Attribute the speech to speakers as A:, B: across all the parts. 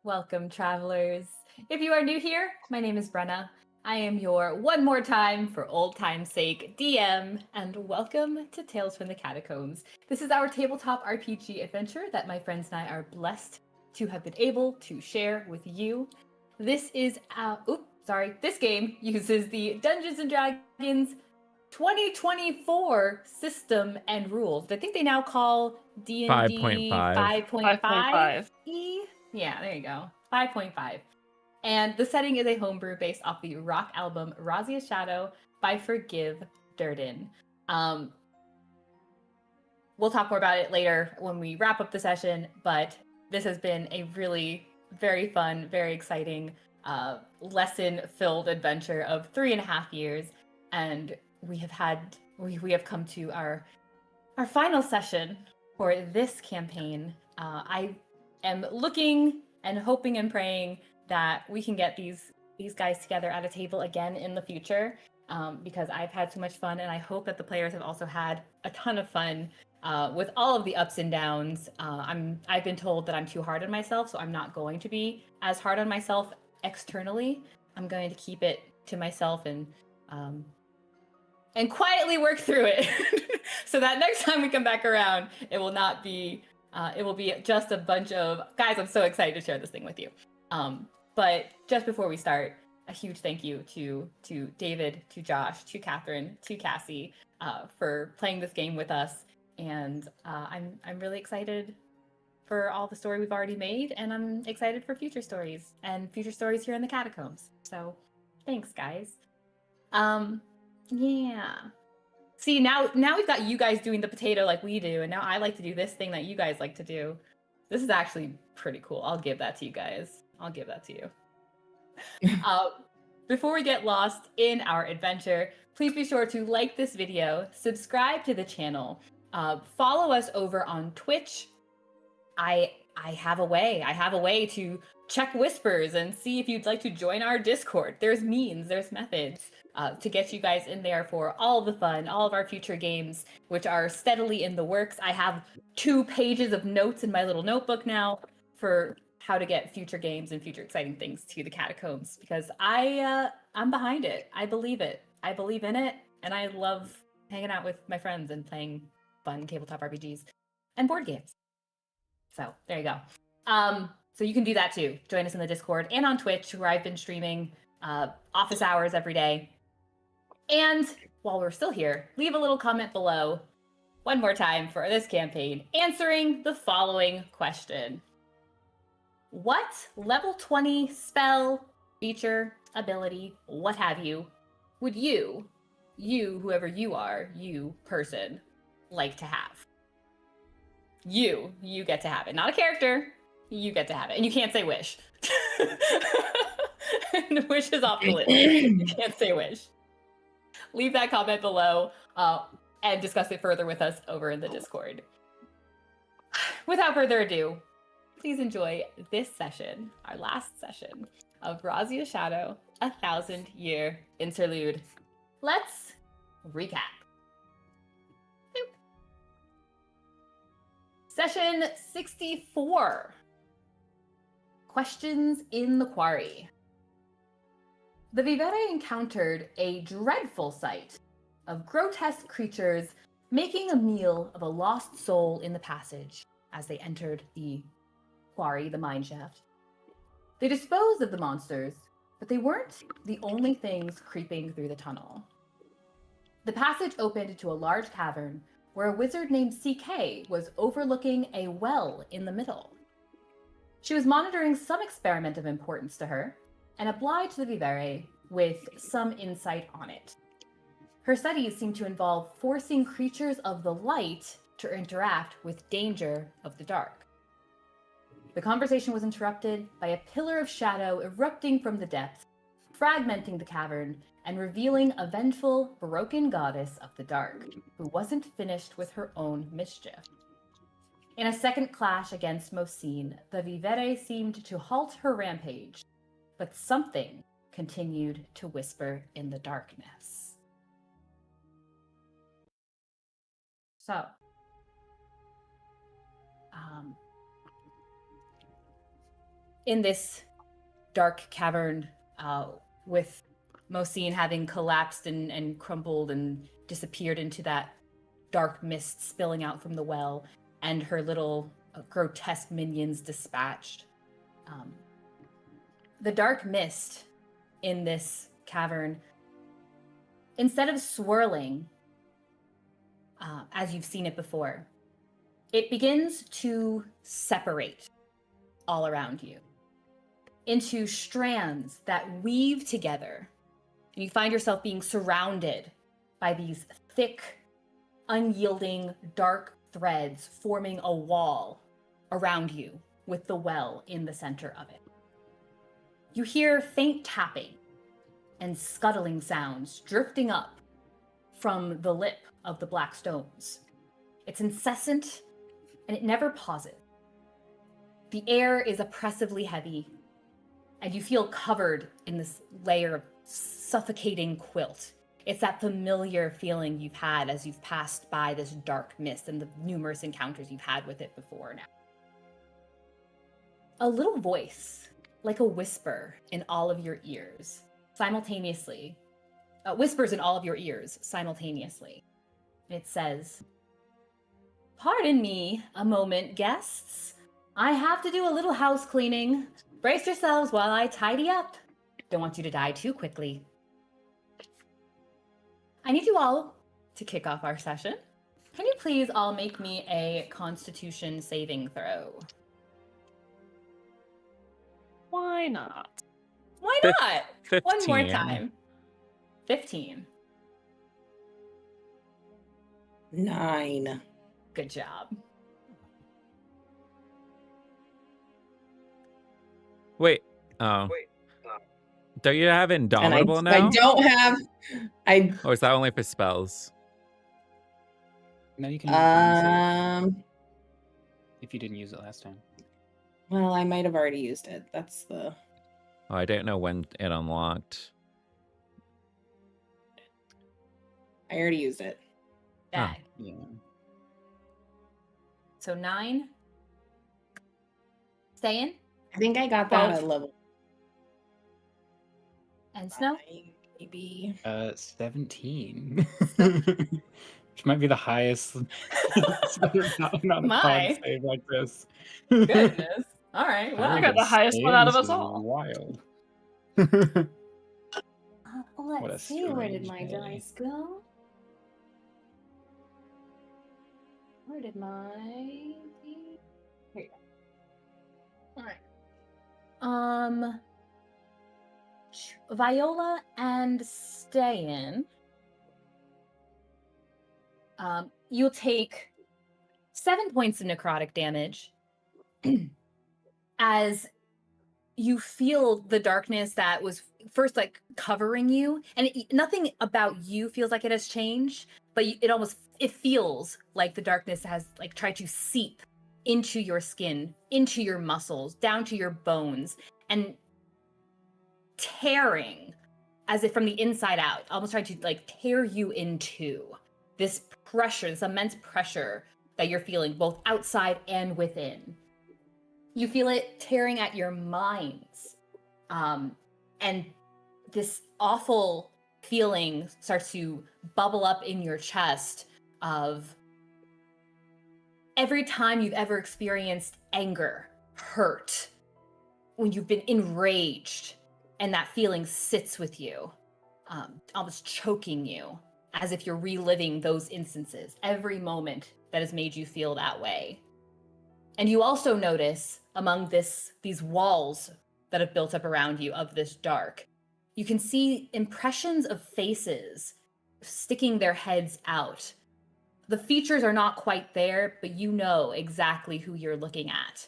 A: Welcome, travelers. If you are new here, my name is Brenna. I am your one more time for old time's sake DM, and welcome to Tales from the Catacombs. This is our tabletop RPG adventure that my friends and I are blessed to have been able to share with you. This game uses the Dungeons and Dragons 2024 system and rules. I think they now call D&D
B: 5.5.
A: 5.5 E. Yeah, there you go. 5.5. And the setting is a homebrew based off the rock album Razia Shadow by Forgive Durden. We'll talk more about it later when we wrap up the session, but this has been a really very fun, very exciting, lesson-filled adventure of 3.5 years, and we have come to our final session for this campaign. I am looking and hoping and praying that we can get these guys together at a table again in the future, because I've had so much fun, and I hope that the players have also had a ton of fun with all of the ups and downs. I've been told that I'm too hard on myself, so I'm not going to be as hard on myself externally. I'm going to keep it to myself and quietly work through it, so that next time we come back around, it will not be. It will be just a bunch of guys. I'm so excited to share this thing with you. But just before we start, a huge thank you to David, to Josh, to Catherine, to Kassie for playing this game with us. And I'm really excited for all the story we've already made, and I'm excited for future stories here in the Catacombs. So thanks, guys. Yeah. See, now we've got you guys doing the potato like we do, and now I like to do this thing that you guys like to do. This is actually pretty cool. I'll give that to you guys. I'll give that to you. Before we get lost in our adventure, please be sure to like this video, subscribe to the channel, follow us over on Twitch. I have a way to check whispers and see if you'd like to join our Discord. There's means, there's methods to get you guys in there for all the fun, all of our future games, which are steadily in the works. I have 2 pages of notes in my little notebook now for how to get future games and future exciting things to the Catacombs, because I'm behind it. I believe it. I believe in it, and I love hanging out with my friends and playing fun tabletop RPGs and board games. So there you go. So you can do that too. Join us in the Discord and on Twitch, where I've been streaming office hours every day. And while we're still here, leave a little comment below one more time for this campaign, answering the following question. What level 20 spell, feature, ability, what have you, would you, whoever you are, you person, like to have? You get to have it. Not a character. You get to have it. And you can't say wish. And wish is off the list. You can't say wish. Leave that comment below and discuss it further with us over in the Discord. Without further ado, please enjoy this session, our last session of Razia Shadow, 1,000-Year Interlude. Let's recap. Session 64. Questions in the Quarry. The Vivere encountered a dreadful sight of grotesque creatures making a meal of a lost soul in the passage as they entered the quarry, the mine shaft. They disposed of the monsters, but they weren't the only things creeping through the tunnel. The passage opened to a large cavern where a wizard named CK was overlooking a well in the middle. She was monitoring some experiment of importance to her and obliged the Vivere with some insight on it. Her studies seemed to involve forcing creatures of the light to interact with danger of the dark. The conversation was interrupted by a pillar of shadow erupting from the depths, fragmenting the cavern and revealing a vengeful, broken goddess of the dark, who wasn't finished with her own mischief. In a second clash against Mosine, the Vivere seemed to halt her rampage, but something continued to whisper in the darkness. So, in this dark cavern, with Mosine having collapsed and crumpled and disappeared into that dark mist spilling out from the well, and her little grotesque minions dispatched. The dark mist in this cavern, instead of swirling, as you've seen it before, it begins to separate all around you into strands that weave together. And you find yourself being surrounded by these thick, unyielding, dark threads forming a wall around you with the well in the center of it. You hear faint tapping and scuttling sounds drifting up from the lip of the black stones. It's incessant, and it never pauses. The air is oppressively heavy, and you feel covered in this layer of suffocating quilt. It's that familiar feeling you've had as you've passed by this dark mist and the numerous encounters you've had with it before now. A little voice, like a whisper in all of your ears, simultaneously, whispers in all of your ears simultaneously. It says, "Pardon me a moment, guests. I have to do a little house cleaning. Brace yourselves while I tidy up. Don't want you to die too quickly. I need you all to kick off our session. Can you please all make me a Constitution saving throw?"
B: Why not?
A: Why not?
C: 15.
A: One more time. 15.
D: 9.
A: Good job.
C: Wait. Oh. Don't you have Indomitable
D: and
C: now?
D: I don't have.
C: Or is that only for spells?
E: No, you can use it if you didn't use it last time.
D: Well, I might have already used it. That's the.
C: Oh, I don't know when it unlocked.
D: I already used it.
A: Bag.
E: Yeah.
A: So 9. Ste'yn
D: I think I got that
A: Both.
D: at level.
A: and Snow.
D: 5, maybe.
E: 17. Which might be the highest not
A: My.
E: save like this.
A: Goodness. All right. Well,
B: I got the highest one out of us all.
E: Wild. What a
D: Let's see. Where did my
E: strange day.
D: dice go? Where did my? Here you go. All right.
A: Viola and Ste'yn, you'll take 7 points of necrotic damage as you feel the darkness that was first like covering you, and nothing about you feels like it has changed, but it feels like the darkness has like tried to seep into your skin, into your muscles, down to your bones, and tearing as if from the inside out, almost trying to like tear you into this pressure, this immense pressure that you're feeling both outside and within. You feel it tearing at your minds. And this awful feeling starts to bubble up in your chest of every time you've ever experienced anger, hurt, when you've been enraged, and that feeling sits with you, almost choking you, as if you're reliving those instances, every moment that has made you feel that way. And you also notice among these walls that have built up around you of this dark, you can see impressions of faces sticking their heads out. The features are not quite there, but you know exactly who you're looking at.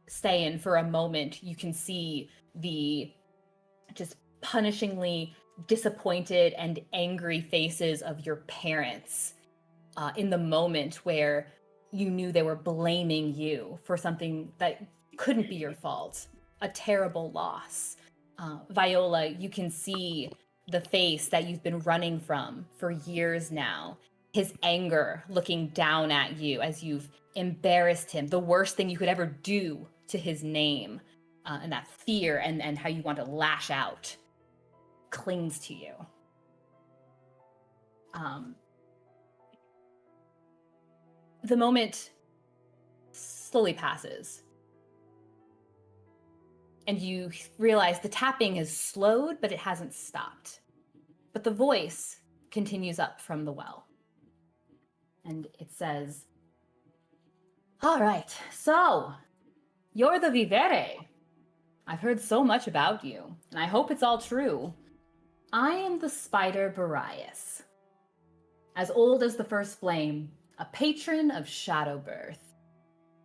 A: Ste'yn, for a moment, you can see the just punishingly disappointed and angry faces of your parents in the moment where you knew they were blaming you for something that couldn't be your fault, a terrible loss. Viola, you can see the face that you've been running from for years now, his anger looking down at you as you've embarrassed him, the worst thing you could ever do to his name. and that fear and how you want to lash out clings to you. The moment slowly passes, and you realize the tapping has slowed, but it hasn't stopped. But the voice continues up from the well. And it says, "All right, so you're the Vivere. I've heard so much about you, and I hope it's all true. I am the spider Boreas. As old as the first flame, a patron of shadow birth.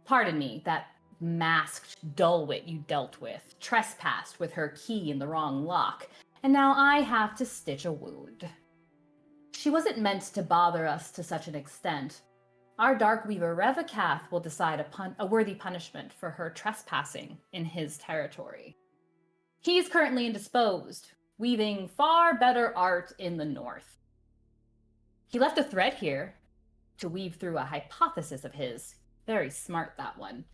A: Pardon me, that masked dullwit you dealt with trespassed with her key in the wrong lock, and now I have to stitch a wound. She wasn't meant to bother us to such an extent. Our Dark Weaver Revakath will decide a worthy punishment for her trespassing in his territory. He's currently indisposed, weaving far better art in the north. He left a thread here to weave through a hypothesis of his. Very smart, that one.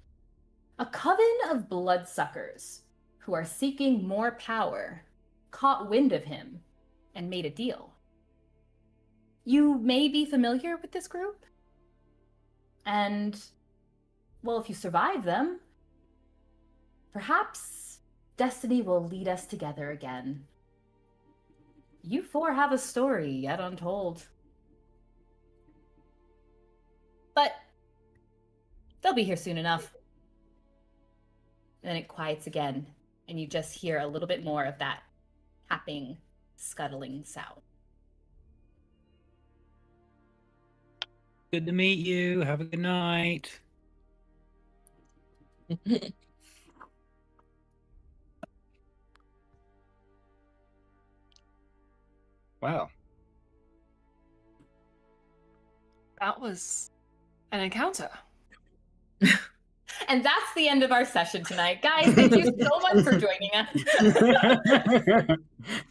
A: A coven of bloodsuckers who are seeking more power caught wind of him and made a deal. You may be familiar with this group. And, well, if you survive them, perhaps destiny will lead us together again. You four have a story yet untold. But they'll be here soon enough." And then it quiets again, and you just hear a little bit more of that tapping, scuttling sound.
E: Good to meet you. Have a good night. Wow.
B: That was an encounter.
A: And that's the end of our session tonight. Guys, thank you so much for joining us.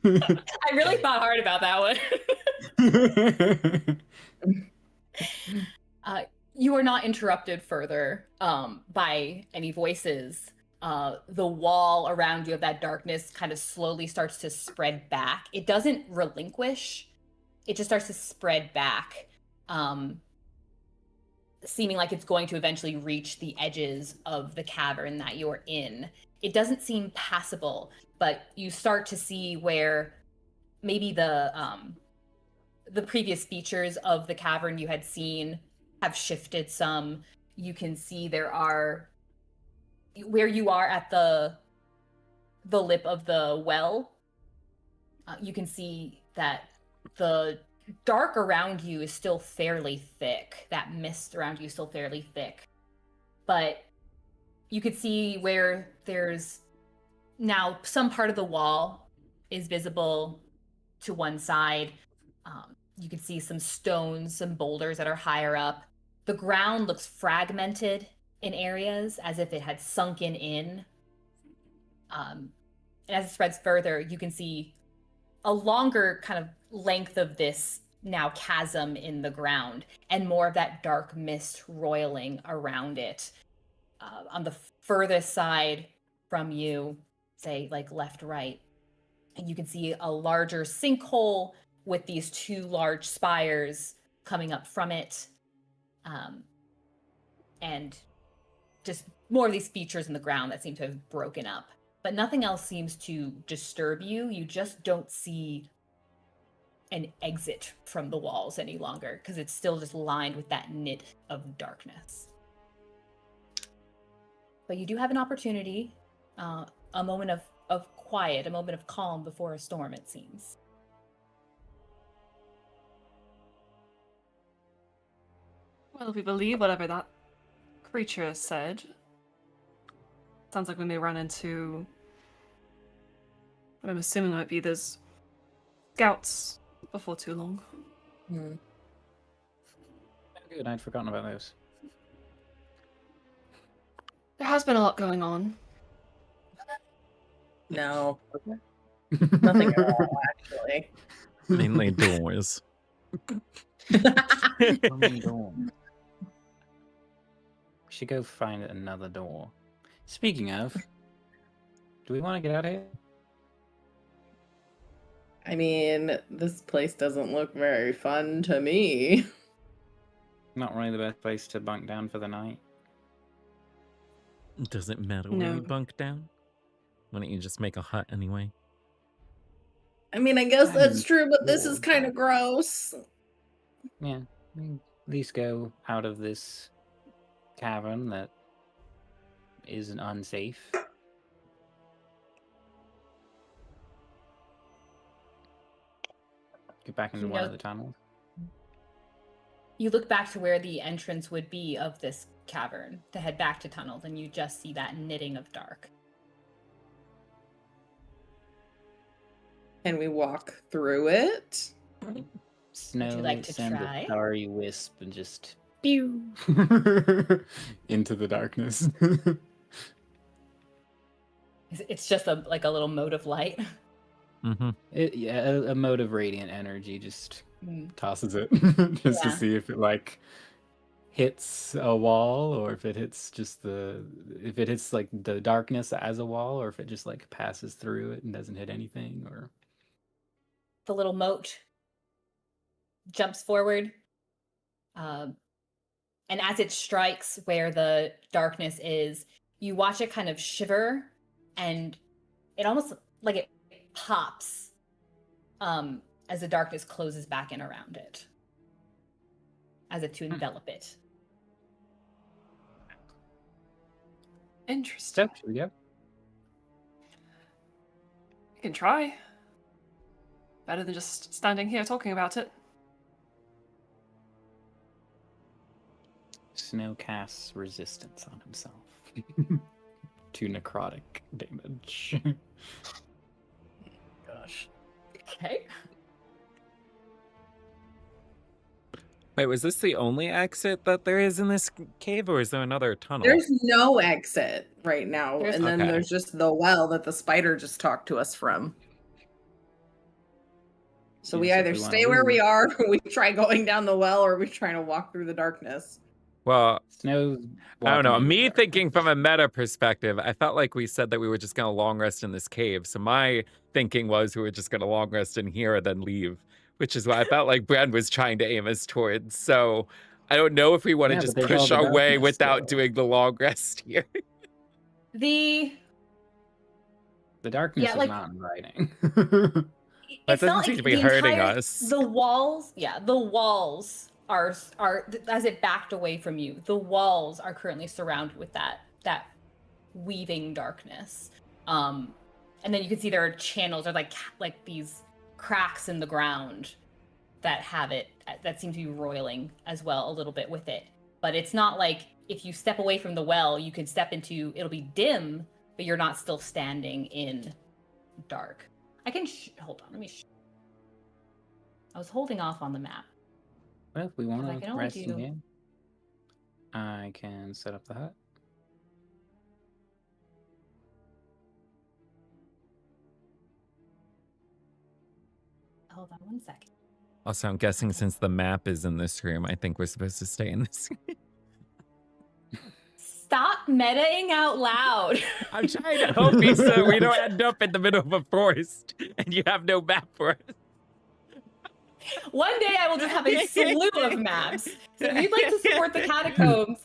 A: I really thought hard about that one. You are not interrupted further by any voices. The wall around you of that darkness kind of slowly starts to spread back. It doesn't relinquish. It just starts to spread back, seeming like it's going to eventually reach the edges of the cavern that you're in. It doesn't seem passable, but you start to see where maybe the previous features of the cavern you had seen have shifted some. You can see there are, where you are at the lip of the well, you can see that the dark around you is still fairly thick. That mist around you is still fairly thick. But you could see where there's now some part of the wall is visible to one side. You can see some stones, some boulders that are higher up. The ground looks fragmented in areas as if it had sunken in. And as it spreads further, you can see a longer kind of length of this now chasm in the ground and more of that dark mist roiling around it. On the furthest side from you, say like left, right, and you can see a larger sinkhole with these two large spires coming up from it. And just more of these features in the ground that seem to have broken up. But nothing else seems to disturb you. You just don't see an exit from the walls any longer because it's still just lined with that knit of darkness. But you do have an opportunity, a moment of quiet, a moment of calm before a storm, it seems.
B: Well, if we believe whatever that creature said, sounds like we may run into what I'm assuming might be those scouts before too long.
E: Good, I'd forgotten about those.
B: There has been a lot going on.
D: No. Nothing at all, actually.
C: Mainly doors.
E: We should go find another door. Speaking of, Do we want to get out of here?
D: I mean, this place doesn't look very fun to me.
E: Not really the best place to bunk down for the night.
C: Does it matter where
B: No.
C: we bunk down? Why don't you just make a hut anyway?
D: I mean, I guess that's
E: I'm
D: true, but this is
E: bored.
D: kind of gross.
E: Yeah, we can at least go out of this cavern that isn't unsafe. Get back into
A: You
E: one
A: know-
E: of the tunnels.
A: You look back to where the entrance would be of this cavern to head back to tunnels, and you just see that knitting of dark.
D: Can we walk through it?
E: Snow,
A: like to
E: send
A: try?
E: a starry wisp and just pew into the darkness.
A: It's just a little mote of light.
C: Mm-hmm.
E: A mode of radiant energy just tosses it just to
A: Yeah.
E: see if it like hits a wall or if it hits just if it hits like the darkness as a wall or if it just like passes through it and doesn't hit anything or
A: The little mote jumps forward. And as it strikes where the darkness is, you watch it kind of shiver, and it almost like it pops as the darkness closes back in around it, as if to envelop it.
B: Interesting.
E: so should we go?
B: You can try. Better than just standing here talking about it.
E: Snow casts resistance on himself. 2 necrotic damage.
D: Gosh.
A: Okay.
C: Wait, was this the only exit that there is in this cave, or is there another tunnel?
D: There's no exit right now,
A: There's-
D: and then
C: Okay.
D: there's just the well that the spider just talked to us from. So we
E: Yeah, so if
D: either
E: we wanna
D: stay where we
E: leave-
D: are, or we try going down the well, or we trying to walk through the darkness.
C: Well,
E: Snow's
C: I don't know.
E: walking in the
C: Me
E: dark.
C: thinking from a meta perspective, I felt like we said that we were just going to long rest in this cave. So my thinking was we were just going to long rest in here and then leave, which is what I felt like Bren was trying to aim us towards. So I don't know if we want to
E: Yeah,
C: just
E: but there's all
C: push
E: the
C: our way
E: darkness
C: without
E: still.
C: doing the long rest here.
A: The
E: The darkness
A: Yeah,
E: is
A: like-
E: not inviting.
A: it's
C: doesn't
A: not
C: seem
A: like
C: to be
A: the
C: hurting
A: entire-
C: us.
A: The walls, the walls are as it backed away from you. The walls are currently surrounded with that weaving darkness. And then you can see there are channels or like these cracks in the ground that have it that seem to be roiling as well a little bit with it. But it's not like if you step away from the well, you can step into it'll be dim, but you're not still standing in dark. I can hold on. Let me. I was holding off on the map.
E: Well, if we want
A: I can
E: to
A: only
E: rest in
A: do-
E: here, I can set up the hut.
A: Hold on 1 second.
C: Also, I'm guessing since the map is in this room, I think we're supposed to stay in this room.
A: Stop metaing out loud.
C: I'm trying to help you so we don't end up in the middle of a forest and you have no map for us.
A: One day I will just have a slew of maps. So if you'd like to support the catacombs,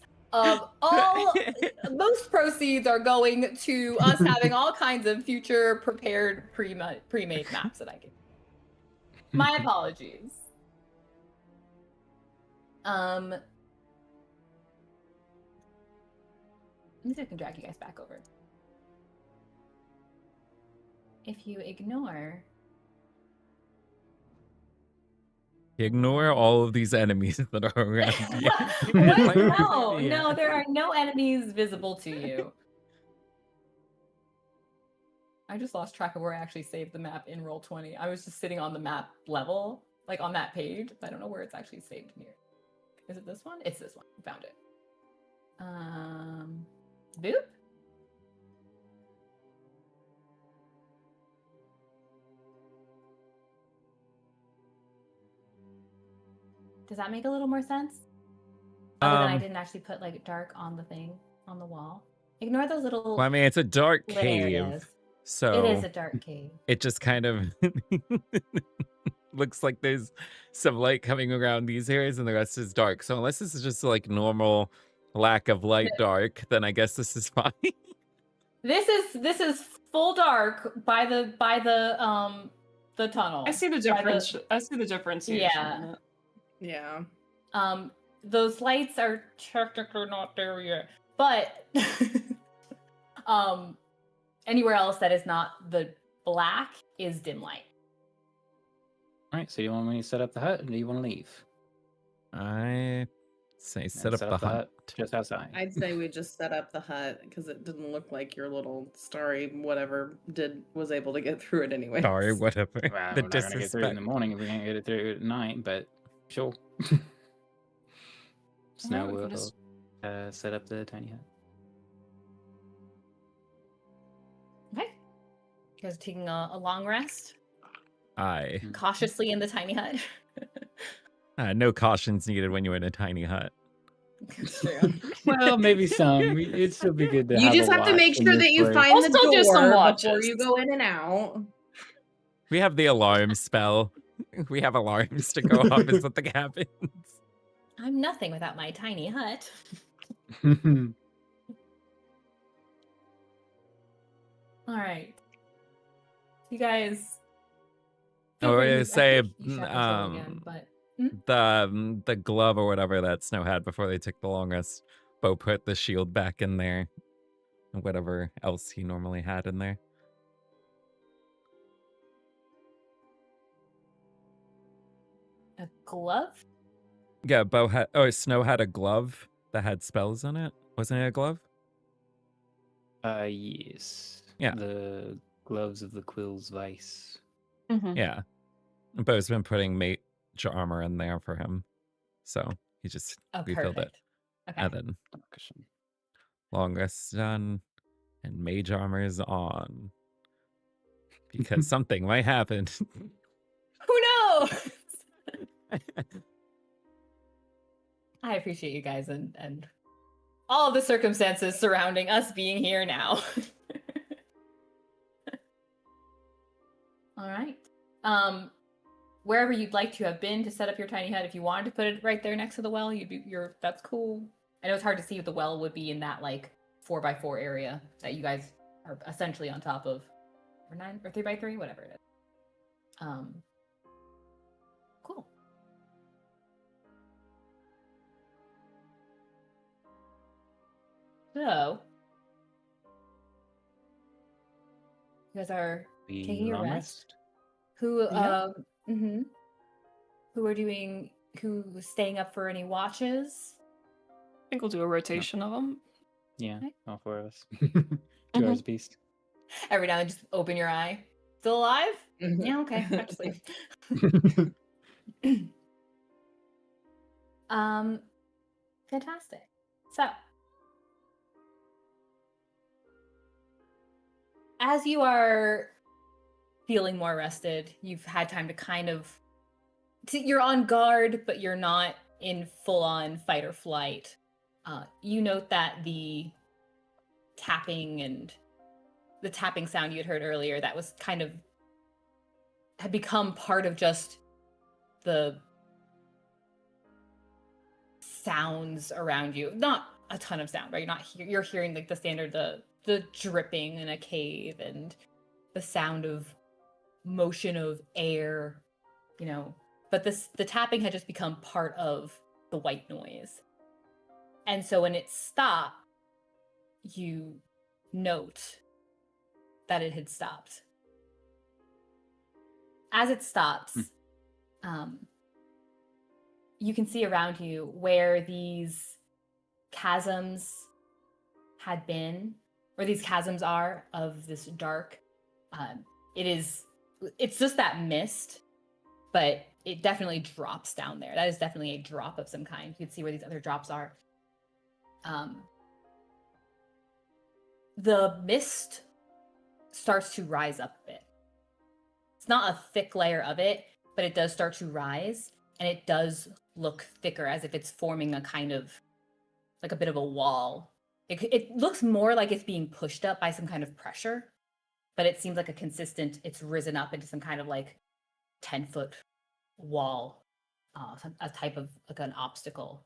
A: most proceeds are going to us having all kinds of future prepared pre-made maps that I can. My apologies. Let me see if I can drag you guys back over. If you ignore
C: Ignore all of these enemies that are around you.
A: what? No,
C: Yeah.
A: no, there are no enemies visible to you. I just lost track of where I actually saved the map in Roll20. I was just sitting on the map level, like on that page. But I don't know where it's actually saved near. Is it this one? It's this one. Found it. Boop. Does that make a little more sense? Other than I didn't actually put like dark on the thing on the wall. Ignore those little
C: Well, I mean, it's a dark
A: lit
C: cave.
A: areas.
C: So
A: It is a dark cave.
C: it just kind of looks like there's some light coming around these areas and the rest is dark. So unless this is just like normal lack of light dark, then I guess this is fine.
A: This is full dark by the tunnel.
B: I see the difference. I see the differentiation.
A: Yeah.
B: in it.
D: Yeah.
A: Those lights are technically not there yet, but anywhere else that is not the black is dim light.
E: All right, so you want me to set up the hut, or do you want to leave?
C: I say set up the hut.
E: just outside.
D: I'd say we just set up the hut because it didn't look like your little starry whatever was able to get through it anyway.
C: Sorry, whatever.
E: Well,
C: The
E: we're not gonna get through it in
C: disrespect.
E: the morning if we can't get it through at night, but sure. Snow
B: we can
E: will
B: just-
E: set up the tiny hut.
A: Okay. You guys are taking a long rest,
C: Aye.
A: cautiously in the tiny hut.
C: No cautions needed when you're in a tiny hut.
A: It's true.
E: Well, maybe some. It'd still be good to
D: You
E: have
D: just
E: a
D: have to
E: watch
D: make
E: in
D: sure
E: this
D: that you
E: place.
D: find
B: I'll
D: the
B: still do some
D: door before
B: watches.
D: you go in and out.
C: We have the alarm spell. We have alarms to go off if something happens.
A: I'm nothing without my tiny hut. All right. You guys. feel
C: Oh,
A: free to
C: I
A: move-
C: say,
A: think you shut yourself again, but
C: the glove or whatever that Snow had before they took the long rest. Beau put the shield back in there. And whatever else he normally had in there.
A: a glove?
C: Yeah, Snow had a glove that had spells in it. Wasn't it a glove?
E: Yes.
C: Yeah.
E: The gloves of the Quill's Vice.
B: Mhm.
C: Yeah. And Beau's been putting mage armor in there for him. So he just
A: Oh,
C: refilled
A: perfect.
C: it.
A: Okay.
C: And then long rest done. And mage armor is on. Because something might happen.
A: Who knows? I appreciate you guys and all of the circumstances surrounding us being here now. All right. Wherever you'd like to have been to set up your tiny hut, if you wanted to put it right there next to the well, that's cool. I know it's hard to see if the well would be in that like 4x4 area that you guys are essentially on top of, or 9 or 3x3, whatever it is. Cool. So, you guys are taking your rest. Who
B: Yeah.
A: Who are doing? Who was staying up for any watches?
B: I think we'll do a rotation of them.
E: Yeah,
A: Okay.
E: all four of us. 2 hours apiece.
A: Every now and then, just open your eye. Still alive?
D: Mhm.
A: Yeah. Okay. Back to sleep. Fantastic. So, as you are feeling more rested, you've had time to kind of you're on guard, but you're not in full-on fight or flight. You note that the tapping sound you had heard earlier, that was kind of had become part of just the sounds around you. Not a ton of sound, right? You're hearing like the standard, the dripping in a cave and the sound of motion of air, but the tapping had just become part of the white noise. And so when it stopped, you note that it had stopped. As it stops, you can see around you where these chasms had been, where these chasms are of this dark. It's just that mist, but it definitely drops down there. That is definitely a drop of some kind. You can see where these other drops are. The mist starts to rise up a bit. It's not a thick layer of it, but it does start to rise, and it does look thicker, as if it's forming a kind of, like a bit of a wall. It looks more like it's being pushed up by some kind of pressure, but it seems like it's risen up into some kind of like 10-foot wall, a type of like an obstacle.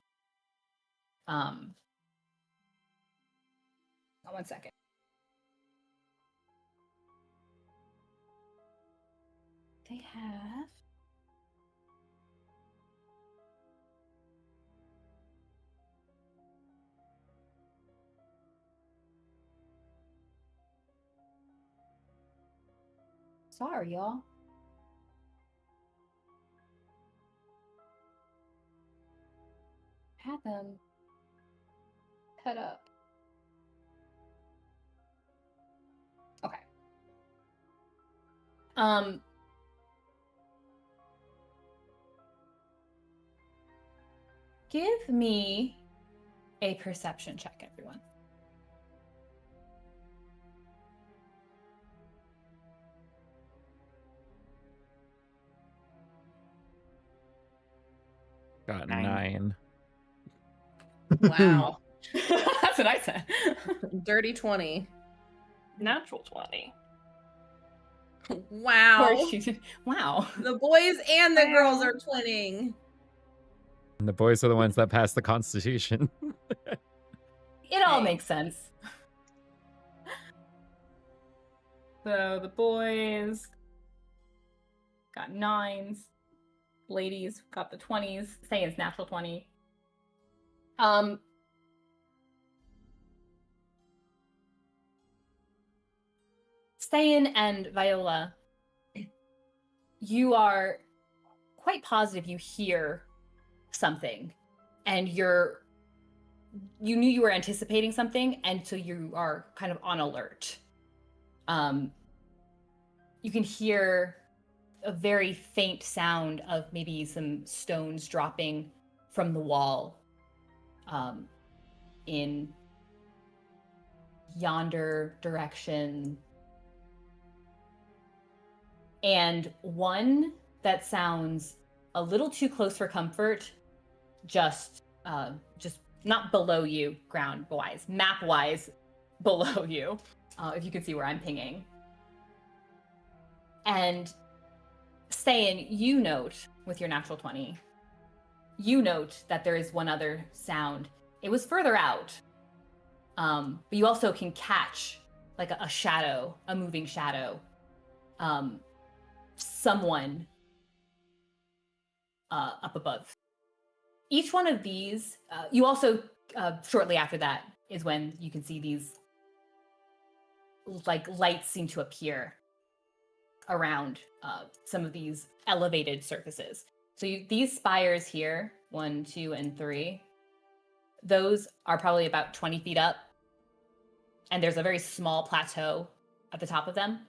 A: One second. They have. Sorry, y'all. Had them cut up. Okay. Give me a perception check, everyone.
C: Got
E: 9.
C: 9.
D: Wow.
A: That's what I said.
D: Dirty 20.
B: Natural 20.
D: Wow.
A: Wow.
D: The boys and the girls are twinning.
C: And the boys are the ones that passed the Constitution.
A: It all makes sense. So the boys got 9s. Ladies got the 20s. Ste'yn's natural 20. Ste'yn and Viola, you are quite positive you hear something, and you knew you were anticipating something, and so you are kind of on alert. You can hear a very faint sound of maybe some stones dropping from the wall in yonder direction. And one that sounds a little too close for comfort, just not below you, ground-wise, map-wise, below you, if you can see where I'm pinging. And Ste'yn, you note, with your natural 20, you note that there is one other sound. It was further out, but you also can catch like a shadow, a moving shadow. Someone up above. Each one of these, you also, shortly after that, is when you can see these like lights seem to appear around some of these elevated surfaces. So these spires here, 1, 2, and 3, those are probably about 20 feet up. And there's a very small plateau at the top of them.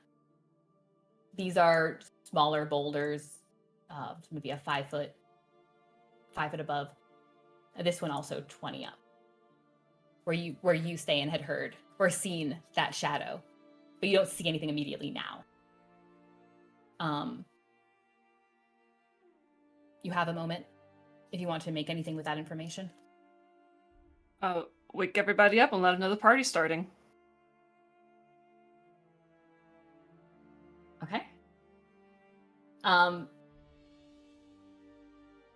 A: These are smaller boulders, maybe a 5 foot above. This one also 20 up, where you Ste'yn had heard or seen that shadow, but you don't see anything immediately now. You have a moment if you want to make anything with that information.
B: Wake everybody up and let them know the party's starting.
A: Okay.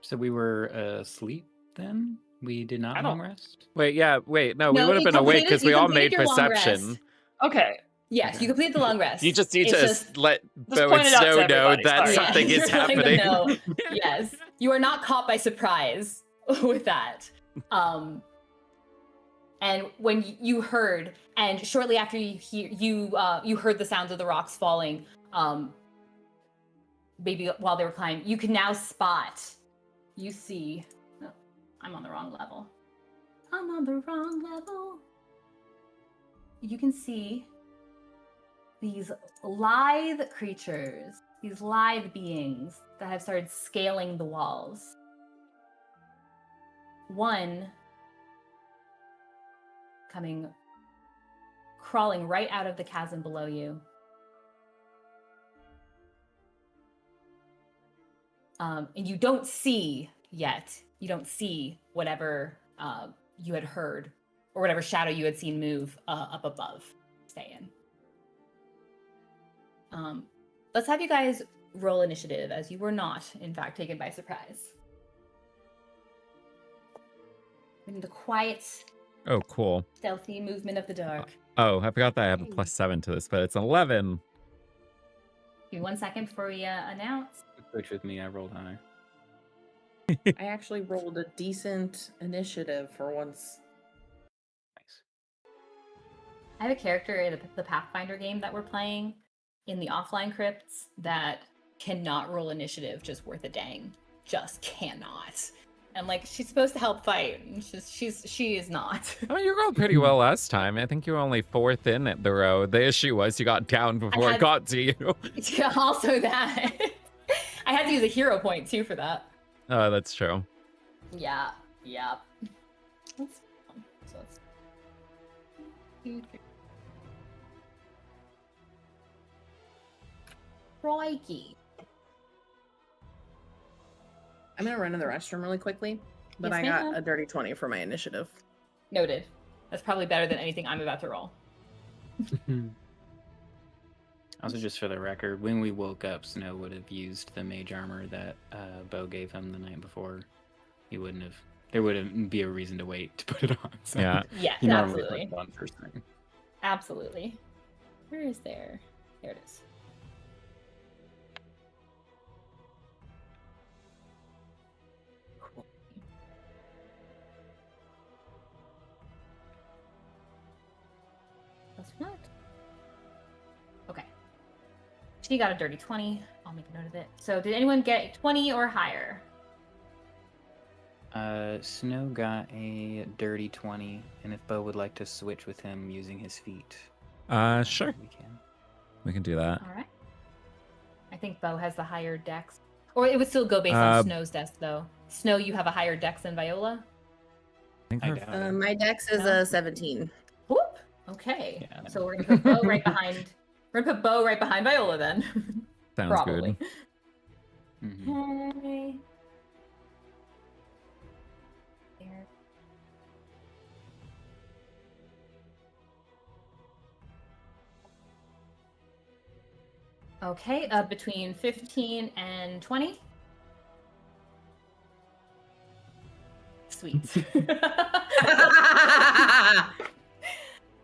E: So we were asleep then? We did not
B: I
E: long
B: don't-
E: rest?
C: No, we
A: No,
C: would have
A: you
C: been awake
A: completed-
C: because
A: you
C: we all
A: completed
C: made
A: your long
C: perception.
A: rest.
B: Okay.
A: Yes, you completed the long rest.
C: You just need
A: It's
C: to
A: just-
C: let Beau and
B: point it out to
C: Snow know
B: everybody,
C: that
B: sorry.
C: something
A: Yeah,
C: is
A: you're letting them
C: happening.
A: know. Yes, you are not caught by surprise with that. And when you heard, and shortly after you heard the sounds of the rocks falling, maybe while they were climbing, you can now spot. You see, oh, I'm on the wrong level. I'm on the wrong level. You can see these lithe creatures, these lithe beings that have started scaling the walls. One crawling right out of the chasm below you. And you don't see yet. You don't see whatever you had heard or whatever shadow you had seen move up above. Ste'yn. Let's have you guys roll initiative, as you were not, in fact, taken by surprise. In the quiet,
C: Oh, cool.
A: stealthy movement of the dark.
C: Oh, I forgot that I have a +7 to this, but it's 11.
A: Give me 1 second before we announce.
E: Switch with me. I rolled high.
D: I actually rolled a decent initiative for once.
E: Nice.
A: I have a character in the Pathfinder game that we're playing in the offline crypts that cannot roll initiative just worth a dang. Just cannot. And like, she's supposed to help fight, and she is not.
C: I mean, you rolled pretty well last time. I think you were only 4th in at the row. The issue was you got down before it got to you.
A: Also that. I had to use a hero point too for that.
C: Oh, that's true.
A: Yeah. That's fun. So that's... Crikey.
D: I'm gonna run to the restroom really quickly, but
A: Yes,
D: I got
A: ma'am.
D: a dirty 20 for my initiative.
A: Noted. That's probably better than anything I'm about to roll.
E: Also, just for the record, when we woke up, Snow would have used the mage armor that Beau gave him the night before. He wouldn't have. There wouldn't be a reason to wait to put it on. So
C: Yeah.
A: Yeah,
E: he normally
A: absolutely.
E: puts it on first thing.
A: Absolutely. Where is there? There it is. Cool. That's what? Okay. She got a dirty 20. I'll make a note of it. So did anyone get 20 or higher?
E: Snow got a dirty 20, and if Beau would like to switch with him using his feet,
C: Sure.
E: we can.
C: We can do that.
A: All right. I think Beau has the higher dex. Or it would still go based on Snow's dex, though. Snow, you have a higher dex than Viola?
C: I think
E: I
C: her-
E: doubt it.
D: My dex is
A: No?
D: a 17.
A: Whoop. Okay.
E: Yeah, no.
A: So we're gonna put Beau right behind. We're gonna put Beau right behind Viola then.
C: Sounds
A: Probably.
C: good.
E: Mhm.
A: Okay. There. Okay, between 15 and 20. Sweet.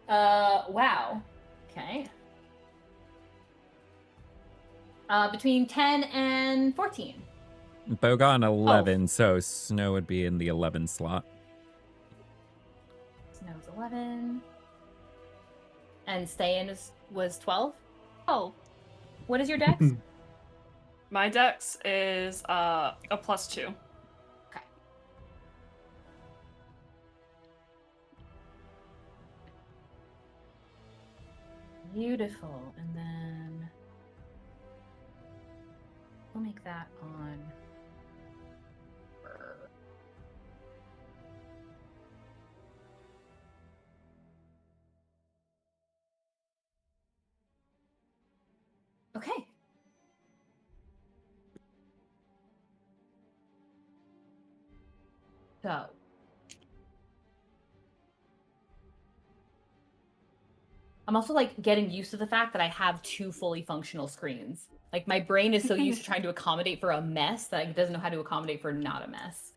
A: Wow. Okay. Between 10 and 14.
C: Beau got an 11, so Snow would be in the 11 slot.
A: Snow's 11. And Ste'yn was 12.
B: Oh,
A: What is your dex?
B: my dex is a +2.
A: Okay. Beautiful. And then we'll make that on. Okay. So. I'm also like getting used to the fact that I have 2 fully functional screens. Like my brain is so used to trying to accommodate for a mess that it doesn't know how to accommodate for not a mess.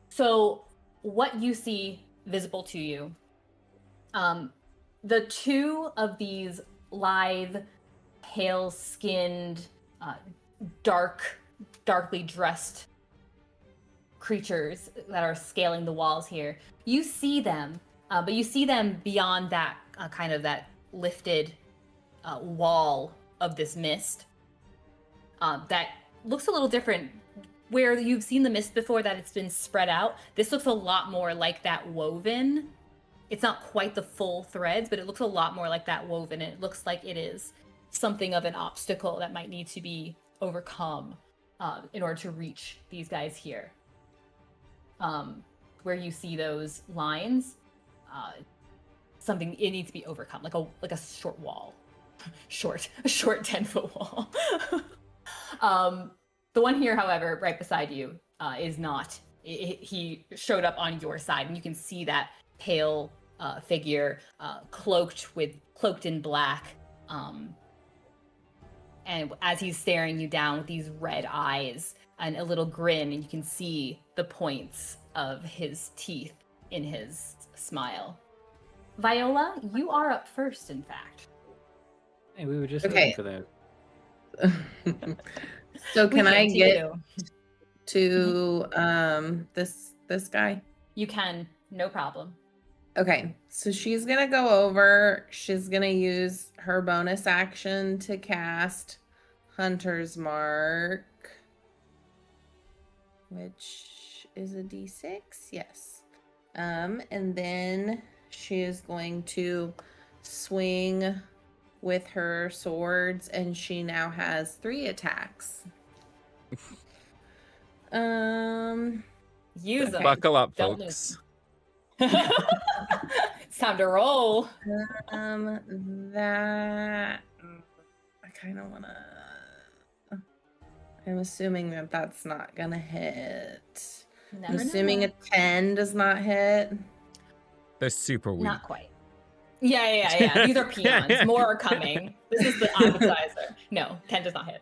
A: So what you see visible to you, the 2 of these lithe, pale-skinned, darkly dressed creatures that are scaling the walls here, you see them, but you see them beyond that kind of that lifted wall of this mist that looks a little different. Where you've seen the mist before, that it's been spread out, this looks a lot more like that woven. It's not quite the full threads, but it looks a lot more like that woven. It looks like it is something of an obstacle that might need to be overcome in order to reach these guys here. Where you see those lines, something, it needs to be overcome, like a short wall, a short 10-foot wall. The one here, however, right beside you, is not. He showed up on your side, and you can see that pale figure, cloaked in black, And as he's staring you down with these red eyes and a little grin, and you can see the points of his teeth in his smile. Viola, you are up first, in fact.
E: Hey, we were just
D: Okay.
E: waiting for that.
D: So
A: We
D: can I
A: came to
D: get
A: you.
D: to this guy?
A: You can, no problem.
D: Okay, so she's gonna go over. She's gonna use her bonus action to cast Hunter's Mark, which is a D6. Yes. And then she is going to swing with her swords, and she now has 3 attacks.
A: Use them.
C: Buckle up,
A: Don't
C: folks.
A: It's time to roll.
D: That I kind of want to. I'm assuming that that's not gonna hit. I'm assuming a 10 does not hit.
C: They're super weak.
A: Not quite. Yeah. These are peons. More are coming. This is the appetizer. No, 10 does not hit.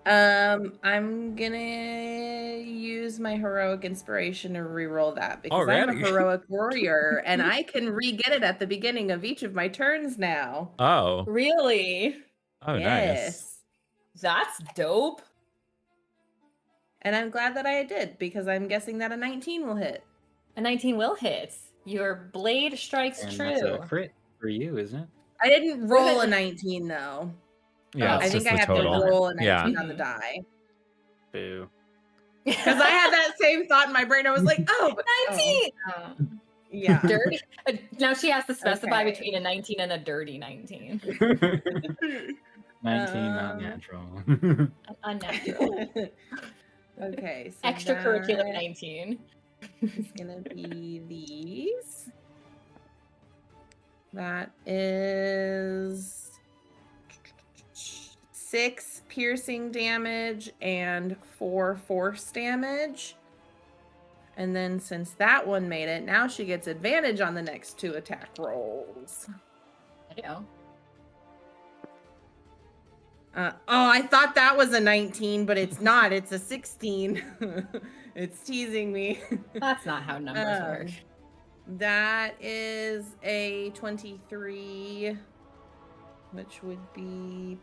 D: I'm gonna use my heroic inspiration to reroll that because I'm a
C: Already?
D: heroic warrior and I can re-get it at the beginning of each of my turns now.
C: Oh.
A: Really?
C: Oh, nice.
D: Yes.
A: That's dope.
D: And I'm glad that I did because I'm guessing that a 19 will hit.
A: A 19 will hit. Your blade strikes
E: And
A: true.
E: that's a crit for you, isn't it?
D: I didn't roll a 19 though.
C: Yeah,
A: Oh,
C: it's
D: I think
C: just
D: I
C: the
D: have
C: total.
D: to roll a 19
C: Yeah.
D: on the die.
E: Boo.
D: Because I had that same thought in my brain. I was like, oh, but
A: 19!
D: yeah.
A: Dirty. Now she has to specify
D: Okay.
A: between a 19 and a dirty 19.
E: 19, not natural.
A: Unnatural.
D: Okay. So
A: Extracurricular
D: that
A: 19.
D: is gonna be these. That is 6 piercing damage and 4 force damage. And then since that one made it, now she gets advantage on the next 2 attack rolls.
A: I know.
D: I thought that was a 19, but it's not. It's a 16. It's teasing me.
A: That's not how numbers work.
D: That is a 23, which would be.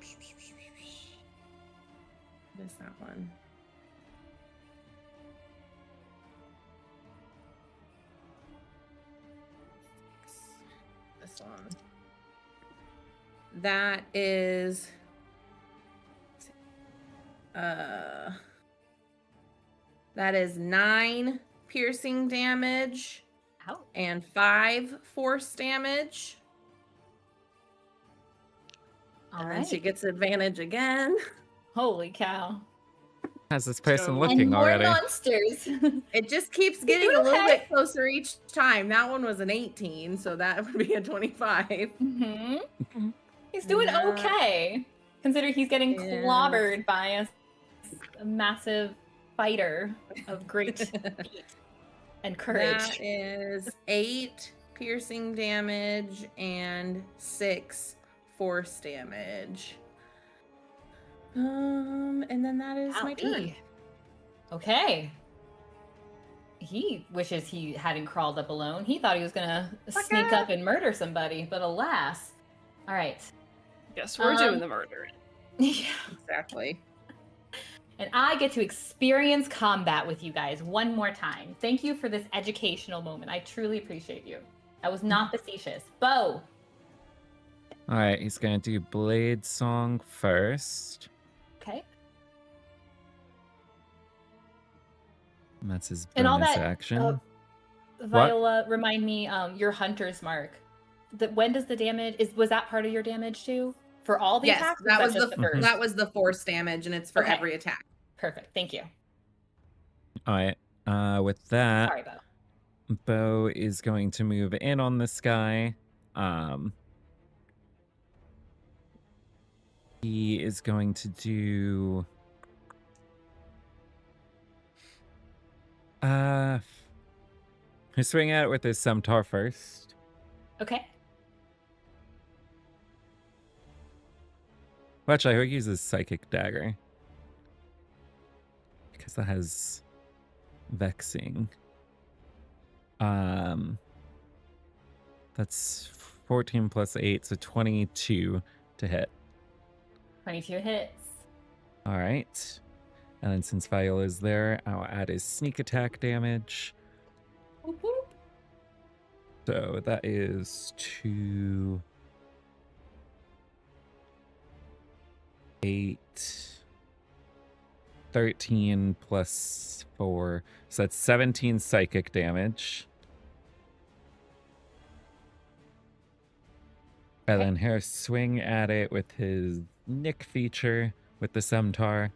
D: What is that one? This one. That is. That is 9 piercing damage.
A: Ow.
D: And 5 force damage.
A: All
D: And
A: right.
D: then she gets advantage again.
A: Holy cow.
C: How's this person
E: So-
A: And
C: looking
A: more
C: already?
A: monsters.
D: It just keeps getting
A: doing
D: a little
A: okay.
D: bit closer each time. That one was an 18, so that would be a 25.
A: Mm-hmm. He's doing
D: Yeah.
A: okay. Consider he's getting
D: Yes.
A: clobbered by a massive fighter of great feet and courage.
D: That is 8 piercing damage and 6 force damage. And then that is my turn.
A: Owie. Okay. He wishes he hadn't crawled up alone. He thought he was gonna sneak up and murder somebody, but alas. All right.
B: Guess we're doing the murdering.
A: Yeah.
D: Exactly.
A: And I get to experience combat with you guys one more time. Thank you for this educational moment. I truly appreciate you. I was not facetious. Beau.
C: All right, he's going to do Blade Song first.
A: Okay.
C: And that's his
A: And all
C: bonus
A: that,
C: action.
A: Viola, remind me, your hunter's mark. When does the damage was that part of your damage too? For all the
D: Yes,
A: attacks? Or
D: that
A: is
D: was
A: just
D: the
A: first?
D: that was the force damage, and it's for
A: Okay.
D: every attack.
A: Perfect. Thank you.
C: All right, with that,
A: Sorry, Beau.
C: Beau is going to move in on this guy. He is going to do. He's swing at it with his scimitar first.
A: Okay.
C: Well, actually, I would use a psychic dagger because that has vexing. That's 14 plus 8, so 22 to hit.
A: 22 hits.
C: All right. And then since Viola's there, I'll add his sneak attack damage.
A: Whoop, whoop.
C: So that is 2, 8, 13 plus 4. So that's 17 psychic damage. And then he'll swing at it with his nick feature with the Scimitar.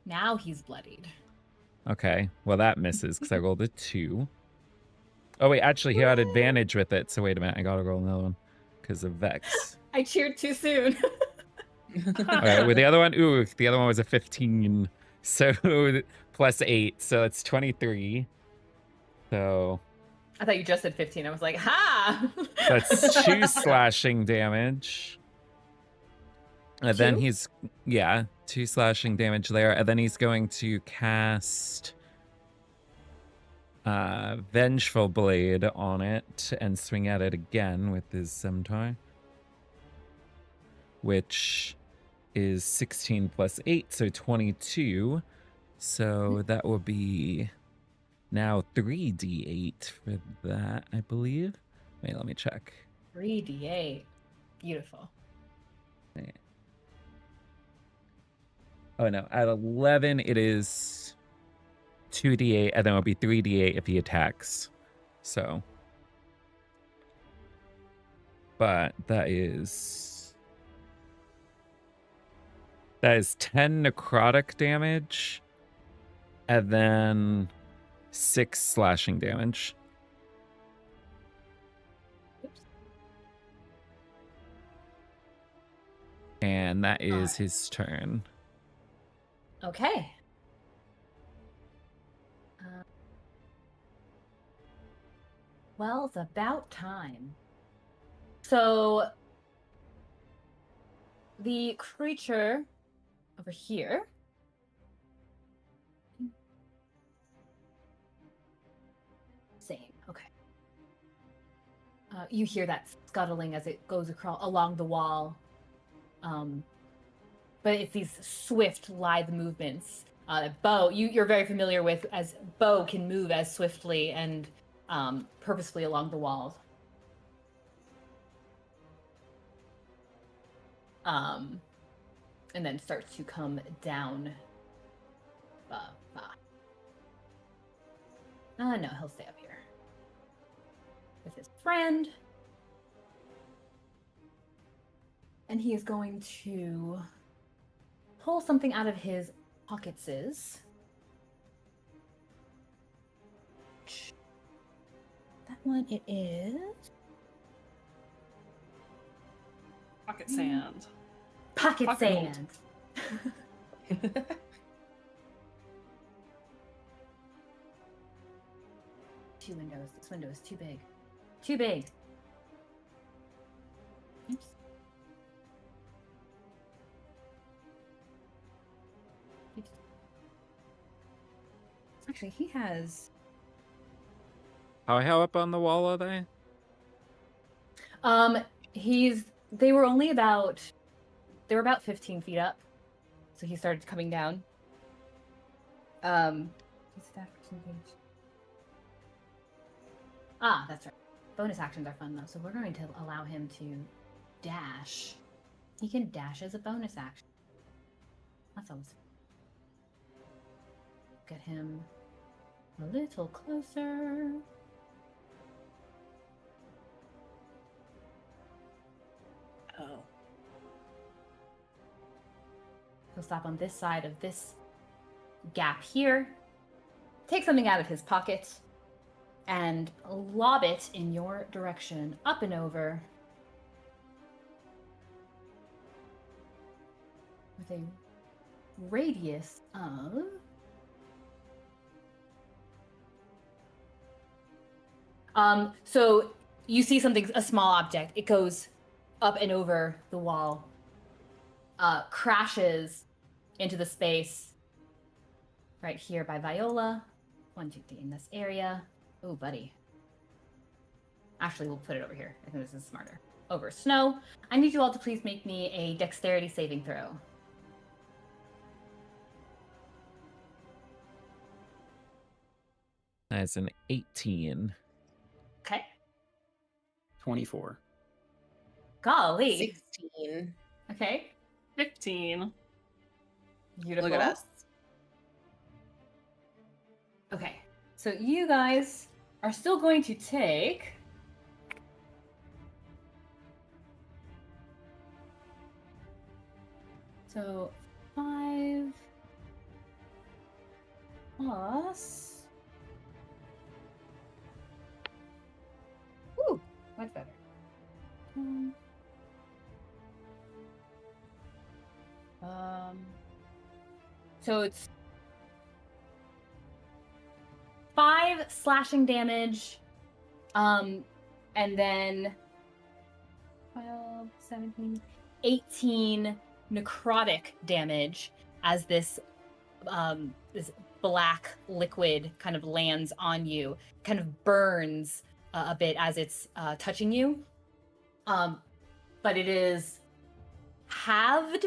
A: Now he's bloodied.
C: Okay, well that misses because I rolled a 2. Oh wait, actually he had advantage with it. So wait a minute, I gotta roll another one because of Vex.
A: I cheered too soon.
C: Okay, with the other one, the other one was a 15. So plus 8, so it's 23. So
A: I thought you just said 15. I was like, ha!
C: that's 2 slashing damage. And then
A: Two?
C: he's, 2 slashing damage there. And then he's going to cast Vengeful Blade on it and swing at it again with his scimitar, which is 16 plus 8, so 22. So that will be now 3d8 for that, I believe. Wait, let me check.
A: 3d8. Beautiful.
C: Oh no, at 11 it is 2d8, and then it'll be 3d8 if he attacks. So, but that is 10 necrotic damage, and then 6 slashing damage.
A: Oops.
C: And that is his turn.
A: Okay. Well, it's about time. So, the creature over here. Same. Okay. You hear that scuttling as it goes across along the wall. But it's these swift, lithe movements. Beau, you're very familiar with, as Beau can move as swiftly and purposefully along the walls. And then starts to come down. No, he'll stay up here with his friend. And he is going to pull something out of his pockets. That one it is.
B: Pocket sand.
A: Pocket
B: Pocket
A: sand. Two windows. This window is too big. Too big. Oops. Actually, he has.
C: How up on the wall are they?
A: They were only about. They were about 15 feet up, so he started coming down. That's right. Bonus actions are fun though, so we're going to allow him to dash. He can dash as a bonus action. That's always. Get him a little closer.
D: Oh.
A: He'll stop on this side of this gap here, take something out of his pocket, and lob it in your direction, up and over, with a radius of... So you see something, a small object. It goes up and over the wall, crashes into the space right here by Viola. 1, 2, 3 in this area. Oh, buddy. Actually, we'll put it over here. I think this is smarter. Over Snow. I need you all to please make me a dexterity saving throw.
C: That's an 18.
A: Okay.
E: 24.
A: Golly.
D: 16.
A: Okay.
B: 15.
A: Beautiful.
D: Look at us.
A: Okay. So you guys are still going to take... So 5 plus... Ooh, much better. So it's 5 slashing damage, and then 12, 17, 18 necrotic damage as this this black liquid kind of lands on you, kind of burns a bit as it's touching you. But it is halved.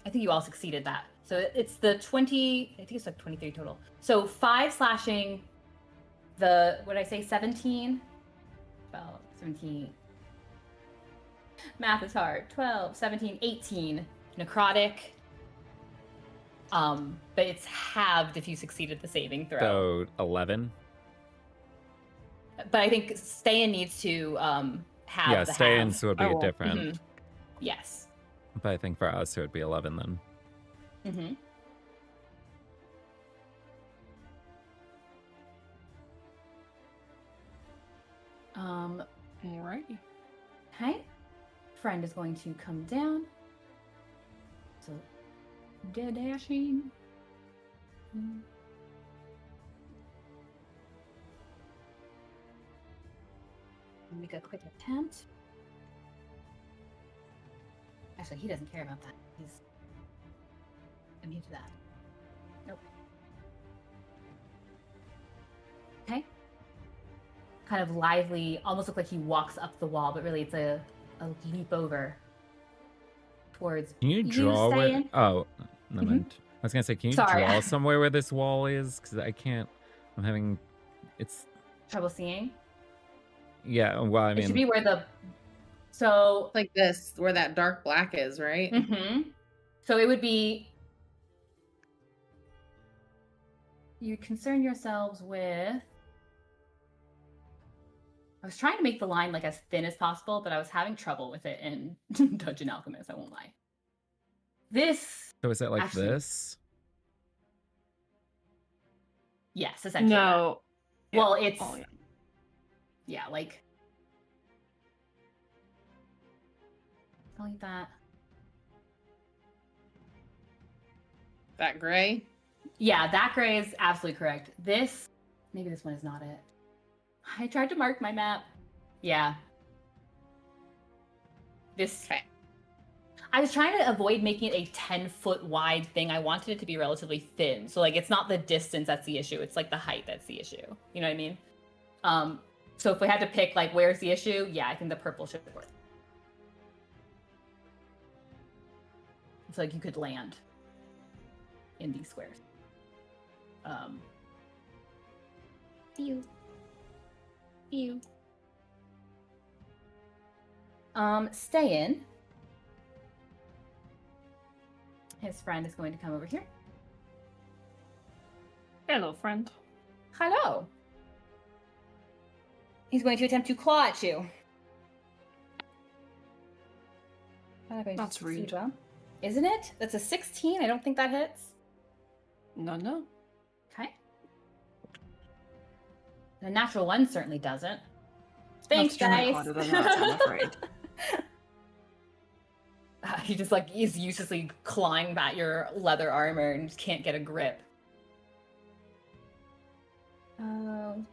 A: I think you all succeeded that. So it's the 20, I think it's like 23 total. So 5 slashing, the, what did I say, 17? 12, 17. Math is hard. 12, 17, 18 necrotic. But it's halved if you succeeded the saving throw.
C: So 11.
A: But I think Ste'yn needs to have
C: Yeah,
A: the
C: Ste'yn's
A: halve.
C: would be
B: Oh,
C: different.
A: Mhm. Yes.
C: But I think for us, it would be 11 then.
A: Mm-hmm.
B: Alrighty.
A: Okay. Friend is going to come down. So, dashing. Make a quick attempt. Actually, he doesn't care about that. He's immune to that. Nope. Okay. Kind of lively, almost look like he walks up the wall, but really it's a leap over towards
C: Can you draw where?
A: Ste'yn.
C: Oh, no, I was gonna say, can you
A: Sorry.
C: draw somewhere where this wall is? Because I can't. I'm having. It's
A: Trouble seeing.
C: yeah. Well, I
A: It should
C: mean,
A: be where the so
D: Like this, where that dark black is, right?
A: mm-hmm. So it would be you concern yourselves with. I was trying to make the line like as thin as possible, but I was having trouble with it in Dungeon Alchemist, I won't lie. This
C: so is it like
A: actually-
C: this?
A: yes, essentially. that.
B: No.
A: Well, it's
B: Oh, yeah.
A: yeah, like that.
D: That gray.
A: Yeah, that gray is absolutely correct. This, maybe this one is not it. I tried to mark my map. Yeah. This.
D: Okay.
A: I was trying to avoid making it a 10-foot wide thing. I wanted it to be relatively thin. So, like, it's not the distance that's the issue. It's, like, the height that's the issue. You know what I mean? So if we had to pick, like, where's the issue? Yeah, I think the purple should work. It's like you could land in these squares. Ew. Ste'yn. His friend is going to come over here.
B: Hello, friend.
A: Hello. He's going to attempt to claw at you.
B: That's
A: Succeed
B: rude.
A: well. Isn't it? That's a 16. I don't think that hits.
B: No.
A: Okay. A natural 1 certainly doesn't. Thanks,
B: Let's try
A: guys.
B: harder than that, I'm afraid.
A: He just like is uselessly clawing at your leather armor and just can't get a grip.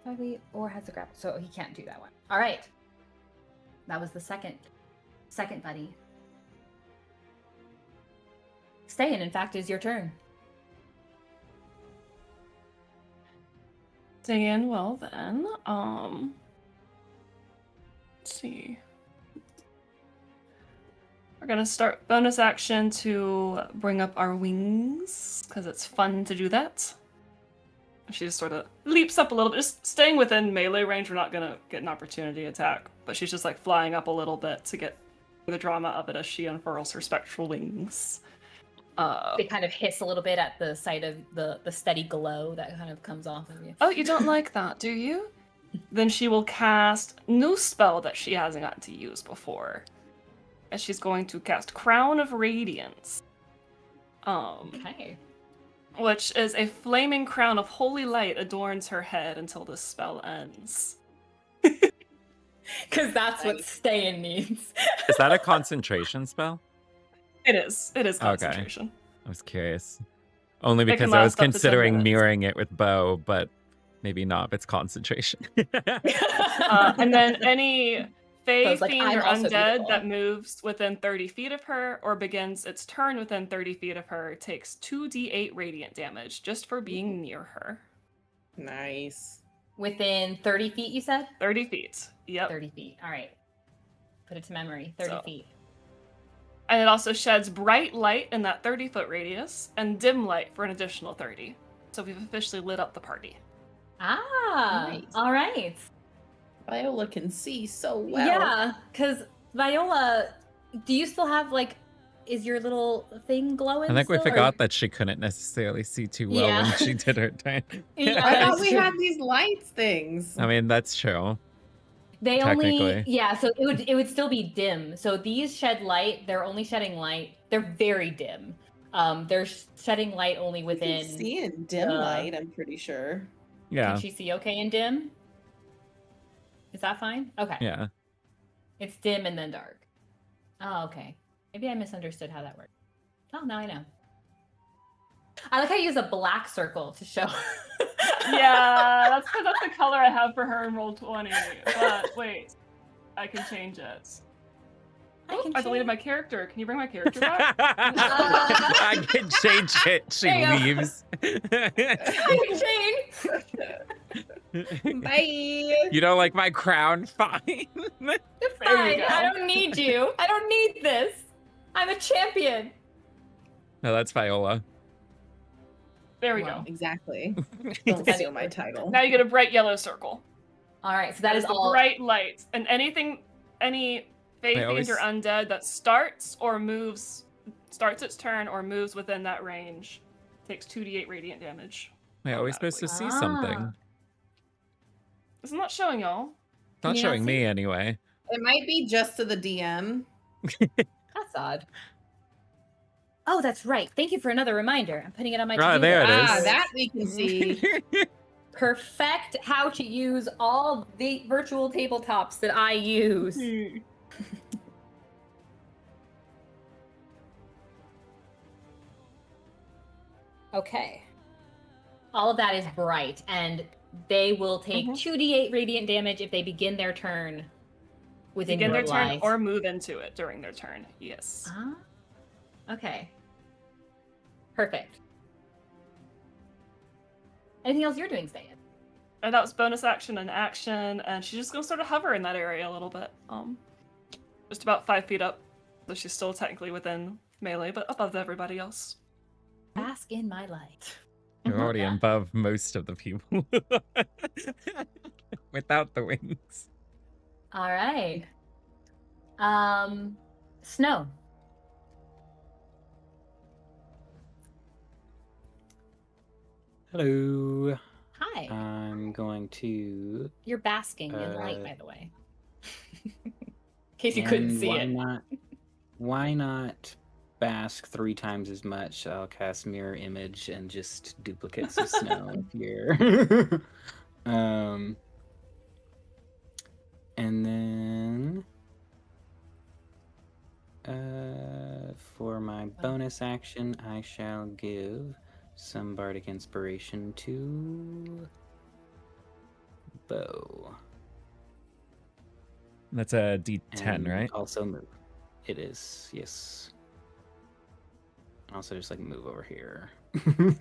A: Probably or has a grapple, so he can't do that one. All right. That was the second buddy. Ste'yn, in fact, is your turn.
B: Ste'yn, well then, let's see. We're gonna start bonus action to bring up our wings, because it's fun to do that. She just sort of leaps up a little bit, just staying within melee range. We're not gonna get an opportunity attack, but she's just like flying up a little bit to get the drama of it as she unfurls her spectral wings.
A: They kind of hiss a little bit at the sight of the steady glow that kind of comes off of you.
B: Oh, you don't like that, do you? Then she will cast a new spell that she hasn't gotten to use before. And she's going to cast Crown of Radiance.
A: Okay.
B: Which is a flaming crown of holy light adorns her head until this spell ends.
A: Because that's what Ste'yn needs.
C: Is that a concentration spell?
B: It is. It is
C: Okay.
B: concentration.
C: I was curious. Only
B: It can
C: because I was
B: last up to 10
C: considering
B: minutes.
C: mirroring it with Beau, but maybe not if it's concentration.
B: And then any Fae,
A: So it's like,
B: fiend,
A: I'm
B: or
A: also
B: undead
A: beautiful.
B: that moves within 30 feet of her or begins its turn within 30 feet of her takes 2d8 radiant damage just for being near her.
D: Nice.
A: Within 30 feet, you said?
B: 30 feet. Yep.
A: 30 feet. All right. Put it to memory. 30
B: So-
A: feet.
B: And it also sheds bright light in that 30-foot radius and dim light for an additional 30. So we've officially lit up the party.
A: Ah,
D: Nice.
A: all right.
D: Viola can see so well.
A: Yeah, because Viola, do you still have, like, is your little thing glowing
C: I think we
A: still, or-
C: forgot that she couldn't necessarily see too well
A: Yeah.
C: when she did her turn.
A: Yeah,
D: I
A: that's
D: thought we
A: true.
D: had these lights things.
C: I mean, that's true.
A: They only,
C: Technically.
A: yeah, so it would still be dim. So these shed light, they're only shedding light. They're very dim. They're shedding light only
D: You
A: within.
D: can see in dim light, I'm pretty sure.
C: Yeah.
A: Can she see okay in dim? Is that fine? Okay.
C: Yeah.
A: It's dim and then dark. Oh, okay. Maybe I misunderstood how that worked. Oh, now I know. I like how you use a black circle to show.
B: Yeah, that's the color I have for her in Roll20. But wait, I can change it. I deleted my character. Can you bring my character back?
C: I can change it. She
A: There you go.
C: leaves.
A: I can change.
D: Bye.
C: You don't like my crown? Fine.
A: It's
B: There
A: fine.
B: you go.
A: I don't need you. I don't need this. I'm a champion.
C: No, that's Viola.
B: There we
A: Wow.
B: go.
D: Exactly. Don't steal my title.
B: Now you get a bright yellow circle.
A: All right, so that is
B: the
A: all.
B: bright light. And any Fae, fiend,
C: always-
B: or undead that starts its turn or moves within that range takes 2d8 radiant damage.
C: Wait, are we supposed to see something?
A: Ah.
B: Isn't that showing y'all?
C: It's not
A: Can you not
C: showing
A: see?
C: me anyway.
D: It might be just to the DM.
A: That's odd. Oh, that's right. Thank you for another reminder. I'm putting it on my
C: Ah,
A: to-do
C: there it
A: list.
C: is.
D: Ah, that we can see.
A: Perfect how to use all the virtual tabletops that I use. Okay. All of that is bright, and they will take
B: Mhm.
A: 2d8 radiant damage if they begin their turn within
B: Begin
A: your
B: their turn
A: light.
B: or move into it during their turn. Yes.
A: Ah, okay. Perfect. Anything else you're doing, Ste'yn?
B: And that was bonus action and action, and she's just gonna sort of hover in that area a little bit. Just about 5 feet up. So she's still technically within melee, but above everybody else.
A: Bask in my light.
C: You're already
A: Yeah.
C: above most of the people. Without the wings.
A: All right. Snow.
E: Hello.
A: Hi.
E: I'm going to.
A: You're basking in light,
E: uh,
A: by the way. In case you couldn't
E: and
A: see
E: why
A: it.
E: Not, why not bask 3 times as much? I'll cast mirror image and just duplicates of snow here. And then for my bonus action, I shall give some bardic inspiration to Beau.
C: That's a D10,
E: And
C: right?
E: Also move. It is, yes. Also, just like move over here,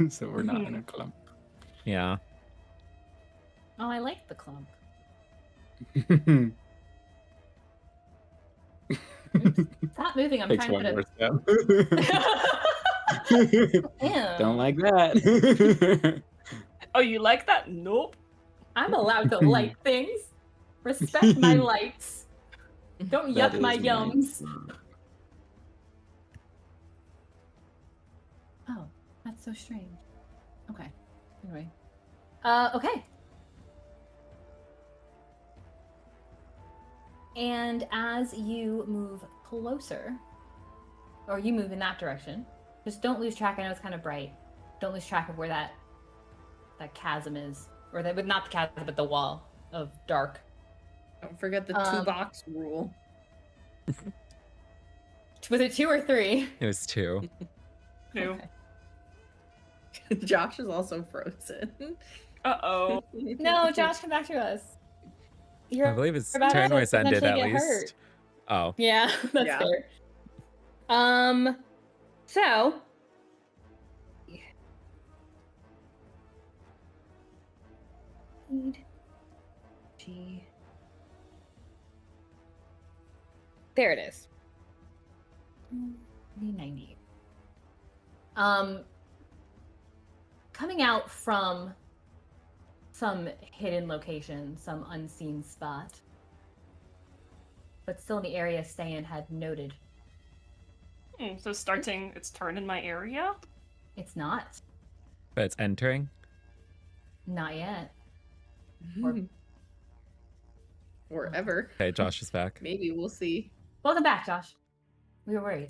E: so we're not in a clump.
C: Yeah.
A: Oh, I like the clump. Stop moving. I'm
E: Takes
A: trying
E: one
A: to.
E: more step.
A: Ew.
E: Don't like that.
B: Oh, you like that? Nope.
A: I'm allowed to like things. Respect my lights. Don't
E: That
A: yuck my
E: is
A: yums.
E: nice.
A: Oh, that's so strange. Okay. Anyway. Okay. And as you move closer, or you move in that direction, just don't lose track. I know it's kind of bright. Don't lose track of where that chasm is, or that, but not the chasm, but the wall of dark.
D: Don't forget the 2-box rule.
A: Was it 2 or 3?
C: It was 2.
B: Ew.
A: Okay.
D: Josh is also frozen.
B: Uh-oh.
A: No, Josh, come back to us.
C: I believe his
A: about
C: turn
A: to
C: was ended at
A: potentially get
C: least.
A: hurt.
C: Oh.
A: Yeah, that's
D: Yeah.
A: fair. So G. There it is. 90. Coming out from some hidden location, some unseen spot, but still in the area Ste'yn had noted.
B: So starting its turn in my area?
A: It's not.
C: But it's entering.
A: Not yet.
D: Or ever.
C: Okay, Josh is back.
D: Maybe we'll see.
A: Welcome back, Josh. We were worried.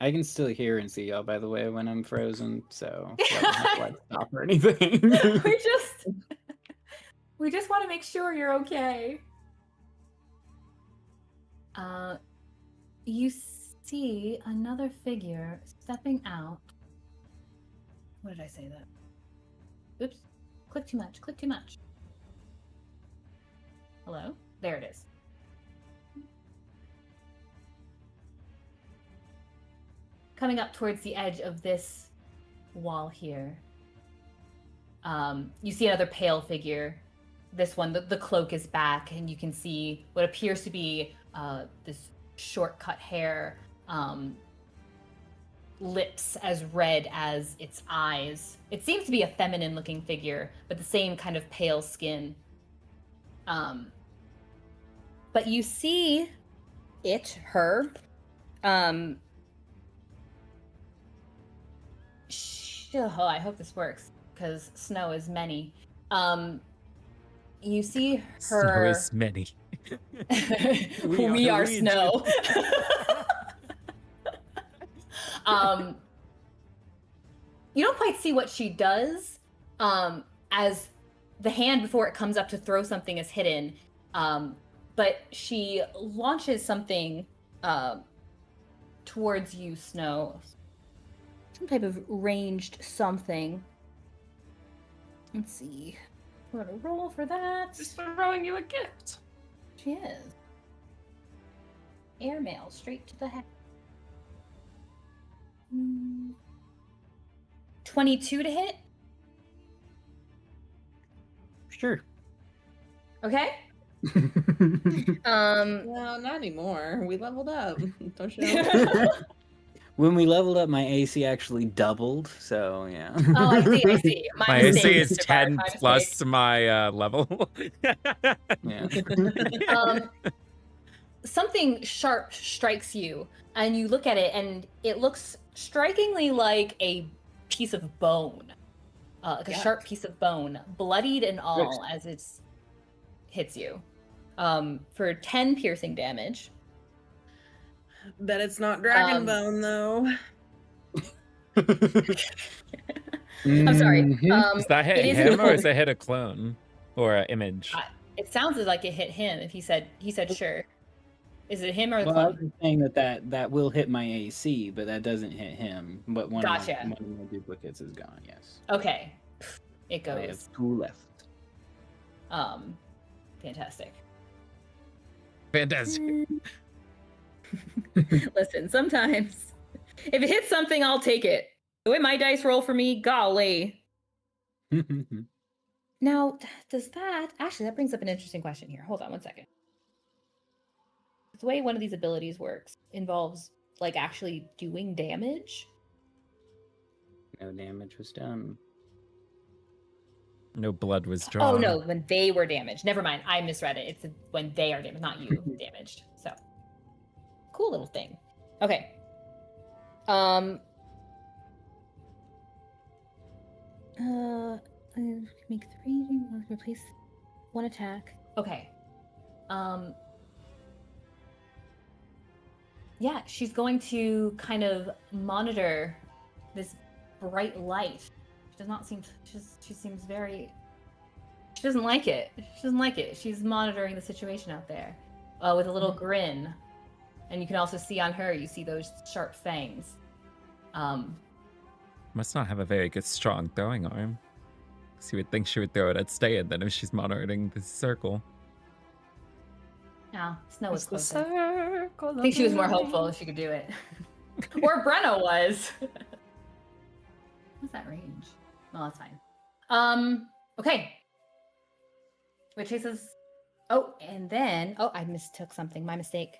E: I can still hear and see y'all, by the way, when I'm frozen, so y'all don't have to like stop or anything.
A: we just want to make sure you're okay. You see another figure stepping out. What did I say that? Oops. Click too much. Click too much. Hello? There it is. Coming up towards the edge of this wall here. You see another pale figure. This one, the cloak is back, and you can see what appears to be this short-cut hair, lips as red as its eyes. It seems to be a feminine-looking figure, but the same kind of pale skin. But you see her. Oh, I hope this works, because snow is many. You see her.
C: Snow is many.
A: We are
C: Legion.
A: snow. You don't quite see what she does, as the hand before it comes up to throw something is hidden. But she launches something towards you, Snow. Some type of ranged something. Let's see. We're gonna roll for that.
B: Just throwing you a gift.
A: She is. Airmail straight to the head. 22 to hit.
E: Sure.
A: Okay.
D: No, not anymore. We leveled up. Don't you know?
E: When we leveled up, my AC actually doubled, so yeah.
A: Oh, I see. I see.
C: My
A: mistake,
C: AC is
A: Mr. Bard,
C: 10
A: my mistake.
C: plus my level.
E: Yeah.
A: Something sharp strikes you, and you look at it, and it looks strikingly like a piece of bone, like a
D: Yuck.
A: sharp piece of bone, bloodied and all, as it hits you, for 10 piercing damage.
D: Bet it's not dragon
A: Um,
D: bone though.
A: I'm sorry.
E: Mhm.
C: Does that hit
A: it is
C: him, or
A: a-
C: does it hit a clone or an image?
A: It sounds like it hit him. If he said sure. Is it him or the
E: Well, I
A: clone?
E: was saying that will hit my AC, but that doesn't hit him. But
A: Gotcha.
E: one of my duplicates is gone. Yes.
A: Okay, it
E: I
A: goes.
E: have 2 left.
A: Fantastic.
C: Fantastic.
A: Listen, sometimes If it hits something, I'll take it. The way my dice roll for me, golly. Now, does that... Actually, that brings up an interesting question here. Hold on one second. The way one of these abilities works involves, like, actually doing damage.
E: No damage was done.
C: No blood was drawn.
A: Oh, no, when they were damaged. Never mind, I misread it. It's when they are damaged, not you damaged. So, cool little thing. Okay. Make 3, replace 1 attack. Okay. Yeah, she's going to kind of monitor this bright light. She does not seem to, she seems very, she doesn't like it. She doesn't like it. She's monitoring the situation out there with a little grin. And you can also see on her, you see those sharp fangs.
C: Must not have a very good strong throwing arm. So you would think she would throw it at Ste'yn then if she's monitoring the circle.
A: Yeah, Snow was
B: It's
A: closer.
B: the circle
A: I think she was more
B: of
A: hopeful if she could do it. Or Brenna was. What's that range? Well, that's fine. Okay. Which chases. Oh, and then I mistook something. My mistake.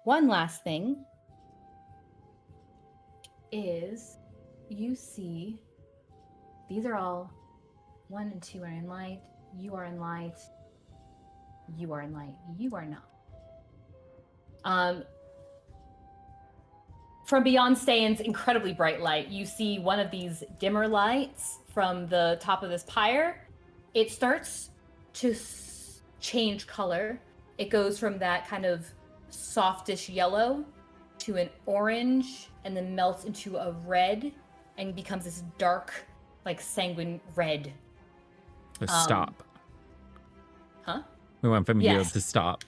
A: One last thing is you see these are all 1 and 2 are in light. You are in light. You are in light. You are not. From beyond Ste'yn's incredibly bright light, you see one of these dimmer lights from the top of this pyre. It starts to change color. It goes from that kind of softish yellow to an orange and then melts into a red and becomes this dark, like sanguine red.
C: Stop.
A: Huh?
C: We went from
A: Yes.
C: yield to stop.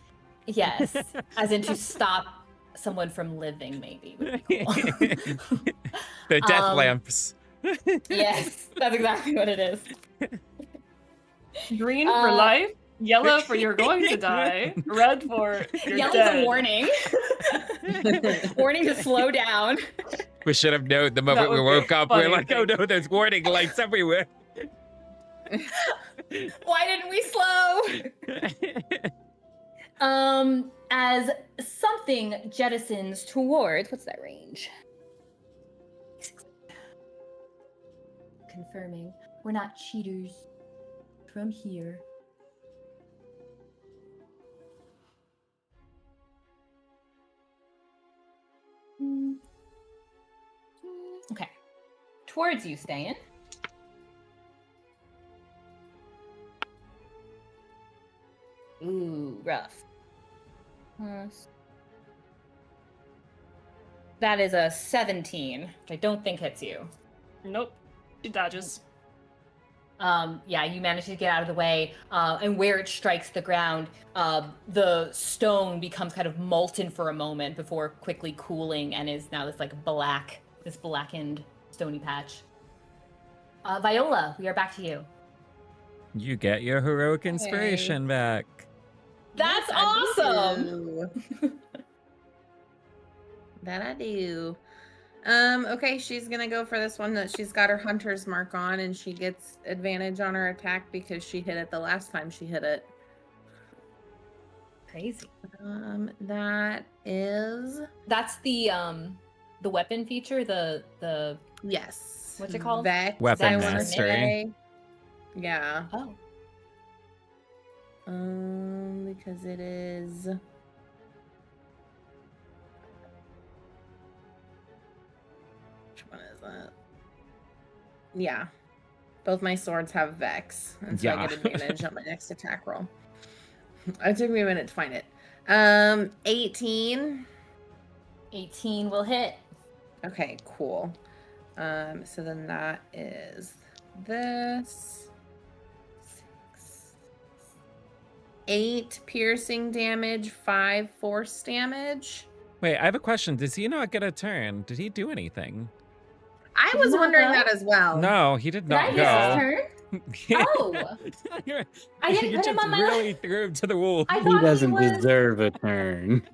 A: Yes, as in to stop someone from living, maybe. Would be cool.
C: The death lamps.
A: Yes, that's exactly what it is.
B: Green for life, yellow for you're going to die, red for you're
A: Yellow's
B: dead.
A: a warning. Warning to slow down.
C: We should have known the moment
B: That
C: we
B: would be a
C: woke up. We were
B: funny
C: like, oh
B: thing.
C: no, there's warning lights everywhere.
A: Why didn't we slow? As something jettisons towards, what's that range? Confirming. We're not cheaters. From here. Okay. Towards you, Ste'yn. Ooh, rough. That is a 17, which I don't think hits you.
B: Nope, she dodges.
A: Yeah, you manage to get out of the way, and where it strikes the ground, the stone becomes kind of molten for a moment before quickly cooling and is now this blackened stony patch. Viola, we are back to you.
C: You get your heroic inspiration back.
A: That's
D: Yes, I
A: awesome!
D: do. That I do. Okay, she's gonna go for this one that she's got her hunter's mark on, and she gets advantage on her attack because she hit it the last time she hit it.
A: Crazy.
D: That is
A: That's the weapon feature, the
D: yes.
A: What's it called?
D: Vex,
C: Weapon
D: I wanna
C: mastery.
D: say. Yeah.
A: Oh.
D: Because it is. Which one is that? Yeah. Both my swords have Vex, and so I
C: Yeah.
D: get advantage on my next attack roll. It took me a minute to find it. 18.
A: 18 will hit.
D: Okay, cool. So then that is this. 6, 8 piercing damage, 5 force damage.
C: Wait, I have a question. Does he not get a turn? Did he do anything?
D: I was
A: Not
D: wondering
A: go?
D: that as well.
C: No, he did
A: Did I
C: not
A: miss his
C: go.
A: turn? Oh! I didn't
C: you
A: put
C: just
A: him on my
C: really threw him to the wolves.
A: I
E: He
A: thought
E: doesn't
A: was...
E: deserve a turn.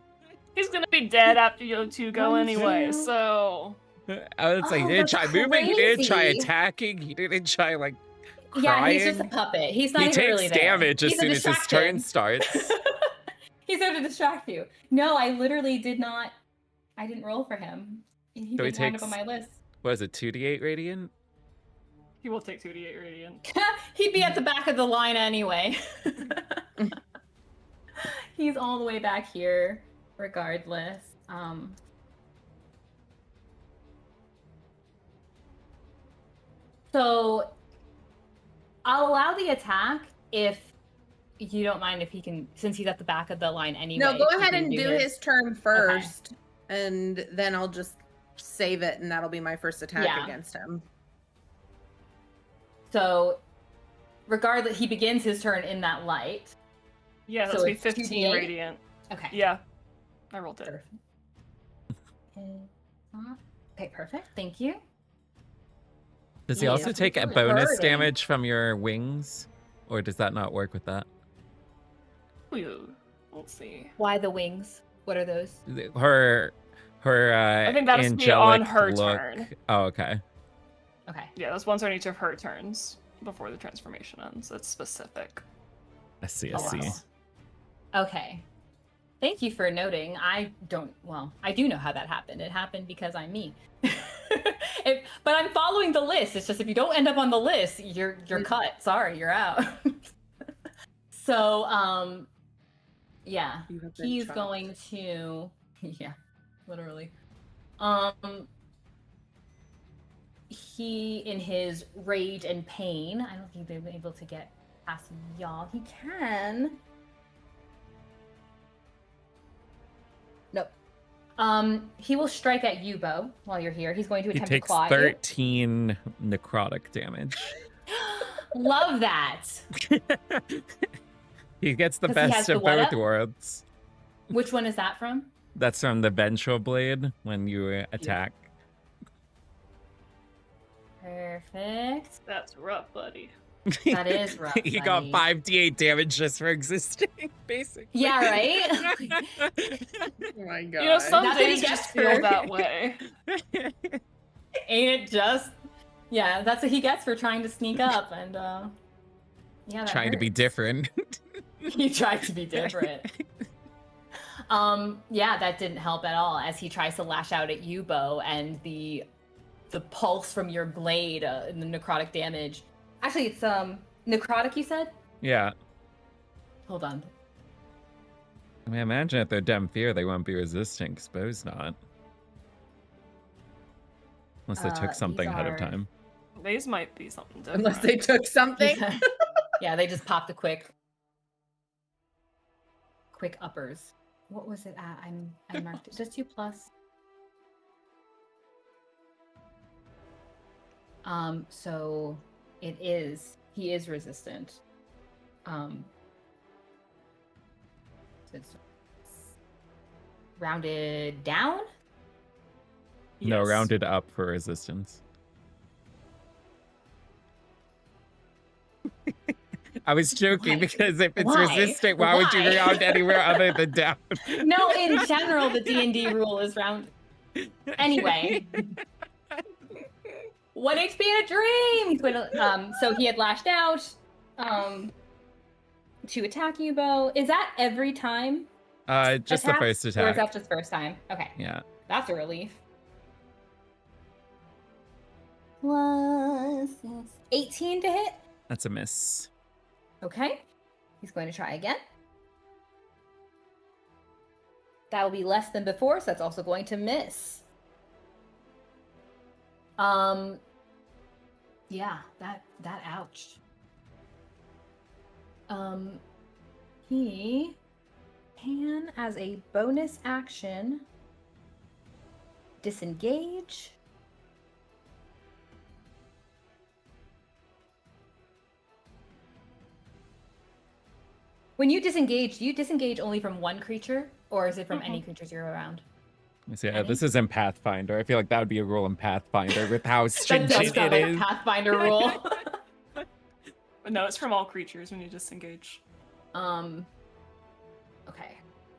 B: He's gonna be dead after you two go anyway, so
C: I was like, he didn't
A: that's
C: try moving, he didn't try
A: crazy.
C: attacking, he didn't try like
A: Yeah, he's just a
C: crying.
A: puppet. He's not
C: He
A: even
C: takes
A: really there.
C: damage as
A: He's a
C: soon as his turn
A: distraction.
C: starts.
A: He's there to distract you. No, I literally did not. I didn't roll for him. He
C: So he
A: didn't wind up
C: takes-
A: on my list.
C: What is it, 2d8 radiant?
B: He will take 2d8 radiant.
A: He'd be at the back of the line anyway. He's all the way back here, regardless. So I'll allow the attack if you don't mind, if he can, since he's at the back of the line anyway.
D: No, go
A: if he
D: ahead
A: can
D: and do his turn first, and then I'll just save it, and that'll be my first attack
A: Yeah.
D: against him.
A: So regardless, he begins his turn in that light.
B: Yeah, that's
A: So
B: be
A: it's
B: 15
A: 2d8?
B: radiant.
A: Okay.
B: Yeah, I rolled it.
A: Perfect. Okay, perfect. Thank you.
C: Does he
A: Yeah,
C: also
A: it's
C: take a
A: really
C: bonus
A: hurting.
C: damage from your wings? Or does that not work with that?
B: Ooh, let's see.
A: Why the wings? What are those?
C: Her
B: I think that's be
C: angelic
B: on her
C: look.
B: turn.
C: Oh, okay.
A: Okay.
B: Yeah, that's once on each of her turns before the transformation ends. It's specific.
C: I see, I
A: Oh,
C: see.
A: wow. Okay. Thank you for noting. I do know how that happened. It happened because I'm me. But I'm following the list. It's just if you don't end up on the list, you're cut. Sorry, you're out. So, yeah.
D: You have been
A: He's
D: chopped.
A: going to yeah, literally. He, in his rage and pain, I don't think they've been able to get past y'all. He can. Nope. He will strike at you, Beau, while you're here. He's going to
C: He
A: attempt to
C: takes
A: claw you.
C: 13 necrotic damage.
A: Love that.
C: He gets the
A: 'Cause he has
C: best
A: the
C: of
A: what
C: both
A: up?
C: worlds.
A: Which one is that from?
C: That's from the vengeful blade when you attack.
A: Perfect.
B: That's rough, buddy.
A: That is rough,
C: He got
A: buddy.
C: 5d8 damage just for existing, basically.
A: Yeah, right?
D: Oh my god.
B: You know, some
A: That's what he
B: days
A: gets
B: just feel
A: for-
B: that way.
A: Ain't it just? Yeah, that's what he gets for trying to sneak up, and yeah, that
C: Trying to be
A: hurts.
C: different.
A: He tried to be different. Yeah, that didn't help at all as he tries to lash out at you, Beau, and the pulse from your blade and the necrotic damage. Actually, it's necrotic, you said?
C: Yeah.
A: Hold on.
C: I mean, imagine if they're dumb fear, they won't be resisting. Suppose not. Unless they took
A: These
C: something ahead of
A: are-
C: time.
B: These might be something different.
D: Unless they took something.
A: Yeah, they just popped a quick uppers. What was it at? I marked it. Just 2+. So he is resistant. So it's rounded down?
C: No,
B: Yes.
C: rounded up for resistance. I was joking
A: Why?
C: because if it's
A: Why?
C: resistant, why would you
A: Why?
C: round anywhere other than down?
A: No, in general, the D&D rule is round. Anyway. 1 HP in a dream! He's going to, so he had lashed out to attack you, Beau. Is that every time?
C: Just the
A: attacks,
C: first
A: Or is
C: attack.
A: that just first time? Okay.
C: Yeah.
A: That's a relief. Plus 18 to hit.
C: That's a miss.
A: Okay. He's going to try again. That will be less than before, so that's also going to miss. Yeah, that ouch. He can, as a bonus action, disengage. When you disengage, do you disengage only from one creature, or is it from any creatures you're around?
C: So, yeah,
A: Any?
C: this is in Pathfinder. I feel like that would be a rule in Pathfinder with how
A: That
C: stringent
A: does sound
C: it
A: like a
C: is.
A: Pathfinder rule.
B: But no, it's from all creatures when you disengage.
A: Okay.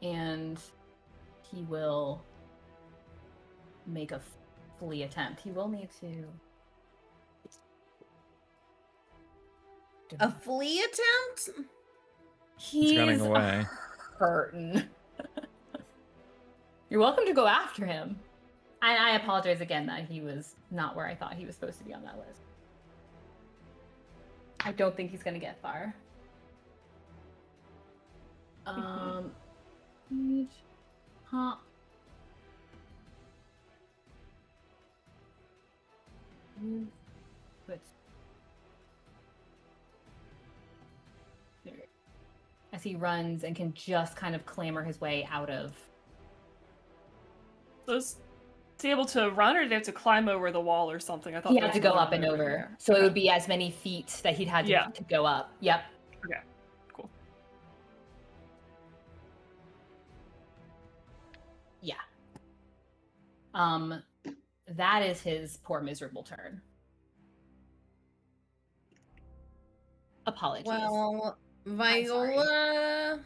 A: And he will make a flee attempt. He will need to.
D: A flee attempt?
C: He's running
A: He's
C: away.
A: hurting. You're welcome to go after him. And I apologize again that he was not where I thought he was supposed to be on that list. I don't think he's gonna get far. Huge hop. But as he runs and can just kind of clamber his way out of.
B: So is he able to run, or do they have to climb over the wall or something? I thought
A: He
B: they
A: had to
B: were
A: go
B: going
A: up and over.
B: here.
A: So
B: Okay.
A: it would be as many feet that he'd had to go up. Yep.
B: Okay, cool.
A: Yeah. That is his poor miserable turn. Apologies.
D: Well, Viola,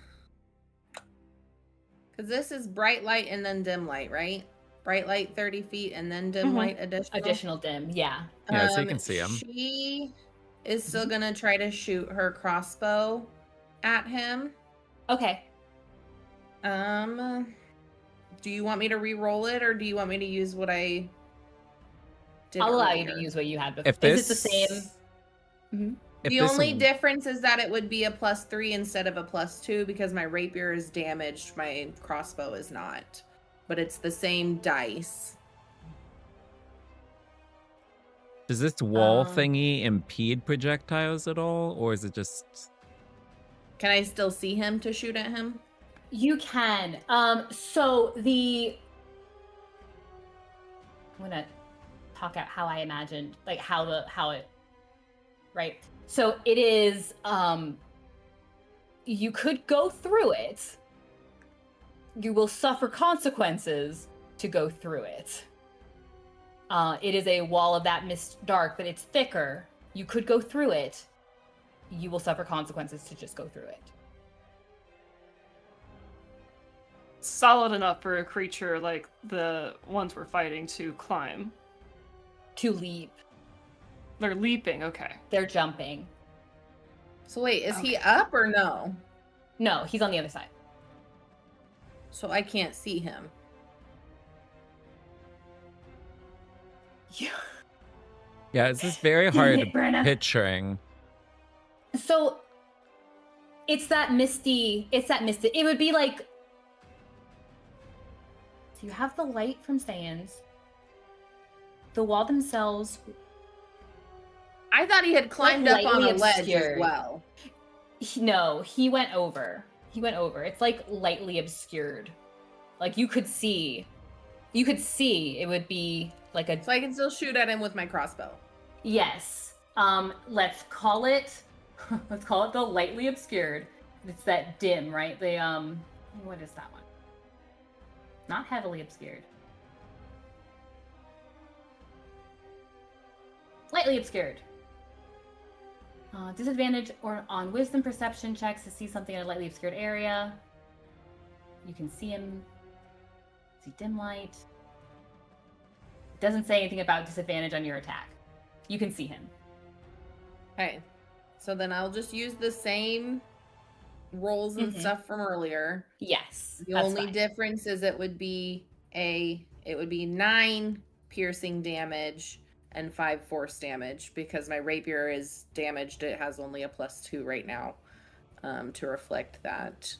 D: because this is bright light and then dim light, right? Bright light 30 feet and then dim light additional.
A: Additional dim, yeah.
C: Yeah, so you can see him.
D: She is still gonna try to shoot her crossbow at him.
A: Okay.
D: Do you want me to re-roll it, or do you want me to use what I did
A: I'll allow you
D: earlier?
A: to use what you had before.
C: If
A: Is it the
C: this-
A: same? Mhm.
C: If
D: The
C: this
D: only
C: w-
D: difference is that it would be a +3 instead of a +2 because my rapier is damaged, my crossbow is not. But it's the same dice.
C: Does this wall
D: Um,
C: thingy impede projectiles at all, or is it just?
D: Can I still see him to shoot at him?
A: You can. So I'm gonna talk out how I imagined, like how it, right? So it is, you could go through it. You will suffer consequences to go through it. It is a wall of that mist dark, but it's thicker. You could go through it. You will suffer consequences to just go through it.
B: Solid enough for a creature like the ones we're fighting to climb.
A: To leap.
B: They're leaping, okay.
A: They're jumping.
D: So wait, is he
B: Okay.
D: up or no?
A: No, he's on the other side.
D: So I can't see him.
A: Yeah.
C: Yeah, it's just very
A: Dang
C: hard
A: it, Brenna.
C: picturing.
A: So it's that misty. It would be like. So you have the light from Ste'yn's. The wall themselves.
D: I thought he had climbed up on a
A: lightly
D: ledge as
A: obscured.
D: well.
A: No, he went over. It's like lightly obscured. Like you could see. It would be like a.
D: So I can still shoot at him with my crossbow.
A: Yes. Let's call it the lightly obscured. It's that dim, right? What is that one? Not heavily obscured. Lightly obscured. Disadvantage or on wisdom perception checks to see something in a lightly obscured area. You can see him. See dim light. It doesn't say anything about disadvantage on your attack. You can see him.
D: Okay. So then I'll just use the same rolls and stuff from earlier.
A: Yes.
D: The
A: that's
D: only
A: fine.
D: difference is it would be 9 piercing damage and 5 force damage because my rapier is damaged. It has only a +2 right now to reflect that.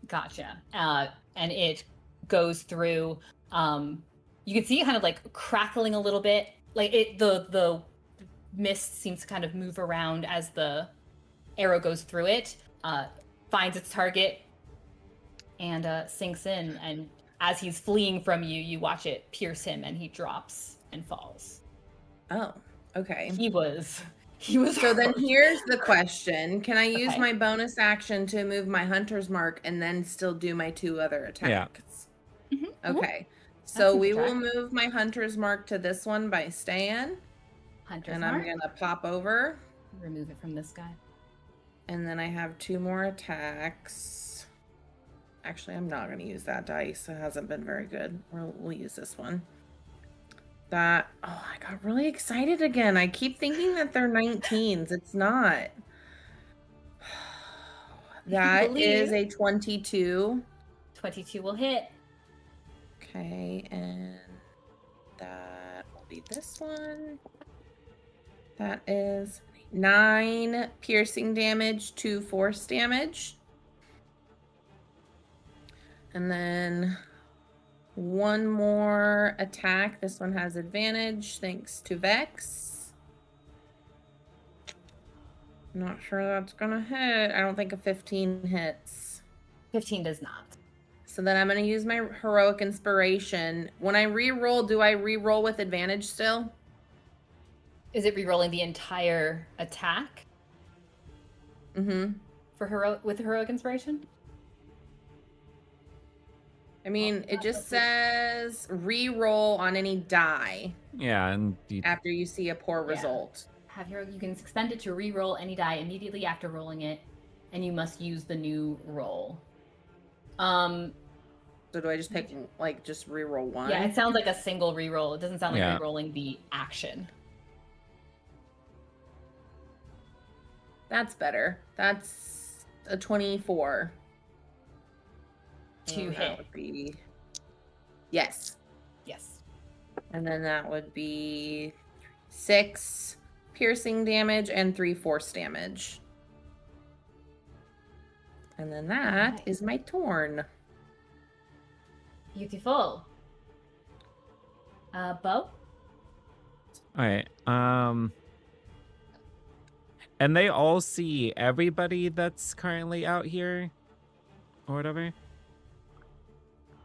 A: Gotcha. And it goes through. You can see it kind of like crackling a little bit. Like the mist seems to kind of move around as the arrow goes through it. Finds its target and sinks in. And as he's fleeing from you, you watch it pierce him, and he drops and falls.
D: Oh, okay.
A: He was.
D: So then here's the question. Can I use
A: Okay.
D: my bonus action to move my hunter's mark and then still do my 2 other attacks?
A: Mhm,
D: Okay. So
A: seems
D: we
A: to
D: will
A: track.
D: move my hunter's mark to this one by Ste'yn.
A: Hunter's
D: And
A: mark.
D: I'm going to pop over.
A: Remove it from this guy.
D: And then I have 2 more attacks. Actually, I'm not going to use that dice. It hasn't been very good. We'll use this one. That, oh, I got really excited again. I keep thinking that they're 19s. It's not. That is
A: believe.
D: a 22.
A: 22 will hit.
D: Okay, and that will be this one. That is 9 piercing damage, 2 force damage. And then one more attack. This one has advantage thanks to Vex. Not sure that's gonna hit. I don't think a 15 hits.
A: 15 does not.
D: So then I'm gonna use my heroic inspiration. When I re-roll, do I re-roll with advantage still?
A: Is it re-rolling the entire attack
D: Mm-hmm.
A: for with heroic inspiration?
D: I mean, it just says re-roll on any die
C: Yeah, and
D: after you see a poor
A: Yeah.
D: result.
A: Have hero, you can expend it to re-roll any die immediately after rolling it, and you must use the new roll.
D: So do I just pick, like, just re-roll one?
A: Yeah, it sounds like a single re-roll. It doesn't sound like
C: Yeah.
A: re-rolling the action.
D: That's better. That's a 24.
A: To
D: So
A: hit.
D: That would be... Yes.
A: Yes.
D: And then that would be 6 piercing damage and 3 force damage. And then that
A: Alright.
D: is my turn.
A: Beautiful. Beau?
C: all right. And they all see everybody that's currently out here, or whatever.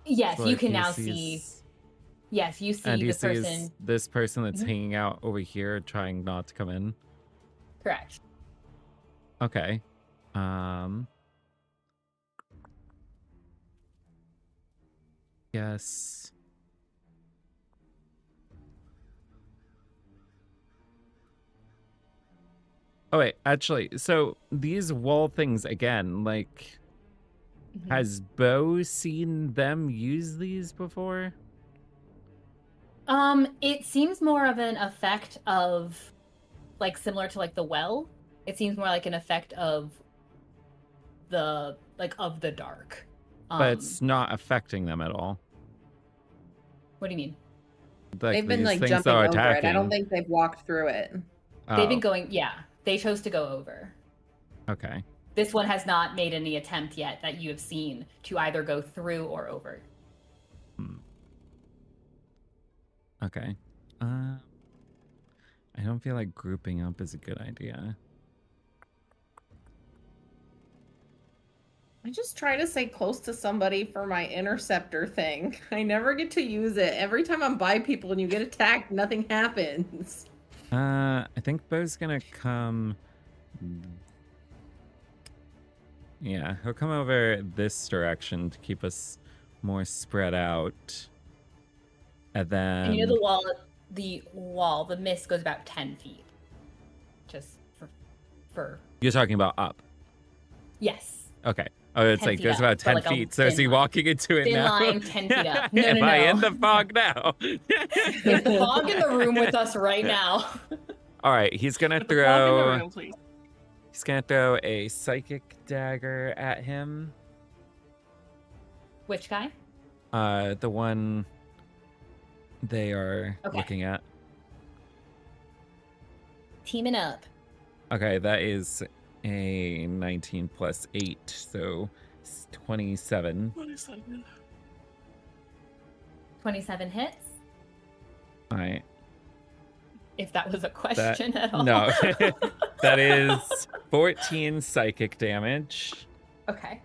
A: Yes,
C: So,
A: you
C: like,
A: can
C: he
A: now see.
C: sees-
A: Yes, you see
C: And he
A: the
C: sees
A: person.
C: this person that's
A: Mhm.
C: hanging out over here, trying not to come in.
A: Correct.
C: Okay. Yes. Oh wait, actually, so these wall things again, like,
A: Mhm.
C: has Beau seen them use these before?
A: It seems more of an effect of, like, similar to like the well. It seems more like an effect of the dark.
C: But it's not affecting them at all.
A: What do you mean?
C: Like,
D: They've been,
C: these
D: like,
C: things
D: jumping
C: are
D: over
C: attacking.
D: it. I don't think they've walked through it.
A: They've been
C: Oh,
A: going. Yeah, they chose to go over.
C: okay.
A: This one has not made any attempt yet that you have seen to either go through or over.
C: Okay. I don't feel like grouping up is a good idea.
D: I just try to stay close to somebody for my interceptor thing. I never get to use it. Every time I'm by people and you get attacked, nothing happens.
C: I think Beau's gonna come. Yeah, he'll come over this direction to keep us more spread out. And then.
A: And you know the mist goes about 10 feet. Just for.
C: You're talking about up.
A: Yes.
C: Okay. Oh, it's
A: 10
C: like
A: feet
C: goes
A: up,
C: about
A: but
C: 10
A: like a
C: feet. So is he
A: thin line.
C: walking into it
A: Thin
C: now?
A: line, 10 feet up. No,
C: Am
A: no,
C: I in
A: no.
C: the fog now?
A: There's the fog in the room with us right now.
C: All right, he's gonna
B: Put the fog in the
C: throw.
B: room, please.
C: He's gonna throw a psychic dagger at him.
A: Which guy?
C: The one they are
A: Okay.
C: looking at.
A: Teaming up.
C: Okay, that is a 19 plus 8, so it's 27.
A: 27 hits.
C: All right.
A: If that was a question at all.
C: No, that is 14 psychic damage.
A: Okay.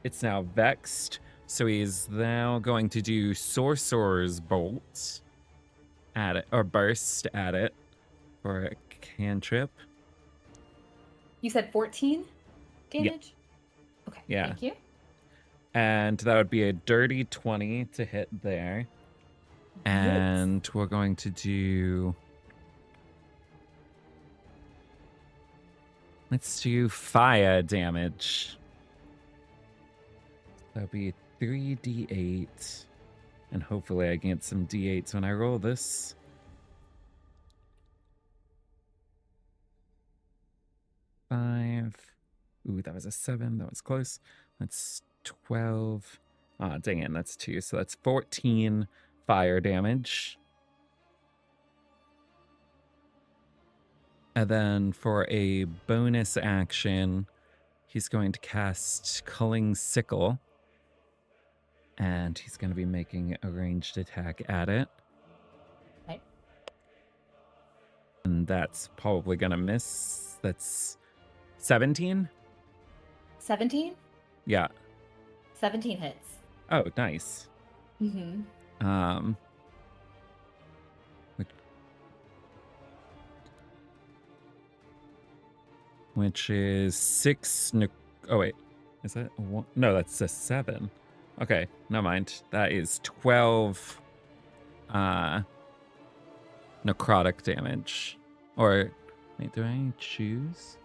C: It's now vexed, so he's now going to do Sorcerer's Bolt at it, or burst at it for a cantrip.
A: You said 14 damage? Okay.
C: Yeah.
A: Thank you.
C: And that would be a dirty 20 to hit there. And we're going to do... Let's do fire damage. That'll be 3d8 And hopefully I get some d8s when I roll this. Five. Ooh, that was a 7. That was close. That's 12. Ah, dang it, that's 2. So that's 14 fire damage. And then for a bonus action, he's going to cast Culling Sickle. And he's going to be making a ranged attack at it.
A: Okay.
C: And that's probably going to miss. That's 17?
A: 17?
C: Yeah.
A: 17 hits.
C: Oh, nice.
A: Mm-hmm.
C: Which is 6. Oh, wait. Is that a 1? No, that's a 7. Okay, never mind. That is 12 necrotic damage. Or, wait, do I choose?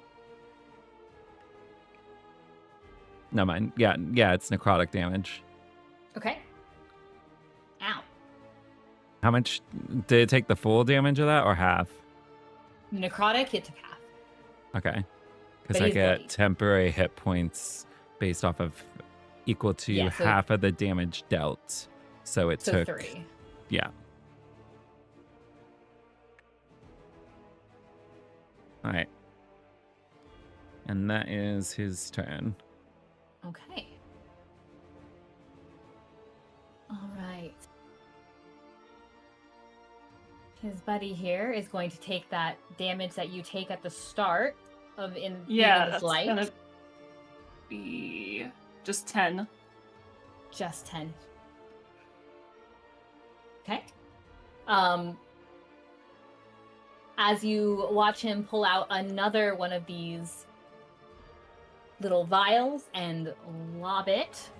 C: Never mind. Yeah, it's necrotic damage.
A: Okay. Ow.
C: How much did it take, the full damage of that or half?
A: Necrotic, it took half.
C: Okay. Because
A: But
C: I
A: he's
C: get
A: bloody.
C: temporary hit points based off of equal to
A: Yeah, so-
C: half of the damage dealt. So it
A: So
C: took
A: 3.
C: Yeah. All right. And that is his turn.
A: Okay. All right. His buddy here is going to take that damage that you take at the start of
B: Yeah,
A: Eden's
B: that's
A: light.
B: gonna be just 10.
A: Just 10. Okay. As you watch him pull out another one of these little vials and lob it.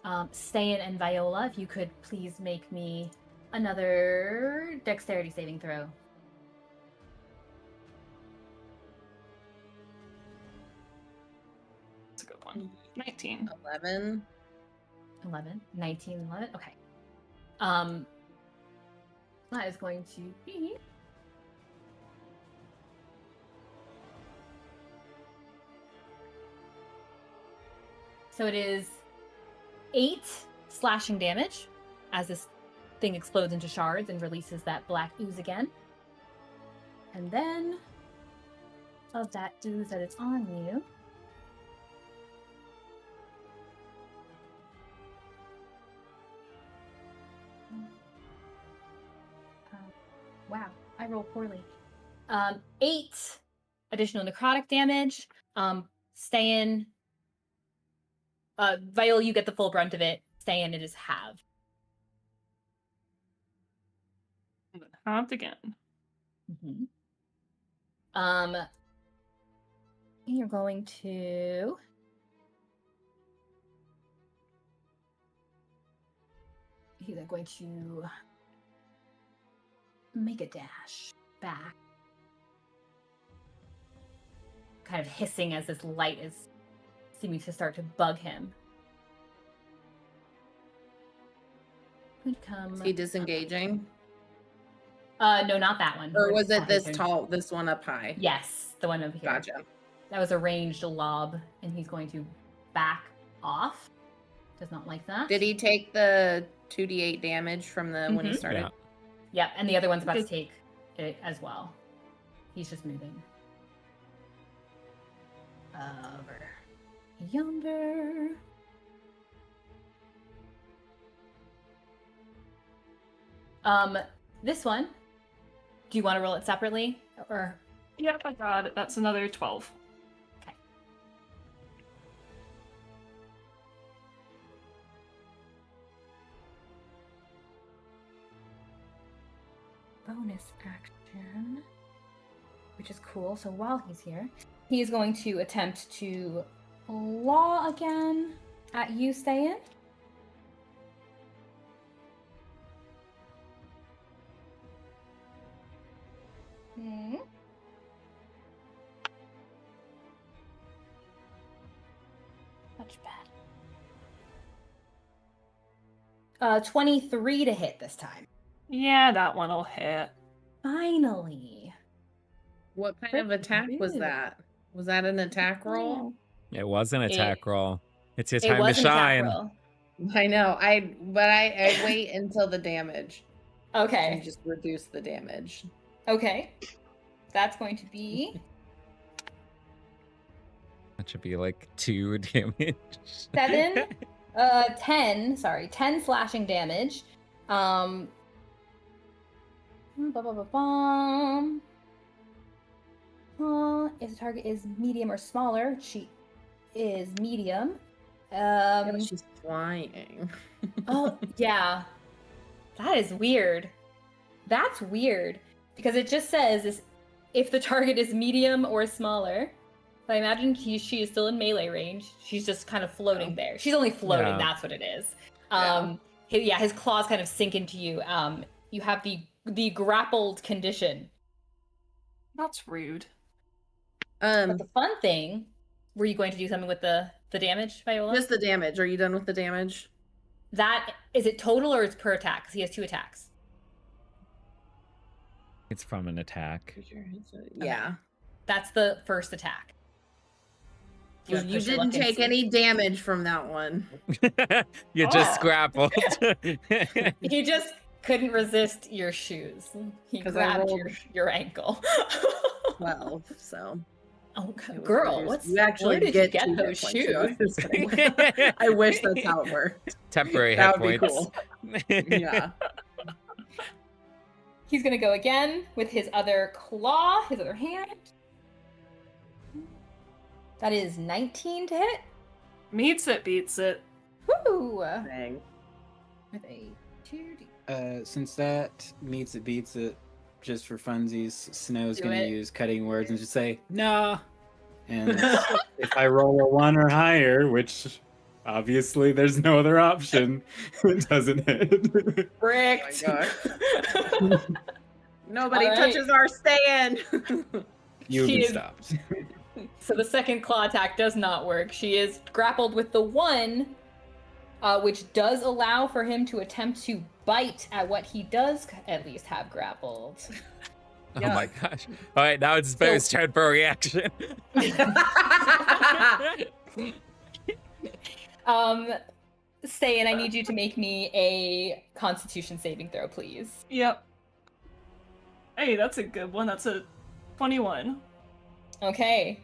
A: Ste'yn and Viola, if you could please make me another dexterity saving throw.
B: That's a good one. 19.
D: 11.
A: 11, 19, 11. Okay. That is going to be so it is 8 slashing damage as this thing explodes into shards and releases that black ooze again. And then of that ooze that is on you, wow, I roll poorly. 8 additional necrotic damage. Ste'yn, Viola, you get the full brunt of it. Ste'yn, it is halved.
B: And then halved again.
A: Mm-hmm. You're going to he's going to make a dash back, kind of hissing as this light is seeming to start to bug him. Could come.
D: Is he disengaging?
A: No, not that one.
D: Or
A: We're
D: was it
A: not
D: this
A: his turn.
D: tall, this one up high?
A: Yes, the one over here.
D: Gotcha.
A: That was a ranged lob, and he's going to back off. Does not like that.
D: Did he take the 2d8 damage from the when he
A: Mhm.
D: started?
C: Yeah.
A: Yep, and the other one's about to
B: Did-
A: take it as well. He's just moving. Over yonder. This one. Do you want to roll it separately, or
B: Yep, I got it. That's another 12.
A: okay? Bonus action, which is cool. So while he's here, he's going to attempt to claw again at you, Ste'yn. Much bad. 23 to hit this time.
B: Yeah, that one will hit.
A: Finally.
D: What kind of attack was that? Was that an attack roll?
C: It was an attack roll. It's your
A: It
C: time to
A: was an attack
C: shine.
A: roll.
D: I know. But I wait until the damage and
A: Okay.
D: just reduce the damage.
A: Okay. That's going to be
C: That should be like 2 damage.
A: 7, 10 slashing damage. If the target is medium or smaller, she is medium.
D: Yeah, but she's flying.
A: Oh, yeah. That is weird. That's weird. Because it just says if the target is medium or smaller. But I imagine she is still in melee range. She's just kind of floating there. She's only floating,
C: Yeah.
A: that's what it is.
D: Yeah.
A: His claws kind of sink into you. You have the grappled condition.
B: That's rude.
A: But the fun thing, were you going to do something with the damage, Viola?
D: Just the damage. Are you done with the damage?
A: That, is it total or is per attack? Because he has 2 attacks.
C: It's from an attack.
D: Yeah.
A: That's the first attack. Do
D: You
A: wanna push your
D: didn't
A: luck and
D: take
A: see?
D: any damage from that one.
C: You just grappled.
A: He just couldn't resist your shoes. He
D: 'Cause I
A: grabbed
D: rolled-
A: your ankle.
D: 12, so.
A: Oh,
D: it was
A: girl,
D: reduced.
A: what's
D: You actually
A: where did you get
D: 2 hit
A: those
D: points,
A: shoes?
D: so I'm just kidding. I wish that's how it worked.
C: Temporary
D: That
C: hit
D: would be
C: points.
D: cool. Yeah.
A: He's gonna go again with his other claw, his other hand. That is 19 to hit.
B: Meets it, beats it.
A: Woo!
D: Dang.
A: With a 2d.
E: Since that meets it beats it, just for funsies, Snow's
A: Do
E: gonna
A: it.
E: use cutting words and just say nah. And if I roll a 1 or higher, which obviously there's no other option, it doesn't hit.
A: Bricked.
D: Oh my Nobody
A: All right.
D: touches our stand.
E: You've
A: She
E: been
A: is-
E: stopped.
A: So the second claw attack does not work. She is grappled with the 1, which does allow for him to attempt to bite at what he does at least have grappled.
C: Oh my gosh. All right, now it's Beau's turn for a reaction.
A: Ste'yn, I need you to make me a Constitution saving throw, please.
B: Yep. Hey, that's a good one. That's a 21.
A: Okay.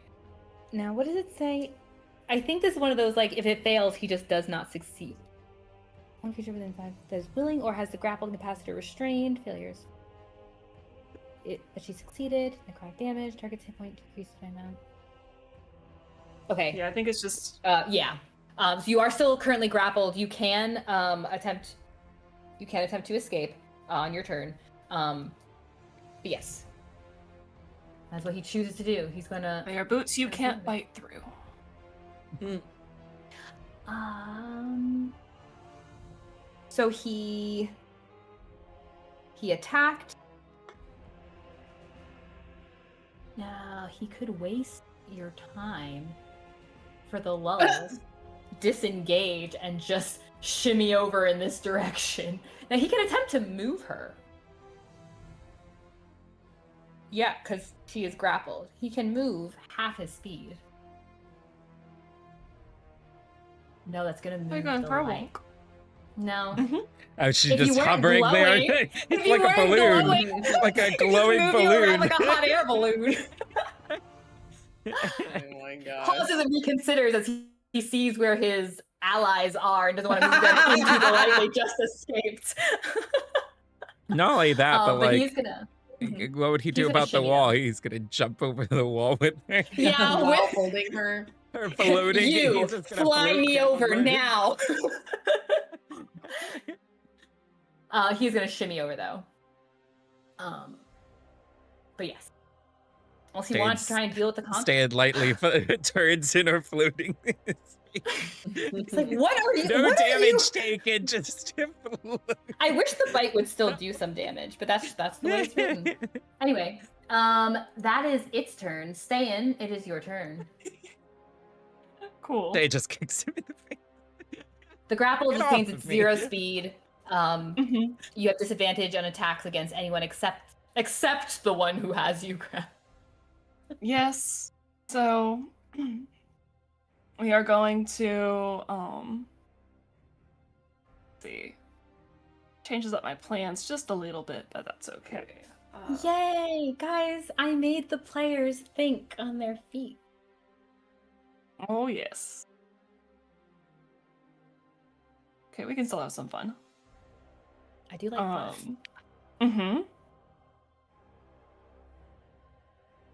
A: Now, what does it say? I think this is one of those, like, if it fails, he just does not succeed. One creature within 5 that is willing or has the grappling capacity restrained. Failures. But she succeeded. Necrotic damage. Target's hit point decreased by amount. Okay.
B: Yeah, I think it's just.
A: Yeah. So you are still currently grappled. You can attempt to escape on your turn. But yes. That's what he chooses to do. He's gonna
B: They are boots you can't bite through.
A: So he attacked. Now he could waste your time for the lulls, disengage, and just shimmy over in this direction. Now he can attempt to move her. Yeah, because she is grappled. He can move half his speed. No, that's gonna move
B: Are you going
A: the
B: for a
A: light.
B: walk?
A: No.
C: Oh, she's
A: If you
C: just
A: weren't
C: hovering
A: glowing-
C: there.
A: if
C: It's
A: you
C: like a
A: weren't
C: balloon.
A: glowing,
C: Like a
A: he
C: glowing
A: just move you
C: balloon.
A: around like a hot air balloon.
D: Oh my god.
A: Pauses and reconsiders as he sees where his allies are and doesn't want to move them into the light they just escaped.
C: Not only that, but
A: but
C: like,
A: he's gonna.
C: what would he do
A: He's gonna
C: about the
A: shimmy
C: wall?
A: them.
C: He's gonna jump over the wall with her.
A: Yeah,
D: While
A: with
D: holding her.
C: Her floating.
A: you
C: He's just gonna
A: fly
C: float
A: me
C: down
A: over
C: the-
A: now. He's gonna shimmy over though. But yes. Unless he wants to try and deal with the conflict.
C: Stand lightly turns in her floating.
A: It's like, what are you?
C: No
A: what are you?
C: damage taken, just float.
A: I wish the bite would still do some damage, but that's the way it's written. Anyway, that is its turn. Ste'yn, it is your turn.
B: Cool.
C: They just kicks him in the face.
A: The grapple
C: Get
A: just
C: off
A: means
C: of
A: it's
C: me.
A: 0 speed. You have disadvantage on attacks against anyone except the one who has you grabbed.
B: Yes. So we are going to see. Changes up my plans just a little bit, but that's okay.
A: Yay, guys! I made the players think on their feet.
B: Oh yes. Okay, we can still have some fun.
A: I do like fun.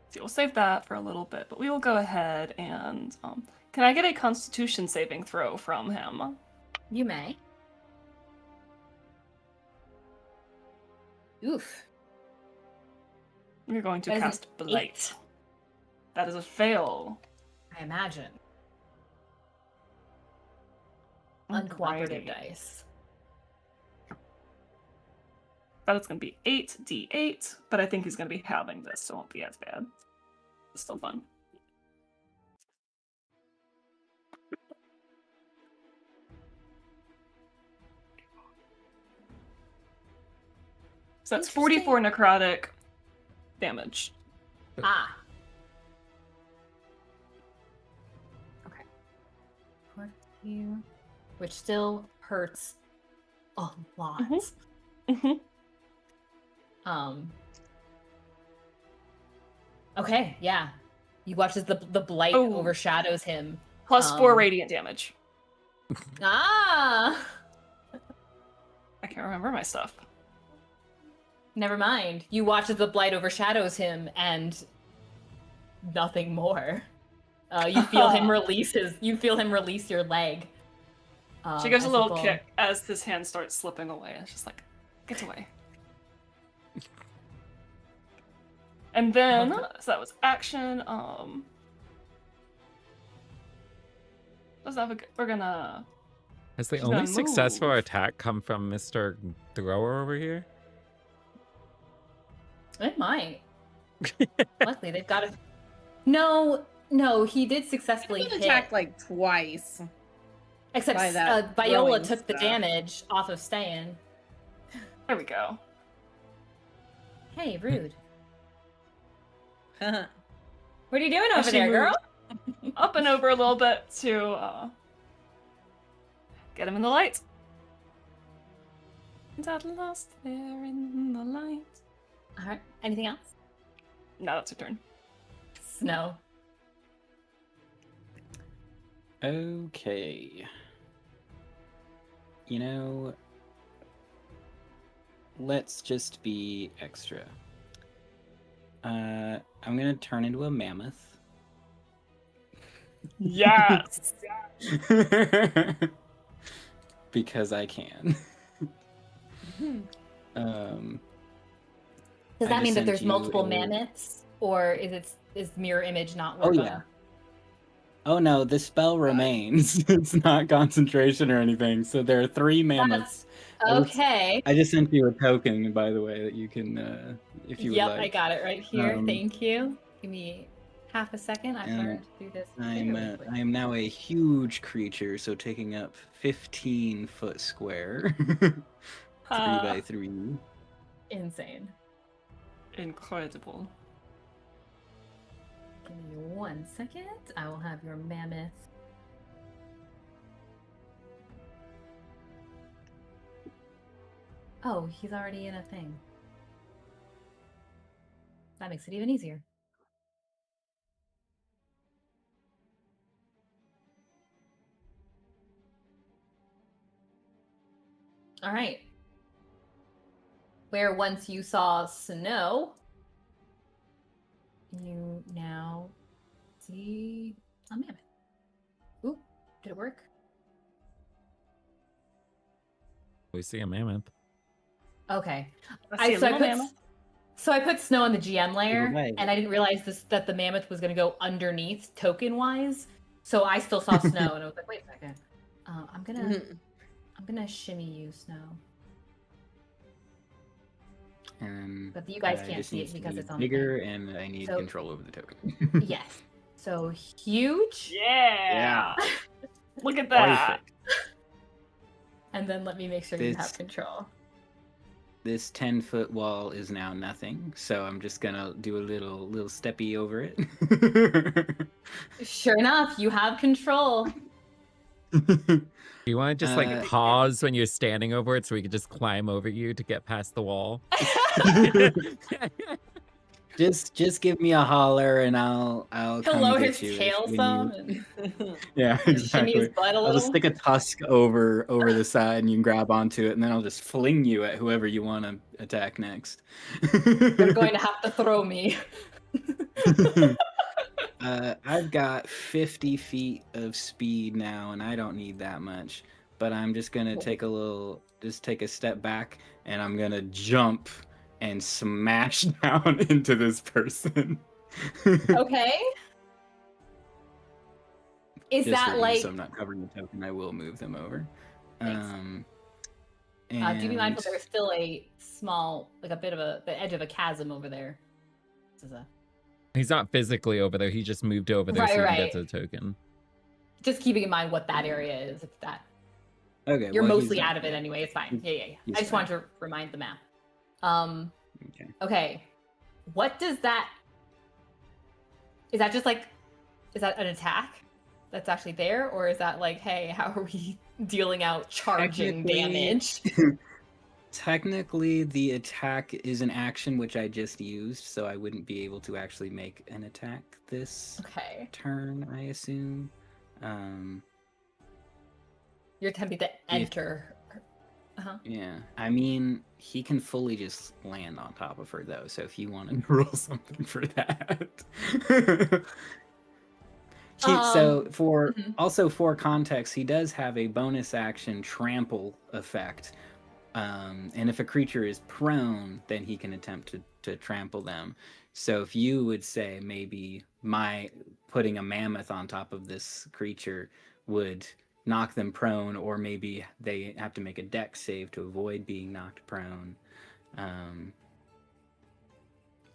B: So we'll save that for a little bit, but we will go ahead and can I get a Constitution saving throw from him?
A: You may. Oof.
B: We're going to
A: That is an
B: cast Blight.
A: 8.
B: That is a fail.
A: I imagine. Uncooperative
B: Alrighty.
A: dice.
B: That is going to be 8d8, but I think he's going to be halving this, so it won't be as bad. It's still fun. So that's 44 necrotic damage.
A: Ah. Okay. 14, which still hurts a lot. Okay, yeah. You watch as the blight overshadows him.
B: Plus 4 radiant damage.
A: Ah!
B: I can't remember my stuff.
A: Never mind. You watch as the blight overshadows him and nothing more. You feel him release your leg.
B: She gives a little kick as his hand starts slipping away. It's just like, get away. And then, so that was action. We're gonna.
C: Has the
B: She's
C: only
B: gonna
C: successful
B: move.
C: attack come from Mr. Thrower over here?
A: It might. Luckily, they've got a. No, he did successfully
D: He
A: hit.
D: attacked like twice.
A: Except
D: by that
A: Viola
D: throwing
A: took the
D: stuff.
A: damage off of Ste'yn.
B: There we go.
A: Hey, rude.
D: Huh.
A: What are you doing over
B: She
A: there, girl?
B: moved up and over a little bit to get him in the light. And at last, they're in the light.
A: All right. Anything else?
B: Now that's your turn.
A: Snow.
E: Okay. You know, let's just be extra. I'm gonna turn into a mammoth.
B: Yes.
E: Because I can.
A: Does
E: I
A: that mean
E: just
A: that there's
E: sent you
A: multiple
E: a-
A: mammoths, or is mirror image not
E: Oh
A: working?
E: yeah. Oh no, the spell remains. It's not concentration or anything. So there are 3 mammoths.
A: Okay.
E: I just sent you a token, by the way, that you can, if you would like.
A: I got it right here.
E: Um,
A: Thank you. Give me half a second. I've learned to do this.
E: I
A: very quickly.
E: am now a huge creature, so taking up 15 foot square. 3 by 3.
A: Insane.
B: Incredible.
A: Give me 1 second. I will have your mammoth. Oh, he's already in a thing. That makes it even easier. All right. Where once you saw snow, you now see a mammoth. Ooh, did it work?
C: We see a mammoth.
A: Okay.
B: I see a little mammoth.
A: So I put snow on the GM layer,
E: Right.
A: and I didn't realize that the mammoth was going to go underneath token-wise. So I still saw snow, and I was like, wait a second. I'm gonna shimmy you, Snow.
E: And
A: But you guys can't
E: just
A: see it
E: needs to
A: because
E: be
A: it's on the
E: bigger, and I need
A: So-
E: control over the token.
A: Yes. So huge.
B: Yeah. Look at that.
E: Perfect.
A: And then let me make sure you have control.
E: This 10-foot wall is now nothing, so I'm just gonna do a little steppy over it.
A: Sure enough, you have control.
C: You want to just
E: Uh,
C: pause when you're standing over it so we could just climb over you to get past the wall?
E: just give me a holler and I'll
A: He'll
E: come
A: lower
E: get
A: his
E: you
A: tail
E: when
A: some
E: you.
A: and
E: Yeah,
A: shimmy his
E: exactly.
A: butt a
E: I'll just
A: little.
E: stick a tusk over the side and you can grab onto it, and then I'll just fling you at whoever you want to attack next.
A: You're going to have to throw me.
E: I've got 50 feet of speed now, and I don't need that much. But I'm just gonna take a step back, and I'm gonna jump and smash down into this person.
A: Okay. Is
E: Just
A: that
E: for
A: like?
E: ease, so I'm not covering the token, I will move them over.
A: Thanks. Do be mindful there's still a small, like a bit of the edge of a chasm over there. This is a...
C: He's not physically over there. He just moved over there so he can get to the token.
A: Just keeping in mind what that area is. If that.
E: Okay.
A: You're
E: well,
A: mostly out of it anyway. It's fine. Yeah. I just wanted to remind the map. Okay. What does that? Is that just like? Is that an attack? That's actually there, or is that like, hey, how are we dealing out charging damage?
E: Technically, the attack is an action which I just used, so I wouldn't be able to actually make an attack this turn, I assume.
A: You're attempting to enter.
E: Yeah, I mean, he can fully just land on top of her, though, so if you want to roll something for that. So for context, he does have a bonus action trample effect. And if a creature is prone, then he can attempt to trample them. So if you would say maybe putting a mammoth on top of this creature would knock them prone, or maybe they have to make a dex save to avoid being knocked prone, I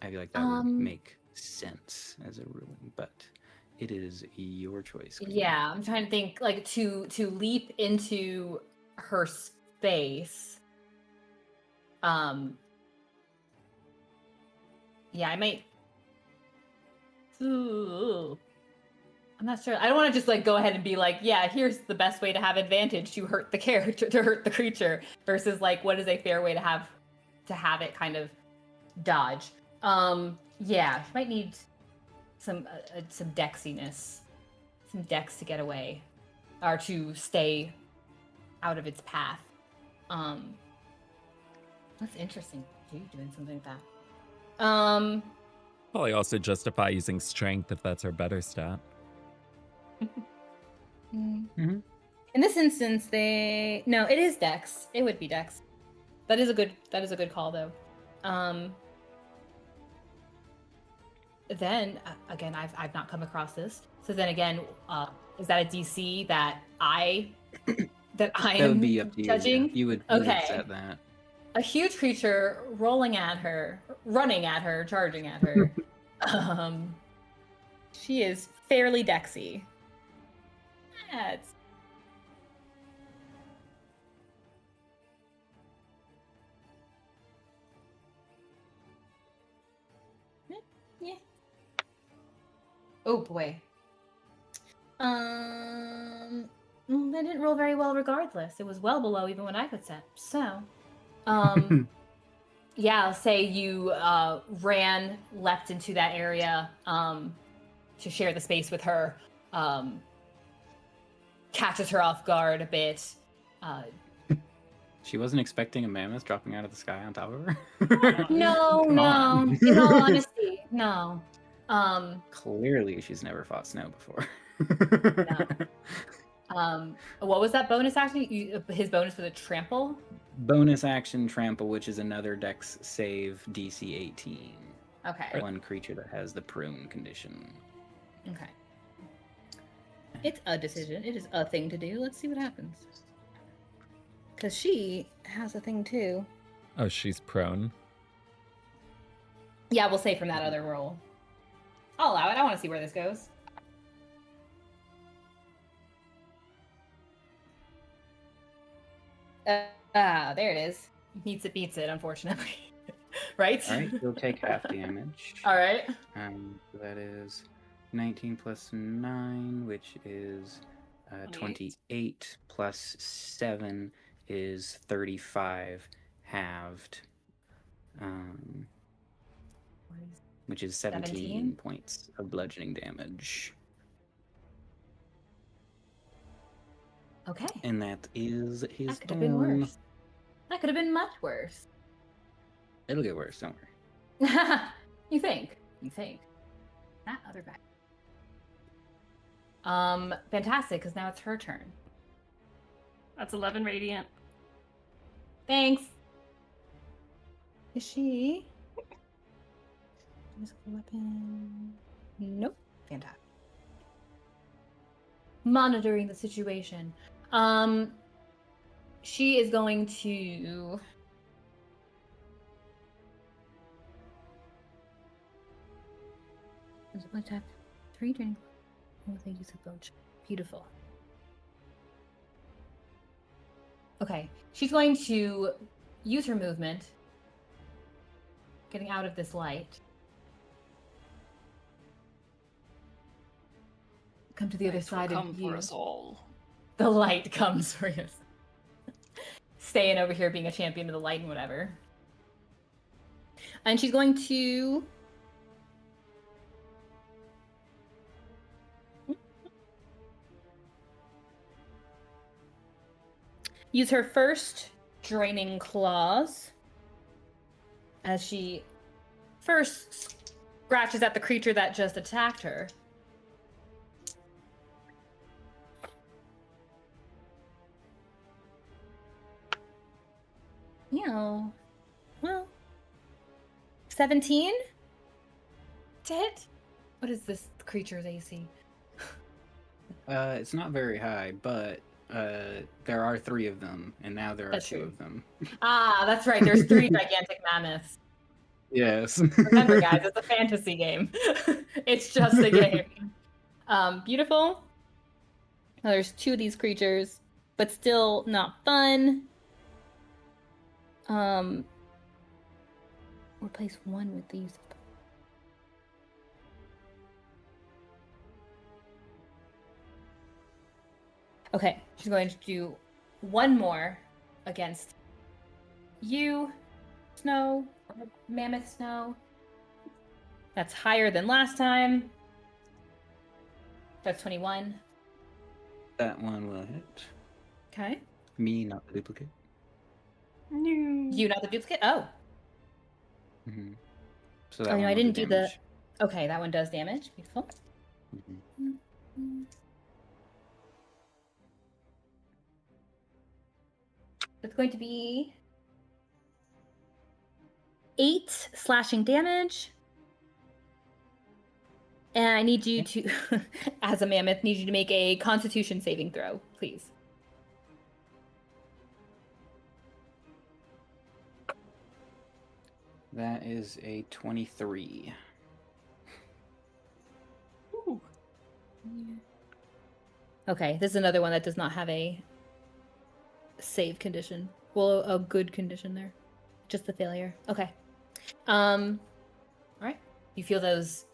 E: feel like that would make sense as a ruling, but it is your choice. Queen.
A: Yeah, I'm trying to think, like, to leap into her space. Yeah, I might. Ooh. I'm not sure. I don't want to just like go ahead and be like, yeah, here's the best way to have advantage to hurt the character, to hurt the creature, versus like what is a fair way to have it kind of dodge. Yeah, might need some dexiness, some dex to get away, or to stay out of its path. That's interesting. You doing something like that?
C: Probably also justify using strength if that's our better stat.
A: Mm-hmm. In this instance, it is dex. It would be dex. That is a good call though. Then again, I've not come across this. So then again, is that a DC that I am
E: would be up to
A: judging?
E: You, yeah. You would set that.
A: A huge creature running at her, charging at her. She is fairly dexy. Yeah, yeah. Oh boy. I didn't roll very well regardless. It was well below even what I could set. So, yeah, I'll say you leapt into that area to share the space with her. Catches her off guard a bit.
E: She wasn't expecting a mammoth dropping out of the sky on top of her?
A: No. In all honesty, no.
E: Clearly, she's never fought snow before.
A: No. What was that bonus action? His bonus was a trample?
E: Bonus action trample, which is another dex save, DC 18.
A: Okay.
E: One creature that has the prone condition.
A: Okay. It's a decision. It is a thing to do. Let's see what happens. Because she has a thing too.
C: Oh, she's prone.
A: Yeah, we'll say from that other roll. I'll allow it. I want to see where this goes. There it is. Meets it, beats it, unfortunately. Right?
E: All right, you'll take half damage.
A: All right.
E: So that is 19 plus 9, which is 28 plus 7 is 35 halved, which is 17 points of bludgeoning damage.
A: Okay.
E: And that is his
A: That could have been
E: turn.
A: worse. That could have been much worse.
E: It'll get worse, don't worry.
A: You think? You think? That other guy. Fantastic, because now it's her turn.
B: That's 11 radiant.
A: Thanks. Is she? Physical weapon. Nope. Fantastic. Monitoring the situation. She is going to. Attack 3 draining with a use of bone. Beautiful. Okay, she's going to use her movement, getting out of this light. Come to the other side of you.
B: For us all.
A: The light comes for you. Staying over here being a champion of the light and whatever. And she's going to use her first draining claws as she first scratches at the creature that just attacked her. Yeah. Well, 17 to hit? What is this creature's AC?
E: It's not very high, but there are 3 of them, and now there are
A: That's
E: 2
A: true.
E: of them.
A: Ah, that's right. There's 3 gigantic mammoths.
E: Yes.
A: Remember, guys, it's a fantasy game. It's just a game. Beautiful. Now, there's 2 of these creatures, but still not fun. Replace 1 with the use of. Okay, she's going to do 1 more against you, Snow, or Mammoth Snow. That's higher than last time. That's 21.
E: That one will hit.
A: Okay.
E: Me, not the duplicate.
B: No.
A: You, not the duplicate? Oh.
E: Mm-hmm. So
A: Oh,
E: that
A: no,
E: one
A: I
E: will do
A: didn't do the.
E: damage.
A: Okay, that one does damage. Beautiful.
E: Mhm.
A: It's going to be 8 slashing damage. And I need you to, as a mammoth, need you to make a Constitution saving throw, please.
E: That is a 23.
B: Ooh.
A: Okay, this is another one that does not have a save condition. Well, a good condition there. Just the failure. Okay. All right. You feel those.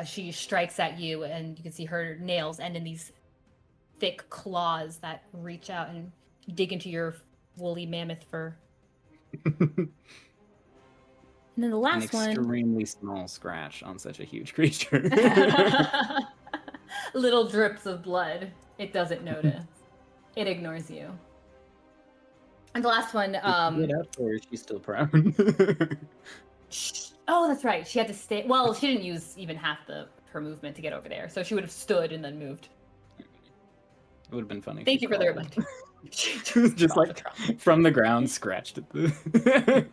A: She strikes at you, and you can see her nails end in these thick claws that reach out and dig into your woolly mammoth fur. And then the last
E: An
A: one.
E: extremely small scratch on such a huge creature.
A: Little drips of blood. It doesn't notice. It ignores you. And the last one.
E: Get up, or is she still prone?
A: Oh, that's right. She had to stay. Well, she didn't use even half her movement to get over there, so she would have stood and then moved.
E: It would have been funny.
A: Thank you for the
E: reminder.
A: reminder.
E: Just like from the ground, scratched at the.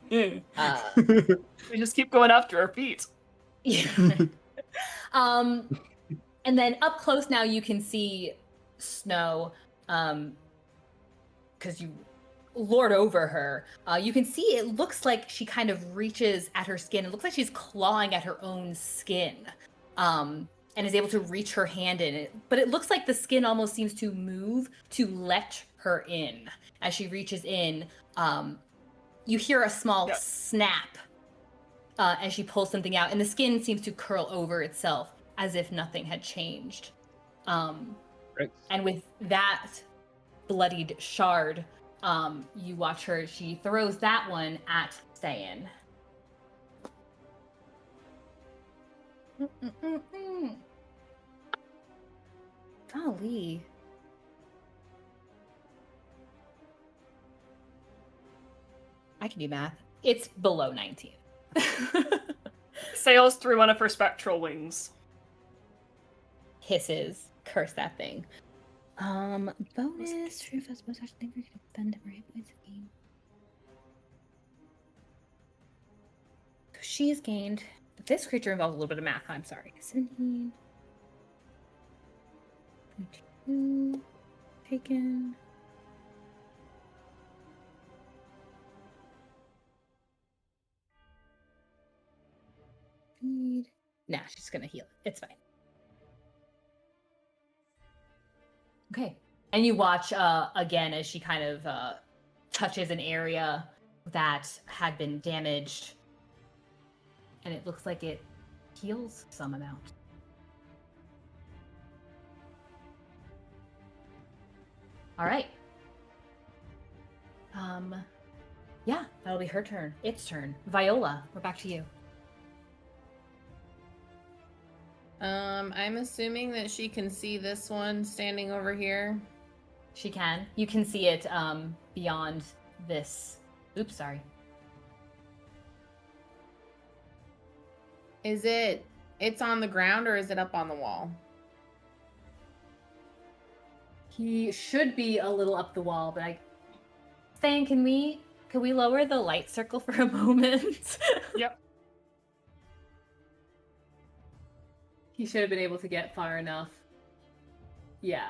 B: We just keep going after our feet.
A: Yeah. And then up close now you can see Snow, because you lord over her. You can see it looks like she kind of reaches at her skin. It looks like she's clawing at her own skin, and is able to reach her hand in it. But it looks like the skin almost seems to move to let her in. As she reaches in, you hear a small
B: Yeah.
A: snap as she pulls something out, and the skin seems to curl over itself as if nothing had changed.
E: Right.
A: And with that bloodied shard, you watch her. She throws that one at Ste'yn. Golly. I can do math. It's below 19.
B: Sails through one of her spectral wings.
A: Hisses. Curse that thing. Bonus. True fast bonus action thing. We can spend more hit points again. So she has gained. This creature involves a little bit of math. I'm sorry. 17. 22. Taken. Nah, she's gonna heal it. It's fine. Okay. And you watch again as she kind of touches an area that had been damaged. And it looks like it heals some amount. All right. Yeah, that'll be her turn. Its turn. Viola, we're back to you.
D: I'm assuming that she can see this one standing over here.
A: She can. You can see it beyond this. Oops, sorry.
D: It's on the ground or is it up on the wall?
A: He should be a little up the wall, but Ste'yn, can we lower the light circle for a moment?
B: Yep.
A: He should have been able to get far enough. Yeah.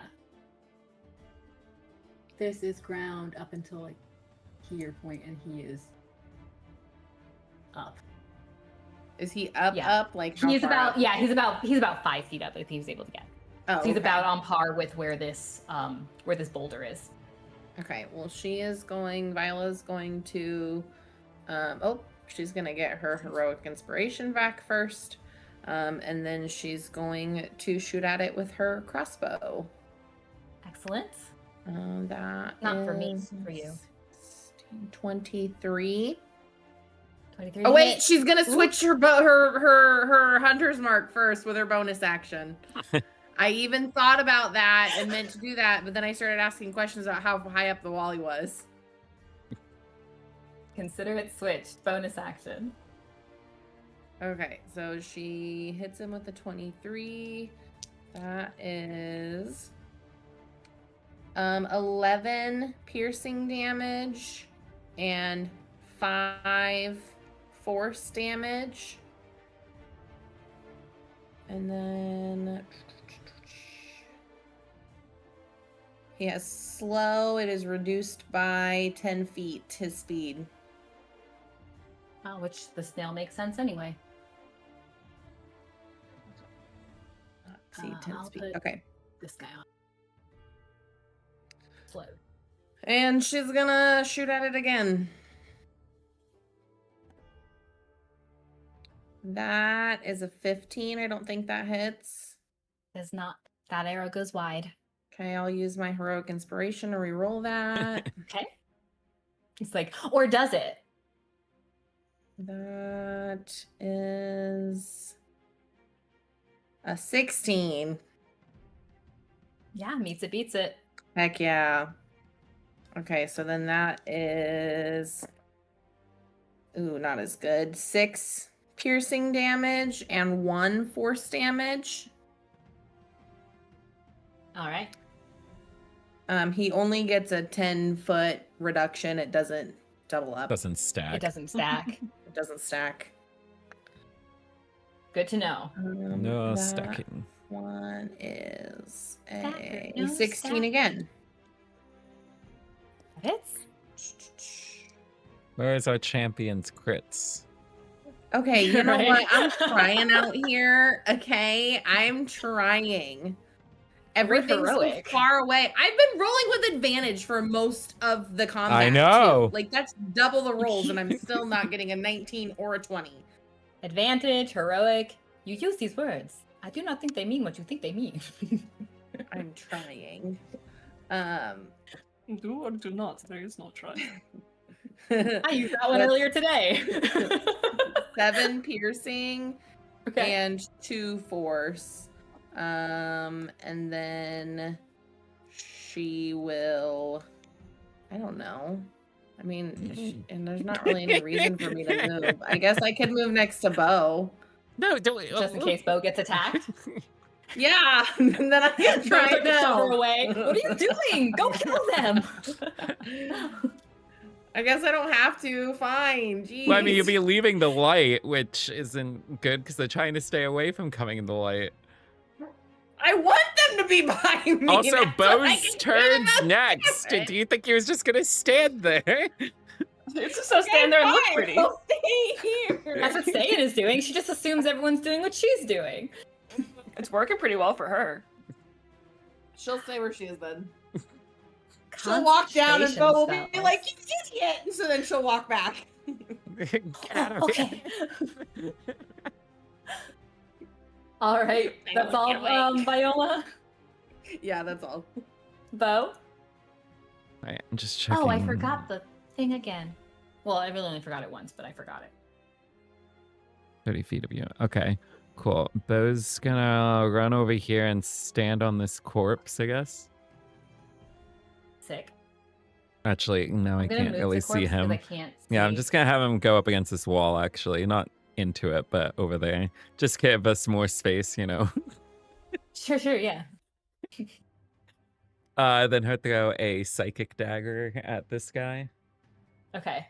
A: This is ground up until like here point, and he is up.
D: Is he up?
A: Yeah.
D: Up? Like how
A: He's
D: far
A: about
D: up?
A: he's about 5 feet up if he was able to get.
D: Oh,
A: So he's
D: okay.
A: about on par with where this boulder is.
D: Okay, well, Viola's going to, she's going to get her heroic inspiration back first. And then she's going to shoot at it with her crossbow.
A: Excellent.
D: That
A: Not for me,
D: is
A: for you.
D: 23.
A: 23.
D: Oh, wait,
A: hit.
D: she's going to switch her hunter's mark first with her bonus action. I even thought about that and meant to do that, but then I started asking questions about how high up the wall he was.
A: Consider it switched. Bonus action.
D: Okay, so she hits him with a 23. That is 11 piercing damage and 5 force damage. And then he has slow. It is reduced by 10 feet, his speed.
A: Which the snail makes sense anyway.
D: Let's see, 10
A: I'll
D: speed.
A: put-
D: Okay.
A: This guy on. Slow.
D: And she's gonna shoot at it again. That is a 15. I don't think that hits.
A: Does not. That arrow goes wide.
D: Okay, I'll use my heroic inspiration to reroll that.
A: Okay. It's like, or does it?
D: That is a 16.
A: Yeah, meets it, beats it.
D: Heck yeah. Okay, so then that is... Ooh, not as good. 6 piercing damage and 1 force damage.
A: All right.
D: He only gets a 10-foot reduction. It doesn't double up.
C: Doesn't stack.
A: It doesn't stack.
D: It doesn't stack.
A: Good to know.
C: No
D: That
C: stacking.
D: one is
A: Stacker,
D: a
A: no
D: 16
A: stack.
D: again.
A: Hits.
C: Where's our champion's crits?
D: Okay, you know
A: Right?
D: what? I'm trying out here. Okay, I'm trying. Everything's so
A: heroic.
D: far away. I've been rolling with advantage for most of the combat.
C: I know.
D: Too. Like that's double the rolls, and I'm still not getting a 19 or a 20.
A: Advantage, heroic. You use these words. I do not think they mean what you think they mean.
D: I'm trying.
B: Do or do not. There is no try.
A: I used that one earlier today.
D: 7 piercing
A: Okay.
D: and 2 force. And then she will. I don't know. I mean, and there's not really any reason for me to move. I guess I could move next to Beau.
C: No, don't.
A: Just in case Beau gets attacked.
D: Yeah, and then I can try
A: Beau took the shoulder
D: now.
A: away. What are you doing? Go kill them.
D: I guess I don't have to. Fine. Jeez.
C: Well, I mean, you'll be leaving the light, which isn't good because they're trying to stay away from coming in the light.
D: I want them to be behind me.
C: Also,
D: that's what I
C: Beau's
D: can do
C: turn's
D: about
C: next.
D: it.
C: Do you think he was just gonna stand there?
B: It's just so stand there and look
D: Fine,
B: pretty.
D: I'll stay here.
A: That's what Ste'yn is doing. She just assumes everyone's doing what she's doing.
B: It's working pretty well for her.
D: She'll stay where she is then. She'll walk down and Beau will be
A: Concentration
D: like, "You idiot!" And so then she'll walk back.
C: Get out of here.
A: Okay. All right. That's all, Viola.
D: Yeah, that's all.
A: Beau.
C: Alright, I'm just checking.
A: Oh, I forgot the thing again. Well, I really only forgot it once, but I forgot it.
C: 30 feet of you. Okay, cool. Beau's gonna run over here and stand on this corpse, I guess.
A: Sick.
C: Actually, no, I
A: I'm gonna
C: can't
A: move
C: really
A: the corpse
C: see
A: 'cause
C: him.
A: I can't
C: Yeah, I'm
A: see.
C: just gonna have him go up against this wall, actually. Not into it, but over there. Just give us more space, you know.
A: Sure, yeah.
C: Then he'll throw a psychic dagger at this guy.
A: Okay.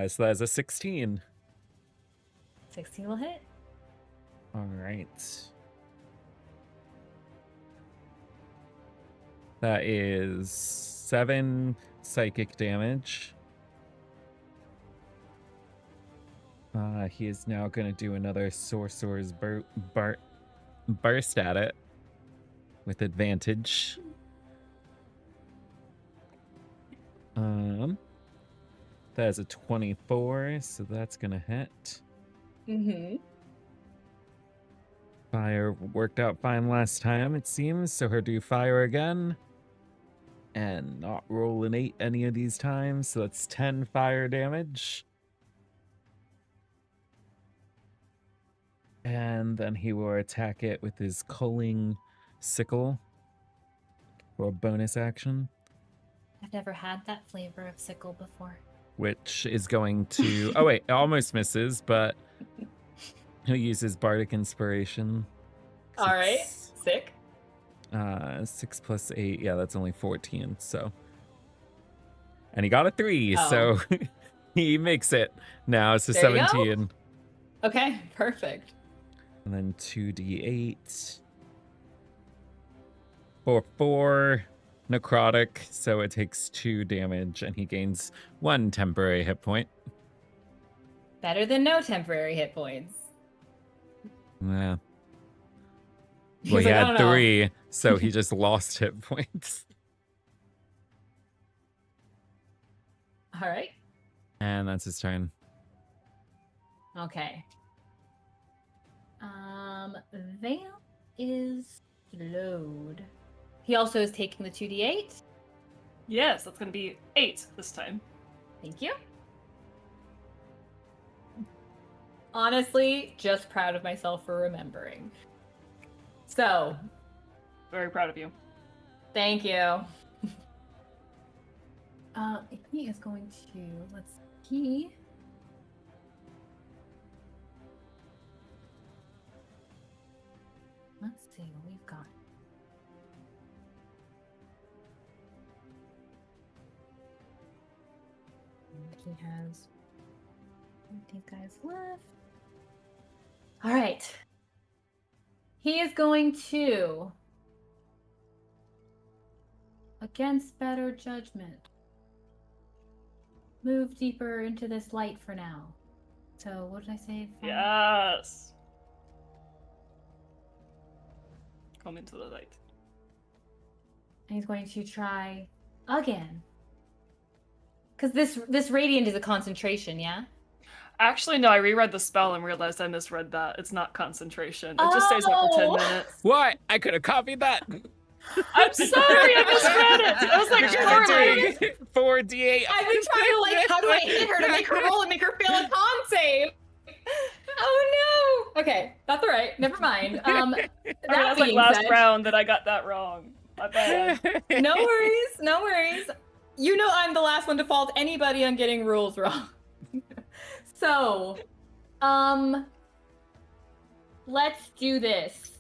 C: So that's a 16.
A: 16 will hit.
C: All right. That is 7 psychic damage. He is now going to do another sorcerer's burst at it with advantage. That is a 24, so that's going to hit.
A: Mm-hmm.
C: Fire worked out fine last time, it seems, so her do fire again. And not roll an 8 any of these times, so that's 10 fire damage. And then he will attack it with his culling sickle for a bonus action,
A: I've never had that flavor of sickle before.
C: which is going to... Oh, wait, it almost misses, but he'll use his bardic inspiration.
A: All right.
C: Six-
A: Sick.
C: 6 plus 8, yeah, that's only 14, so... And he got a 3,
A: Oh.
C: so he makes it now. It's a
A: There you go.
C: 17.
A: Okay, perfect.
C: And then 2d8. For 4 necrotic, so it takes 2 damage, and he gains 1 temporary hit point.
A: Better than no temporary hit points.
C: Yeah.
A: He's
C: Well, he
A: like,
C: had
A: "I don't know."
C: 3, so he just lost hit points.
A: All right.
C: And that's his turn.
A: Okay. Vale is slowed. He also is taking the 2d8.
B: Yes, that's gonna be 8 this time.
A: Thank you. Honestly, just proud of myself for remembering. So,
B: Very proud of you.
A: thank you. He is going to, let's see. Let's see what we've got. He has these guys left. All right. He is going to, against better judgment, move deeper into this light for now. So what did I say?
B: Yes. come into the light.
A: And he's going to try again. Because this radiant is a concentration, yeah?
B: Actually, no, I reread the spell and realized I misread that. It's not concentration. It just stays up for 10 minutes.
C: What? I could have copied that.
B: I'm sorry, I misread it. I was like,
D: Sorry.
C: 4d8.
A: I've been trying to, like, how do I hit her to make her roll and make her fail a con save? Oh no! Okay, that's all right. Never mind.
B: I mean,
A: That
B: that's like
A: being
B: last
A: said,
B: round that I got that wrong. My bad.
A: no worries, no worries. You know I'm the last one to fault anybody on getting rules wrong. So, let's do this.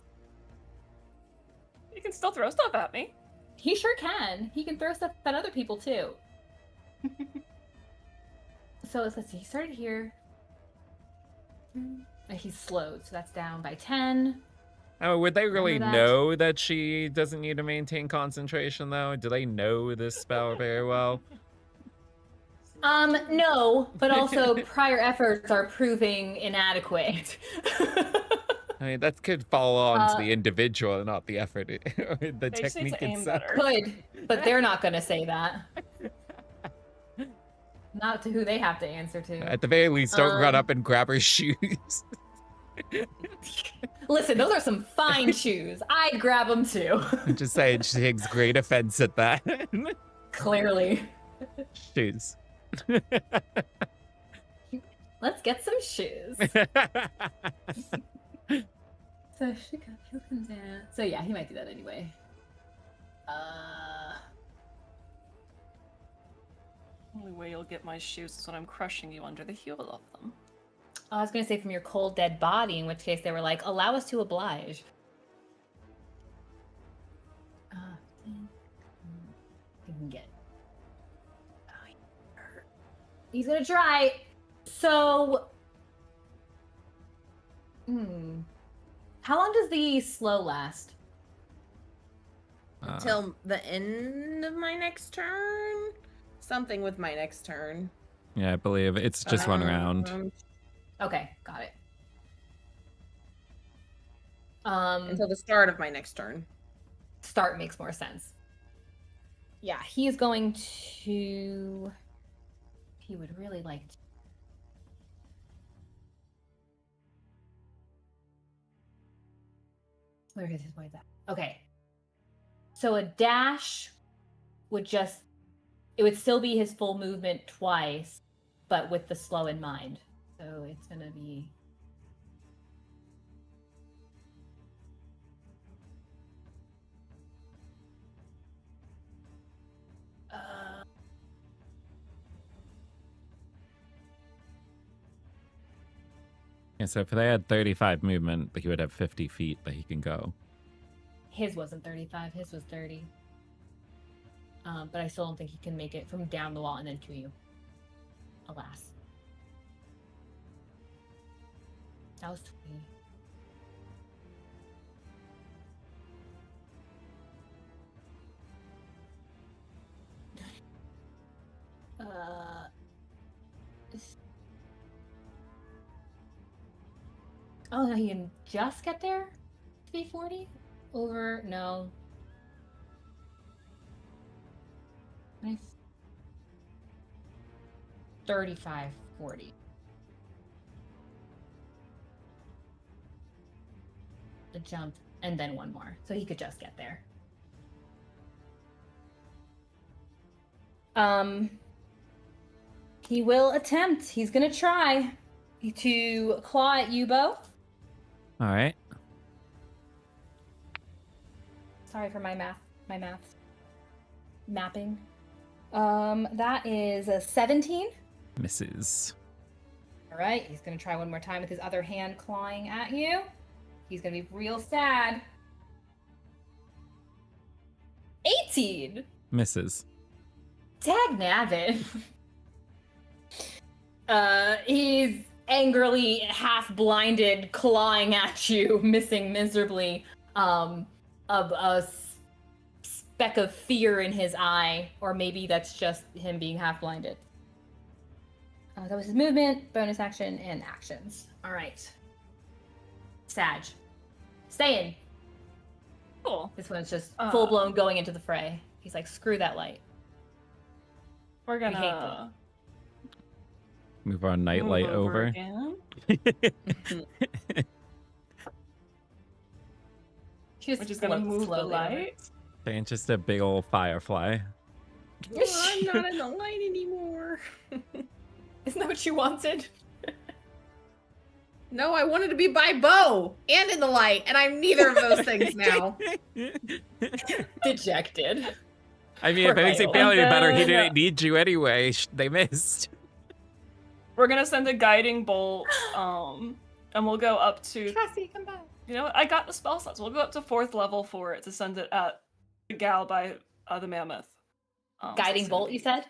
B: You can still throw stuff at me.
A: He sure can. He can throw stuff at other people too. So let's see. He started here. He's slowed, so that's down by 10.
C: Oh, would they really
A: Remember that?
C: know that she doesn't need to maintain concentration, though? Do they know this spell very well?
A: No, but also prior efforts are proving inadequate.
C: I mean, that could fall on to the individual, not the effort or the
B: They just need
C: technique
B: to aim
C: itself.
B: better.
A: Could, but they're not going to say that. Not to who they have to answer to.
C: At the very least, don't run
A: Um,
C: up and grab her shoes.
A: Listen, those are some fine shoes. I'd grab them too.
C: I'm just saying, she takes great offense at that.
A: Clearly.
C: Shoes.
A: Let's get some shoes. So she got puking down. So yeah, he might do that anyway.
B: Only way you'll get my shoes is when I'm crushing you under the heel of them.
A: I was gonna say from your cold dead body, in which case they were like, allow us to oblige. You can get. Oh, he's gonna try. So. How long does the slow last?
D: Until the end of my next turn? Something with my next turn.
C: Yeah, I believe it's just one round.
A: Okay, got it.
D: Until the start of my next turn.
A: Start makes more sense. Yeah, he is going to. He would really like to. Where is his voice at? Okay. So a dash would just. It would still be his full movement twice, but with the slow in mind. So it's gonna be.
C: Yeah, so if they had 35 movement, he would have 50 feet that he can go.
A: His wasn't 35, his was 30. But I still don't think he can make it from down the wall and then to you. Alas. That was 20. Oh, no, he can just get there? To be 40? Over, no. 35, 40. The jump, and then one more. So he could just get there. He will attempt. He's gonna try to claw at you, Beau.
C: All right.
A: Sorry for my mapping. That is a 17.
C: Misses.
A: All right, he's gonna try one more time with his other hand clawing at you. He's gonna be real sad. 18.
C: Misses.
A: Dagnabbit. He's angrily half blinded, clawing at you, missing miserably. A speck of fear in his eye, or maybe that's just him being half blinded. That was his movement, bonus action, and actions. All right. Sag. Ste'yn.
B: Cool.
A: This one's just full blown going into the fray. He's like, screw that light.
B: We're
A: hate
B: gonna
C: Move our
B: move
C: nightlight over.
B: again.
A: She
B: We're just gonna
A: floats
B: move the
A: slowly over.
B: light.
C: They're just a big old firefly.
D: Oh, I'm not in the light anymore.
A: Isn't that what you wanted?
D: No, I wanted to be by Beau and in the light, and I'm neither of those things now.
A: Dejected.
C: I mean,
A: Poor
C: if it makes you
A: Viola.
C: feel any better, he
B: And then-
C: didn't need you anyway. They missed.
B: We're gonna send a guiding bolt, and we'll go up to.
A: Kassie, come back.
B: You know what? I got the spell slots. We'll go up to 4th level for it to send it at the gal by the mammoth. So
A: Guiding
B: it's
A: bolt,
B: gonna
A: you
B: be
A: said?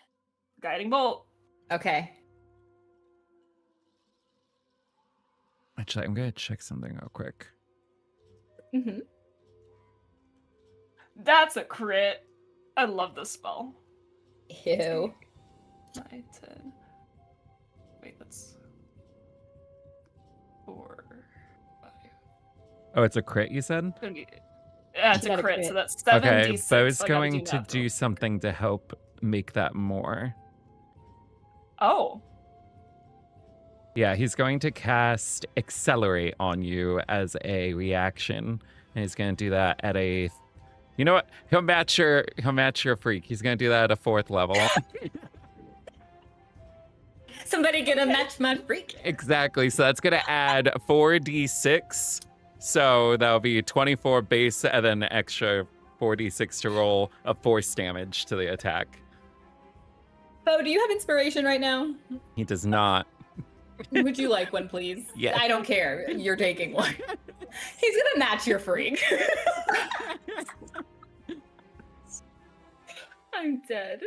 B: Guiding bolt.
A: Okay.
C: Actually, I'm gonna check something real quick.
A: Mm-hmm.
B: That's a crit. I love this spell.
A: Ew.
B: 9, 10. Wait, that's 4, 5.
C: Oh, it's a crit, you said?
B: Yeah, it's
A: She
B: a
A: got a
B: crit,
A: crit.
B: so that's 7
C: Okay,
B: d6.
C: Beau's
B: so I gotta
C: going to
B: natural.
C: do something to help make that more.
B: Oh.
C: Yeah, he's going to cast Accelerate on you as a reaction. And he's going to do that at a... You know what? He'll match your freak. He's going to do that at a 4th level.
A: Somebody get a match my freak.
C: Exactly. So that's going to add 4d6. So that'll be 24 base and then an extra 4d6 to roll of force damage to the attack.
A: Beau, do you have inspiration right now?
C: He does not.
A: Would you like one, please?
C: Yeah.
A: I don't care. You're taking one. He's gonna match your freak. I'm dead.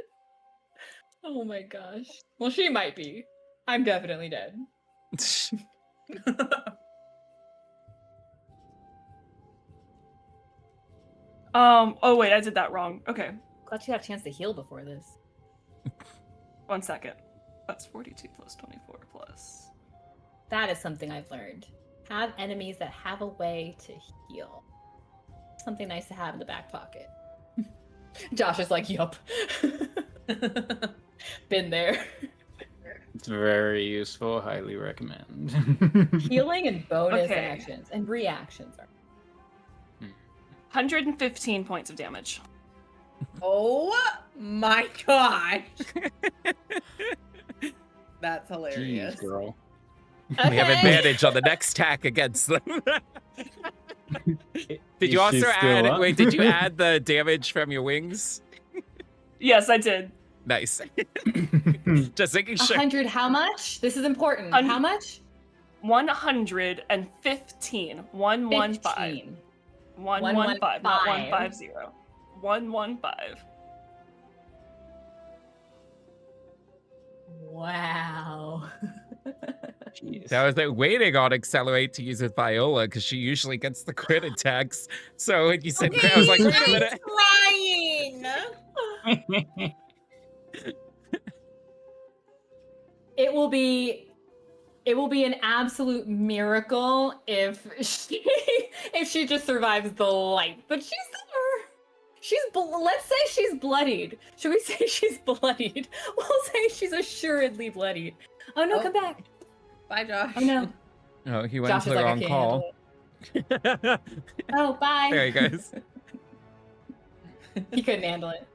A: Oh my gosh. Well, she might be. I'm definitely dead.
B: Oh wait, I did that wrong. Okay,
A: Glad you had a chance to heal before this.
B: 1 second. That's 42 plus 24 plus.
A: That is something I've learned. Have enemies that have a way to heal. Something nice to have in the back pocket. Josh is like, yup. Been there.
E: It's very useful. Highly recommend.
A: Healing and bonus
B: Okay.
A: actions and reactions are
B: 115 points of damage.
D: Oh my gosh. That's hilarious.
E: Jeez, girl.
C: We have advantage on the next attack against them. Did you also
E: She's still
C: add...
E: up.
C: Wait, did you add the damage from your wings?
B: Yes, I did.
C: Nice. Just making sure.
A: 100, how much? This is important.
B: Hun-
A: How much?
B: 115. 115.
A: 15.
B: 115, not
A: 115.
B: 150. 115.
A: Wow.
E: Jeez.
C: I was like waiting on Accelerate to use with Viola because she usually gets the crit attacks. So when you said crit, I was like, wait a minute.
D: Trying.
A: It will be an absolute miracle if she just survives the light. But let's say she's bloodied. Should we say she's bloodied? We'll say she's assuredly bloodied. Oh no,
D: Oh.
A: come back.
D: Bye, Josh.
A: Oh no.
C: Oh, he went
A: Josh
C: into
A: is
C: the
A: like, I
C: wrong
A: can't
C: call.
A: handle it. Oh, bye.
C: There he goes.
A: He couldn't handle it.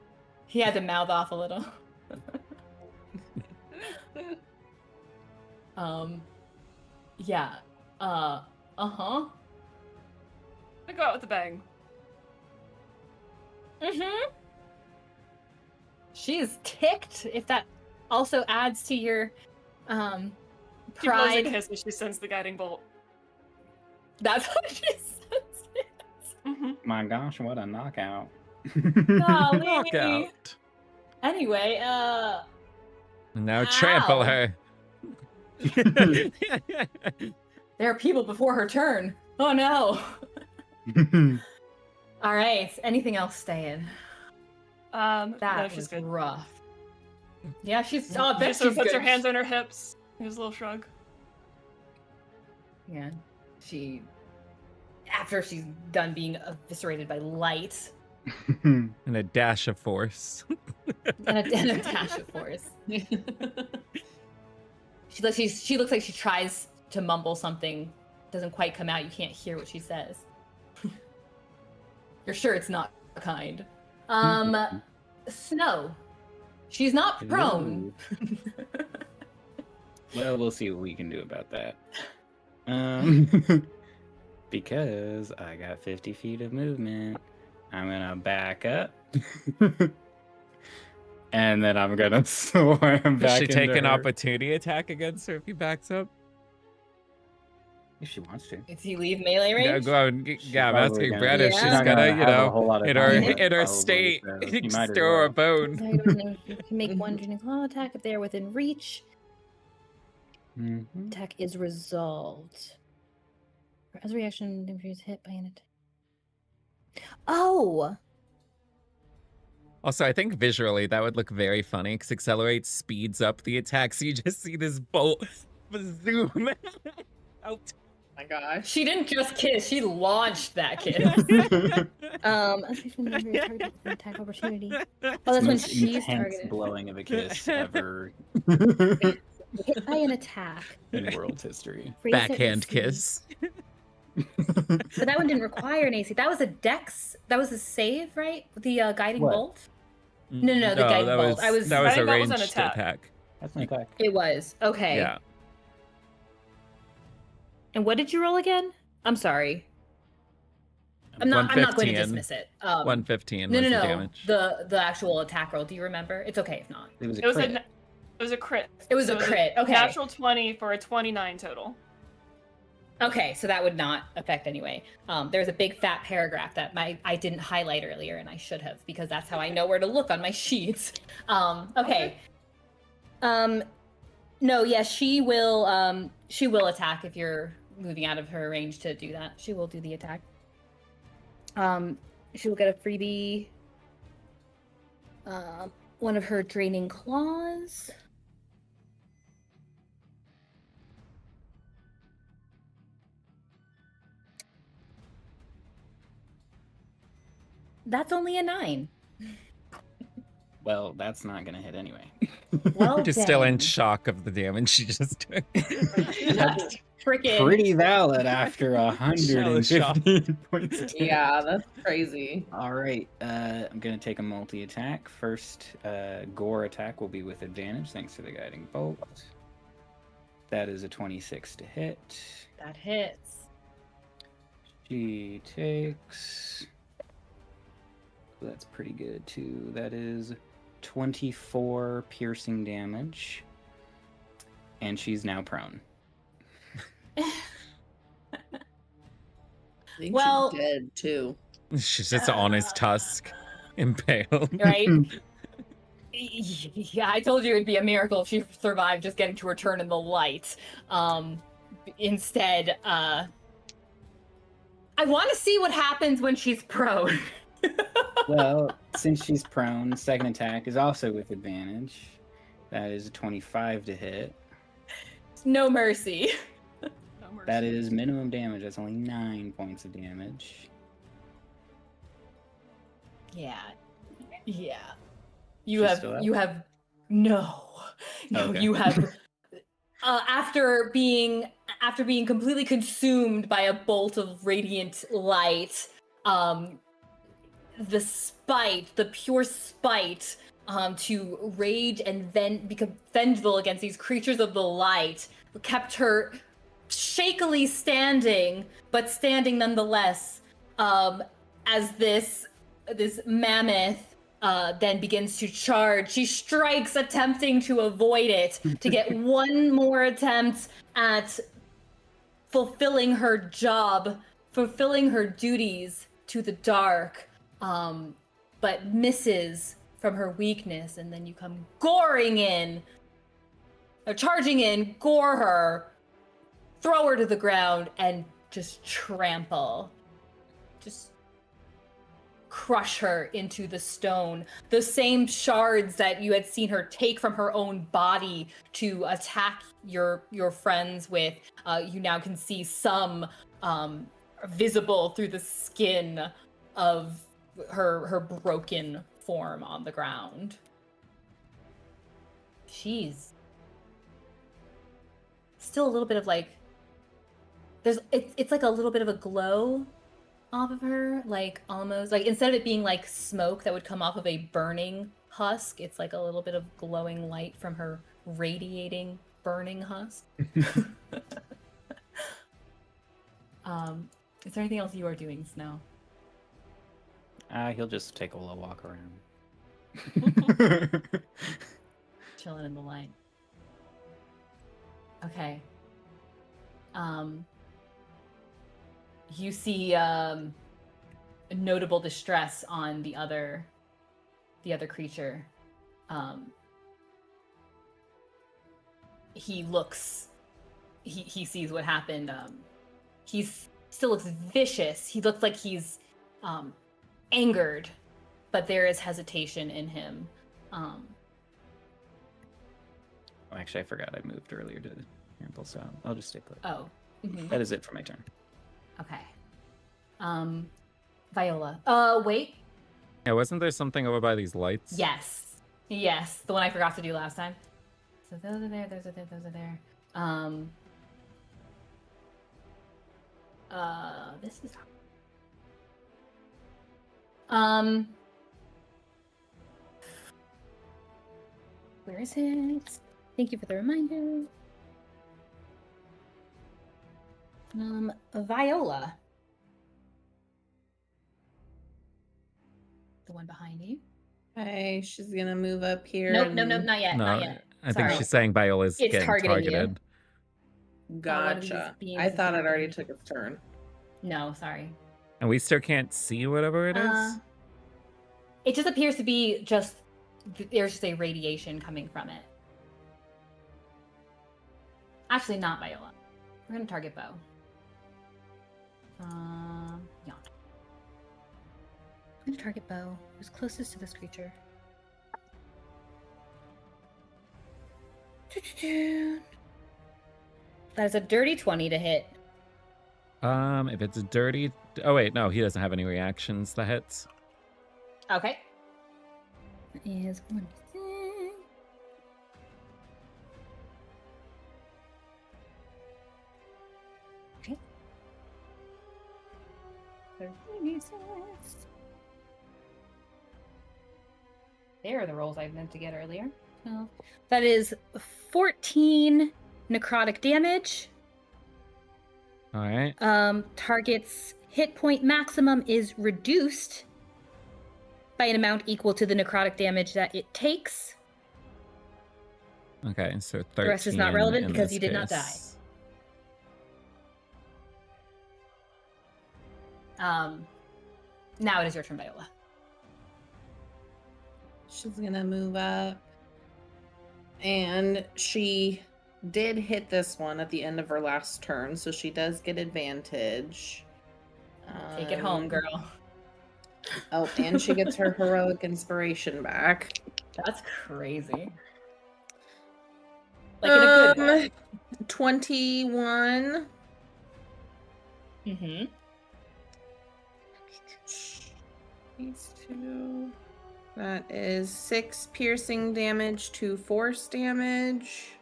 A: He had to mouth off a little. Yeah. Uh-huh.
B: I go out with a bang.
A: Mm-hmm. She's ticked, if that also adds to your
B: She blows a
A: pride.
B: kiss as she sends the guiding bolt.
A: That's what she says.
B: Mm-hmm.
E: My gosh, what a knockout.
A: Golly.
C: Knockout.
A: Anyway,
C: Now trample
A: Ow.
C: her.
A: there are people before her turn. Oh no. All right. Anything else, Ste'yn?
B: No,
A: That
B: she's
A: was
B: good.
A: rough. Yeah, she's. Oh, I
B: She
A: bet
B: sort of
A: she's
B: puts
A: good.
B: her hands on her hips. Gives a little shrug.
A: Yeah, she. after she's done being eviscerated by light
C: And a dash of force.
A: and a dash of force. She looks like she tries to mumble something, doesn't quite come out. You can't hear what she says. You're sure it's not kind. Snow. She's not prone.
E: Well, we'll see what we can do about that. Because I got 50 feet of movement, I'm gonna back up. And then I'm gonna swarm back.
C: Does she take
E: into
C: an
E: her.
C: opportunity attack against her if he backs up?
E: If she wants to.
A: Does he leave melee range?
C: Yeah, go on. Yeah, I'm
E: probably
C: asking
E: gonna-
C: Brad if
A: Yeah.
C: she's
A: Not
C: gonna,
E: have a whole lot of
C: in her
E: time, probably,
C: state,
E: so she might as
C: throw her a
E: well.
C: bone.
A: You can make one draining claw attack if they are within reach.
E: Mhm.
A: Attack is resolved. As a reaction, if she's hit by an attack. Oh!
C: Also, I think visually that would look very funny because Accelerate speeds up the attack, so you just see this bolt zoom out.
D: My gosh.
A: She didn't just kiss, she launched that kiss. Attack opportunity. Oh,
E: It's
A: that's
E: the
A: when
E: most
A: she's
E: intense
A: targeted.
E: blowing of a kiss ever
A: Hit by an attack.
E: in world history.
A: Raise their
C: Backhand
A: AC.
C: kiss.
A: But that one didn't require an AC. That was a dex. That was a save, right? The guiding
E: What?
A: bolt? No, the guiding
C: that
A: bolt.
C: Was,
A: I was-
C: that was
B: I
C: a
B: think that was an
C: ranged
B: attack.
C: attack.
E: That's an attack.
A: It was. Okay.
C: Yeah.
A: And what did you roll again? I'm sorry. I'm not going to
C: 115.
A: dismiss it.
C: 115
A: No,
C: was
A: no,
C: the
A: no.
C: damage.
A: The actual attack roll. Do you remember? It's okay if not.
E: It was a
B: It was
E: crit.
B: it was a crit.
A: It was
B: So
A: a crit. Okay.
B: Natural 20 for a 29 total.
A: Okay, so that would not affect anyway. There's a big fat paragraph that I didn't highlight earlier, and I should have because that's how I know where to look on my sheets. Okay. No, yes, she will attack if you're moving out of her range to do that. She will do the attack. She will get a freebie. One of her draining claws. That's only a 9.
E: Well, that's not gonna hit anyway.
A: Well,
C: Just still in
A: dang.
C: shock of the damage she just took.
A: That's freaking.
E: Pretty valid after
C: Shell shock.
E: 115 points. of damage.
D: Yeah, that's crazy.
E: All right, I'm gonna take a multi-attack. First, gore attack will be with advantage thanks to the guiding bolt. That is a 26 to hit.
A: That hits.
E: She takes. That's pretty good too. That is 24 piercing damage, and she's now prone.
D: I think
A: Well-
D: she's dead too.
C: She's just on his tusk, impaled.
A: Right? Yeah, I told you it'd be a miracle if she survived just getting to return in the light. Instead, I want to see what happens when she's prone.
E: Well, since she's prone, second attack is also with advantage. That is a 25 to hit.
A: No mercy.
B: No mercy.
E: That is minimum damage. That's only 9 points of damage.
A: Yeah. Yeah. You
E: She's
A: have
E: still up?
A: no.
E: Okay.
A: You have after being completely consumed by a bolt of radiant light, the pure spite to rage and then become vengeful against these creatures of the light kept her shakily standing, but standing nonetheless, as this mammoth then begins to charge. She strikes, attempting to avoid it, to get one more attempt at fulfilling her job, fulfilling her duties to the dark, but misses from her weakness, and then you come charging in, gore her, throw her to the ground, and just trample. Just crush her into the stone. The same shards that you had seen her take from her own body to attack your friends with, you now can see some visible through the skin of her broken form on the ground. She's still a little bit of like it's like a little bit of a glow off of her, like almost like instead of it being like smoke that would come off of a burning husk, it's like a little bit of glowing light from her radiating burning husk. Is there anything else you are doing, Snow?
E: He'll just take a little walk around.
A: Chilling in the light. Okay. You see notable distress on the other creature. He looks. He sees what happened. He still looks vicious. He looks like he's angered, but there is hesitation in him.
E: Oh, actually, I forgot I moved earlier to Trample, so I'll just stay put.
A: Oh. Mm-hmm.
E: That is it for my turn.
A: Okay. Viola. Wait.
C: Yeah, wasn't there something over by these lights?
A: Yes. Yes. The one I forgot to do last time. So those are there, those are there, those are there. This is... Where is it? Thank you for the reminder. Viola. The one behind you.
D: Okay, she's gonna move up here.
A: Nope,
D: and...
A: not yet,
C: No,
A: not yet.
C: I think
A: Sorry.
C: she's saying Viola's
A: It's
C: getting
A: targeting you.
C: targeted.
D: Gotcha.
A: beings
D: I
A: is
D: thought it
A: targeting
D: already
A: you.
D: took its turn.
A: No, sorry.
C: And we still can't see whatever it is?
A: It just appears to be just there's just a radiation coming from it. Actually, not Viola. We're gonna target Beau. Yeah. I'm gonna target Beau, who's closest to this creature. That is a dirty 20 to hit.
C: If it's dirty... Oh, wait, no, he doesn't have any reactions that hits.
A: Okay. That is 1. Okay. 36. There are the rolls I meant to get earlier. 12. That is 14 necrotic damage.
C: All right.
A: Target's hit point maximum is reduced by an amount equal to the necrotic damage that it takes.
C: Okay, so 13.
A: The rest is not relevant
C: in
A: because
C: this
A: you did not die.
C: case.
A: Now it is your turn, Viola.
D: She's gonna move up. And she did hit this one at the end of her last turn, so she does get advantage.
A: Take it home, girl.
D: Oh, and she gets her heroic inspiration back.
A: That's crazy. Like in a good way.
D: 21.
A: Mm-hmm.
D: These two. That is 6 piercing damage to force damage.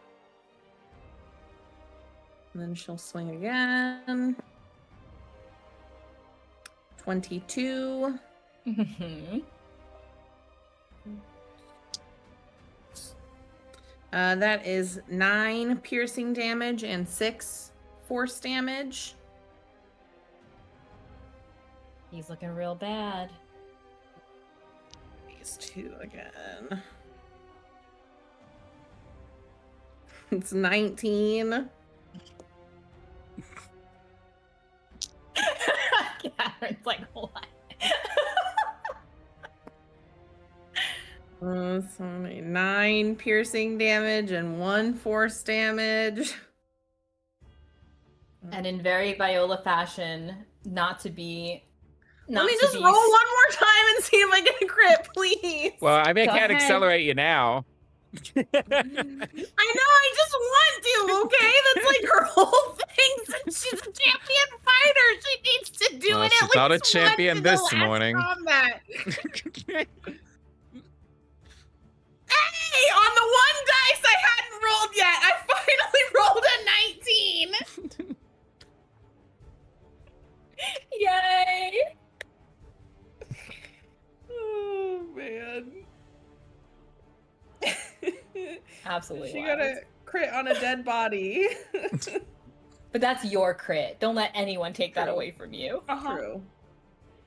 D: And then she'll swing again. 22.
A: Mm-hmm.
D: That is 9 piercing damage and 6 force damage.
A: He's looking real bad.
D: These two again. It's 19.
A: Catherine's like, what?
D: So 9 piercing damage and 1 force damage.
A: And in very Viola fashion, not
D: Let me
A: to
D: just
A: be
D: roll one more time and see if I get a crit, please.
C: Well, I
A: Go
C: can't
A: ahead.
C: accelerate you now.
D: I know, I just want to, okay? That's like her whole thing. Since she's a champion fighter, she needs to do
C: Well,
D: it
C: she's
D: at
C: not a
D: least
C: champion
D: once in the
C: this
D: last
C: morning.
D: combat. Hey, on the one dice I hadn't rolled yet, I finally rolled a 19.
A: Yay!
D: Oh, man.
A: Absolutely.
D: She
A: wild.
D: got a crit on a dead body.
A: But that's your crit. Don't let anyone take that
D: True.
A: away from you.
D: True.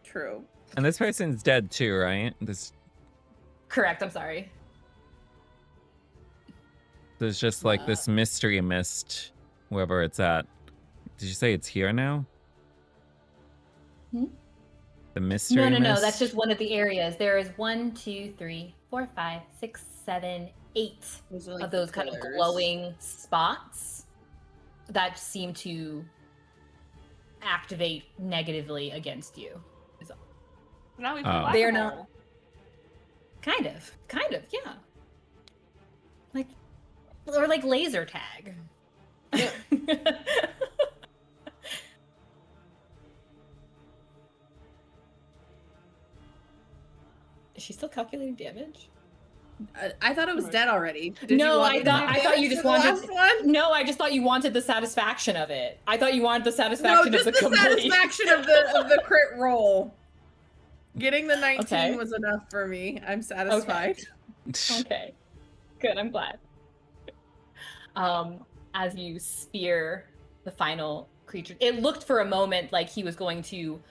D: True.
C: And this person's dead too, right?
A: Correct. I'm sorry.
C: There's just like this mystery mist, wherever it's at. Did you say it's here now?
A: Hmm?
C: The mystery
A: No.
C: mist?
A: That's just one of the areas. There is 1, 2, 3, 4, 5, 6, 7, 8
D: Those are, like,
A: of those
D: the
A: kind of
D: pillars.
A: glowing spots that seem to activate negatively against you.
B: Now we've
C: Oh.
A: They are not. Kind of, yeah. Like, or like laser tag. Is she still calculating damage?
D: I thought it was dead already.
A: No, I
D: want me to
A: thought
D: do
A: you
D: damage
A: just
D: for the
A: wanted.
D: last one?
A: No, I just thought you wanted the satisfaction of it. I thought you wanted the
D: No,
A: satisfaction
D: just
A: of
D: the
A: the complete.
D: satisfaction of the crit roll. Getting the 19
A: Okay.
D: was enough for me. I'm satisfied.
A: Okay, good. I'm glad. As you spear the final creature, it looked for a moment like he was going to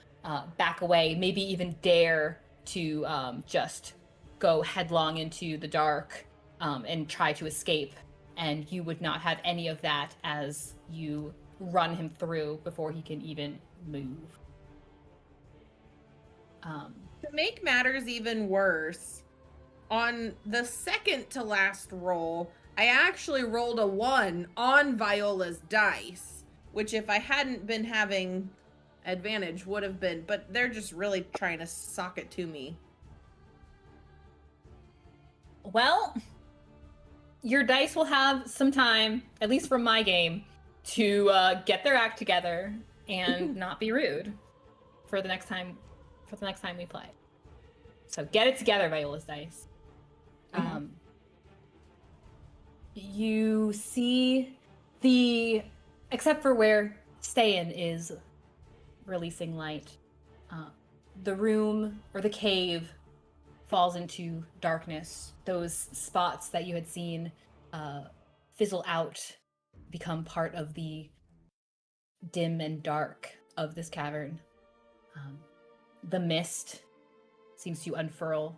A: back away, maybe even dare to just go headlong into the dark and try to escape. And you would not have any of that as you run him through before he can even move.
D: To make matters even worse, on the second to last roll, I actually rolled a 1 on Viola's dice, which if I hadn't been having advantage would have been, but they're just really trying to sock it to me.
A: Well, your dice will have some time, at least from my game, to get their act together and not be rude for the next time. For the next time we play. So get it together, Viola's dice. You see except for where Ste'yn is releasing light, the room or the cave falls into darkness. Those spots that you had seen fizzle out, become part of the dim and dark of this cavern. The mist seems to unfurl,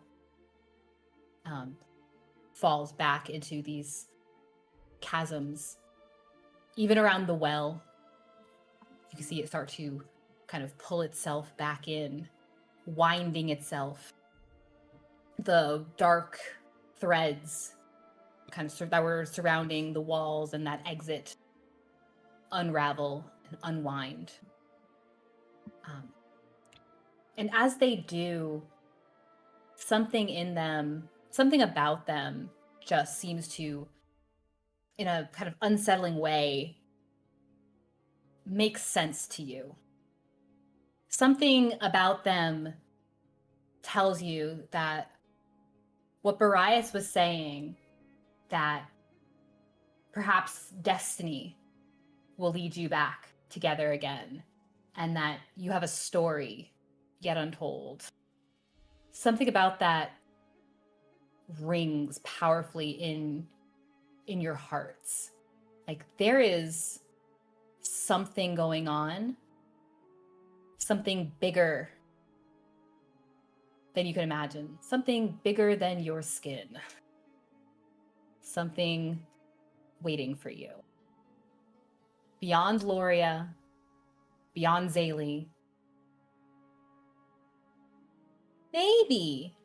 A: falls back into these chasms. Even around the well, you can see it start to kind of pull itself back in, winding itself. The dark threads kind of that were surrounding the walls and that exit unravel and unwind. And as they do, something about them just seems to, in a kind of unsettling way, make sense to you. Something about them tells you that what Boreas was saying, that perhaps destiny will lead you back together again, and that you have a story yet untold. Something about that rings powerfully in your hearts. Like there is something going on, something bigger than you can imagine, something bigger than your skin, something waiting for you. Beyond Loria, beyond Zaylee, maybe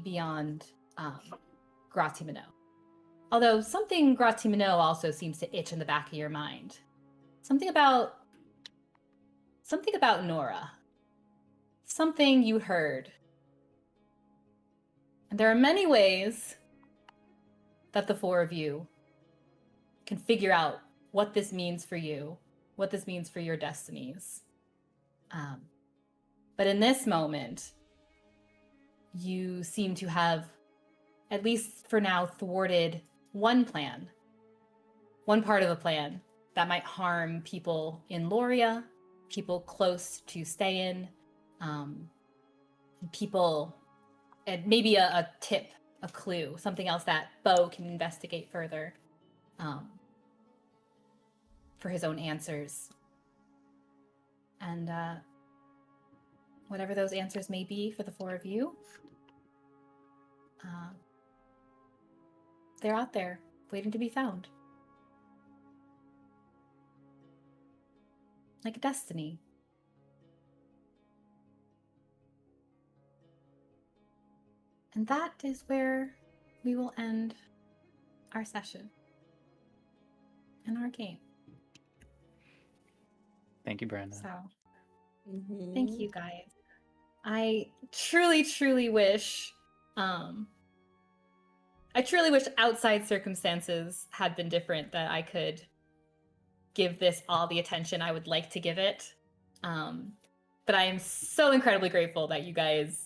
A: beyond Gratimino. Although something Gratimino also seems to itch in the back of your mind. Something about Nora. Something you heard. And there are many ways that the four of you can figure out what this means for you, what this means for your destinies. But in this moment, you seem to have, at least for now, thwarted one plan, one part of a plan that might harm people in Loria, people close to Ste'yn, people, and maybe a tip, a clue, something else that Beau can investigate further for his own answers. And whatever those answers may be for the four of you, they're out there waiting to be found. Like a destiny. And that is where we will end our session and our game.
E: Thank you, Brenda.
A: So, thank you guys. I truly, truly wish, outside circumstances had been different, that I could give this all the attention I would like to give it. But I am so incredibly grateful that you guys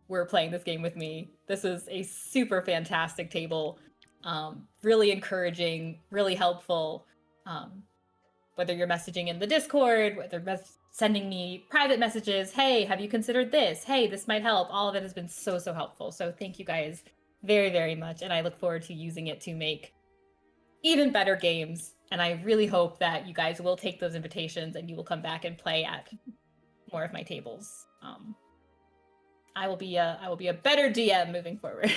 A: were playing this game with me. This is a super fantastic table, really encouraging, really helpful. Whether you're messaging in the Discord, whether sending me private messages, hey, have you considered this? Hey, this might help. All of it has been so, so helpful. So thank you guys very, very much. And I look forward to using it to make even better games. And I really hope that you guys will take those invitations and you will come back and play at more of my tables. I will be a better DM moving forward.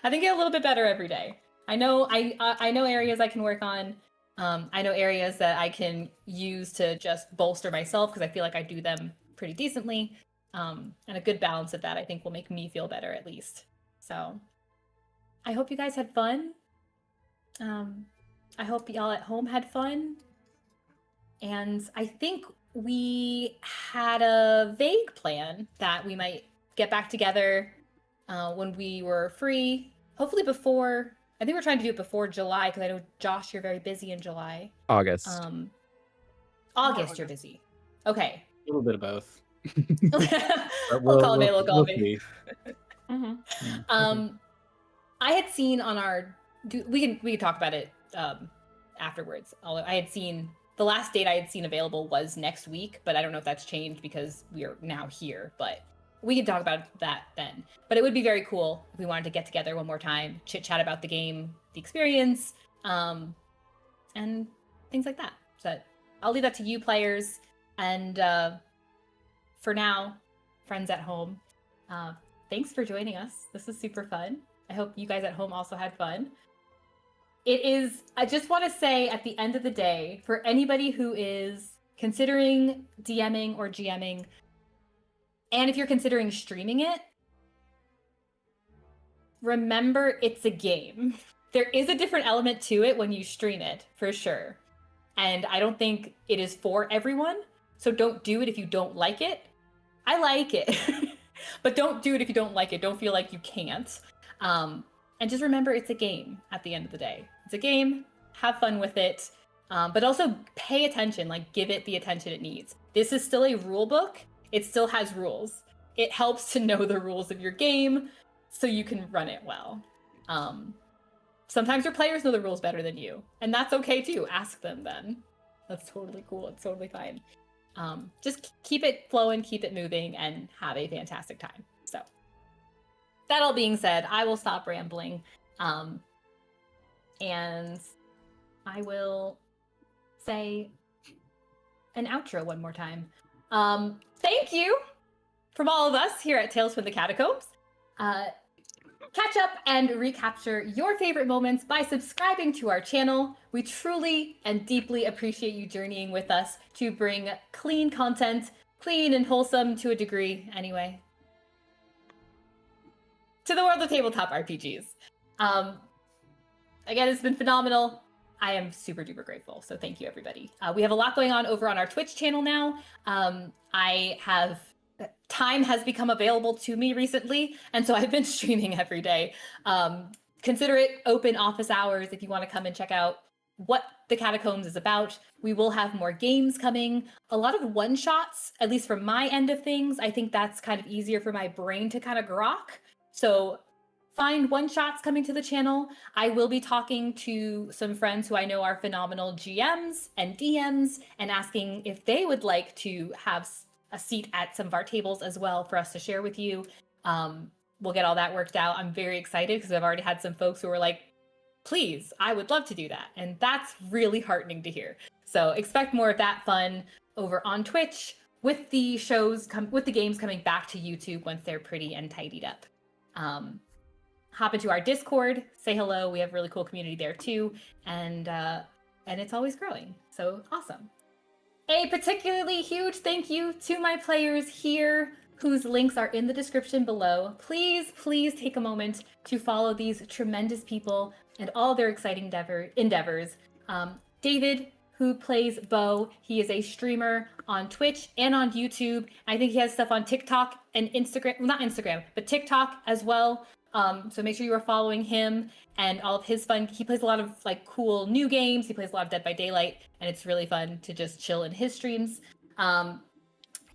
A: I think get a little bit better every day. I know areas I can work on. I know areas that I can use to just bolster myself because I feel like I do them pretty decently. And a good balance of that, I think, will make me feel better at least. So I hope you guys had fun. I hope y'all at home had fun. And I think we had a vague plan that we might get back together when we were free. Hopefully before, I think we're trying to do it before July, because I know, Josh, you're very busy in July.
C: August.
A: August, you're busy. Okay.
E: A little bit of both.
A: We'll call me.
B: Mm-hmm.
A: I had seen on our, we can talk about it afterwards. Although I had seen, the last date I had seen available was next week, but I don't know if that's changed because we are now here, but we can talk about that then. But it would be very cool if we wanted to get together one more time, chit chat about the game, the experience, and things like that. So I'll leave that to you players. And for now, friends at home, thanks for joining us. This is super fun. I hope you guys at home also had fun. I just want to say at the end of the day, for anybody who is considering DMing or GMing, and if you're considering streaming it, remember it's a game. There is a different element to it when you stream it, for sure. And I don't think it is for everyone, so don't do it if you don't like it. I like it, but don't do it if you don't like it. Don't feel like you can't. And just remember it's a game at the end of the day. It's a game, have fun with it, but also pay attention, like give it the attention it needs. This is still a rule book. It still has rules. It helps to know the rules of your game so you can run it well. Sometimes your players know the rules better than you, and that's okay too. Ask them then. That's totally cool. It's totally fine. Just keep it flowing, keep it moving, and have a fantastic time. So that all being said, I will stop rambling. And I will say an outro one more time. Thank you from all of us here at Tales from the Catacombs. Catch up and recapture your favorite moments by subscribing to our channel. We truly and deeply appreciate you journeying with us to bring clean content, clean and wholesome to a degree anyway, to the world of tabletop RPGs. Again, it's been phenomenal. I am super duper grateful. So thank you, everybody. We have a lot going on over on our Twitch channel now. Time has become available to me recently, and so I've been streaming every day. consider it open office hours if you want to come and check out what the Catacombs is about. We will have more games coming, a lot of one-shots, at least from my end of things. I think that's kind of easier for my brain to kind of grok. So find one-shots coming to the channel. I will be talking to some friends who I know are phenomenal GMs and DMs and asking if they would like to have a seat at some of our tables as well for us to share with you. We'll get all that worked out. I'm very excited because I've already had some folks who were like, please, I would love to do that. And that's really heartening to hear. So expect more of that fun over on Twitch with the with the games coming back to YouTube once they're pretty and tidied up. Hop into our Discord, say hello. We have a really cool community there too. And it's always growing. So awesome. A particularly huge thank you to my players here, whose links are in the description below. Please, please take a moment to follow these tremendous people and all their exciting endeavors. David, who plays Beau, he is a streamer on Twitch and on YouTube. I think he has stuff on TikTok and Instagram, well, not Instagram, but TikTok as well. So make sure you are following him and all of his fun. He plays a lot of like cool new games. He plays a lot of Dead by Daylight, and it's really fun to just chill in his streams.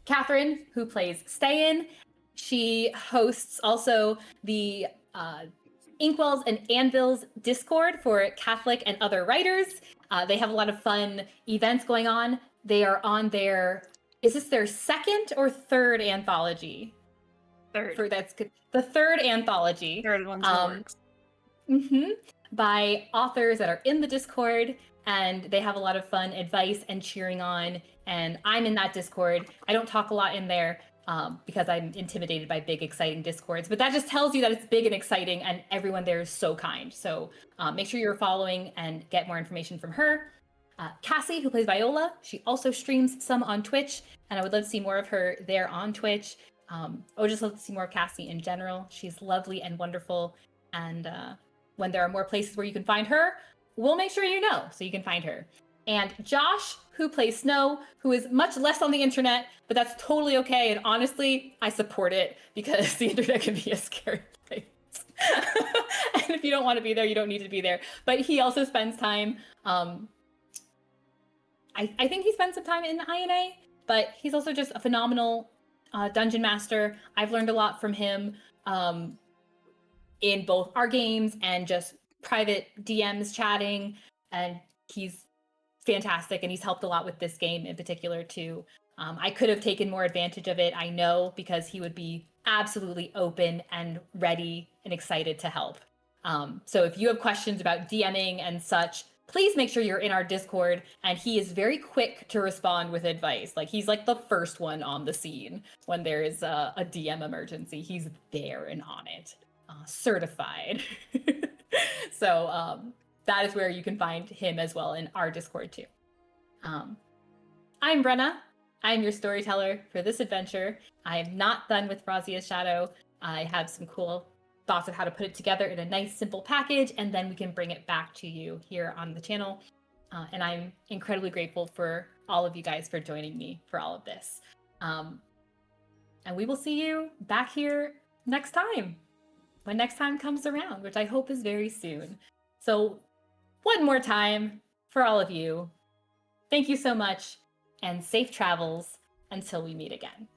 A: Catherine, who plays Ste'yn, she hosts also the Inkwells and Anvils Discord for Catholic and other writers. They have a lot of fun events going on. They are on is this their second or third anthology?
B: Third.
A: That's good. The third anthology.
B: Third one's in the works.
A: By authors that are in the Discord, and they have a lot of fun advice and cheering on. And I'm in that Discord. I don't talk a lot in there because I'm intimidated by big, exciting Discords. But that just tells you that it's big and exciting, and everyone there is so kind. So make sure you're following and get more information from her. Kassie, who plays Viola, she also streams some on Twitch, and I would love to see more of her there on Twitch. I would just love to see more of Kassie in general. She's lovely and wonderful. And when there are more places where you can find her, we'll make sure you know so you can find her. And Josh, who plays Snow, who is much less on the internet, but that's totally okay. And honestly, I support it because the internet can be a scary place. And if you don't want to be there, you don't need to be there. But he also spends time, I think he spends some time in INA, but he's also just a phenomenal dungeon master. I've learned a lot from him in both our games and just private DMs chatting, and he's fantastic, and he's helped a lot with this game in particular too. I could have taken more advantage of it, I know, because he would be absolutely open and ready and excited to help. So if you have questions about DMing and such, please make sure you're in our Discord, and he is very quick to respond with advice. Like, he's like the first one on the scene when there is a DM emergency. He's there and on it, certified. So that is where you can find him as well in our Discord too. I'm Brenna. I'm your storyteller for this adventure. I am not done with Razia's Shadow. I have some cool thoughts of how to put it together in a nice, simple package, and then we can bring it back to you here on the channel. And I'm incredibly grateful for all of you guys for joining me for all of this. And we will see you back here next time, when next time comes around, which I hope is very soon. So one more time for all of you, thank you so much, and safe travels until we meet again.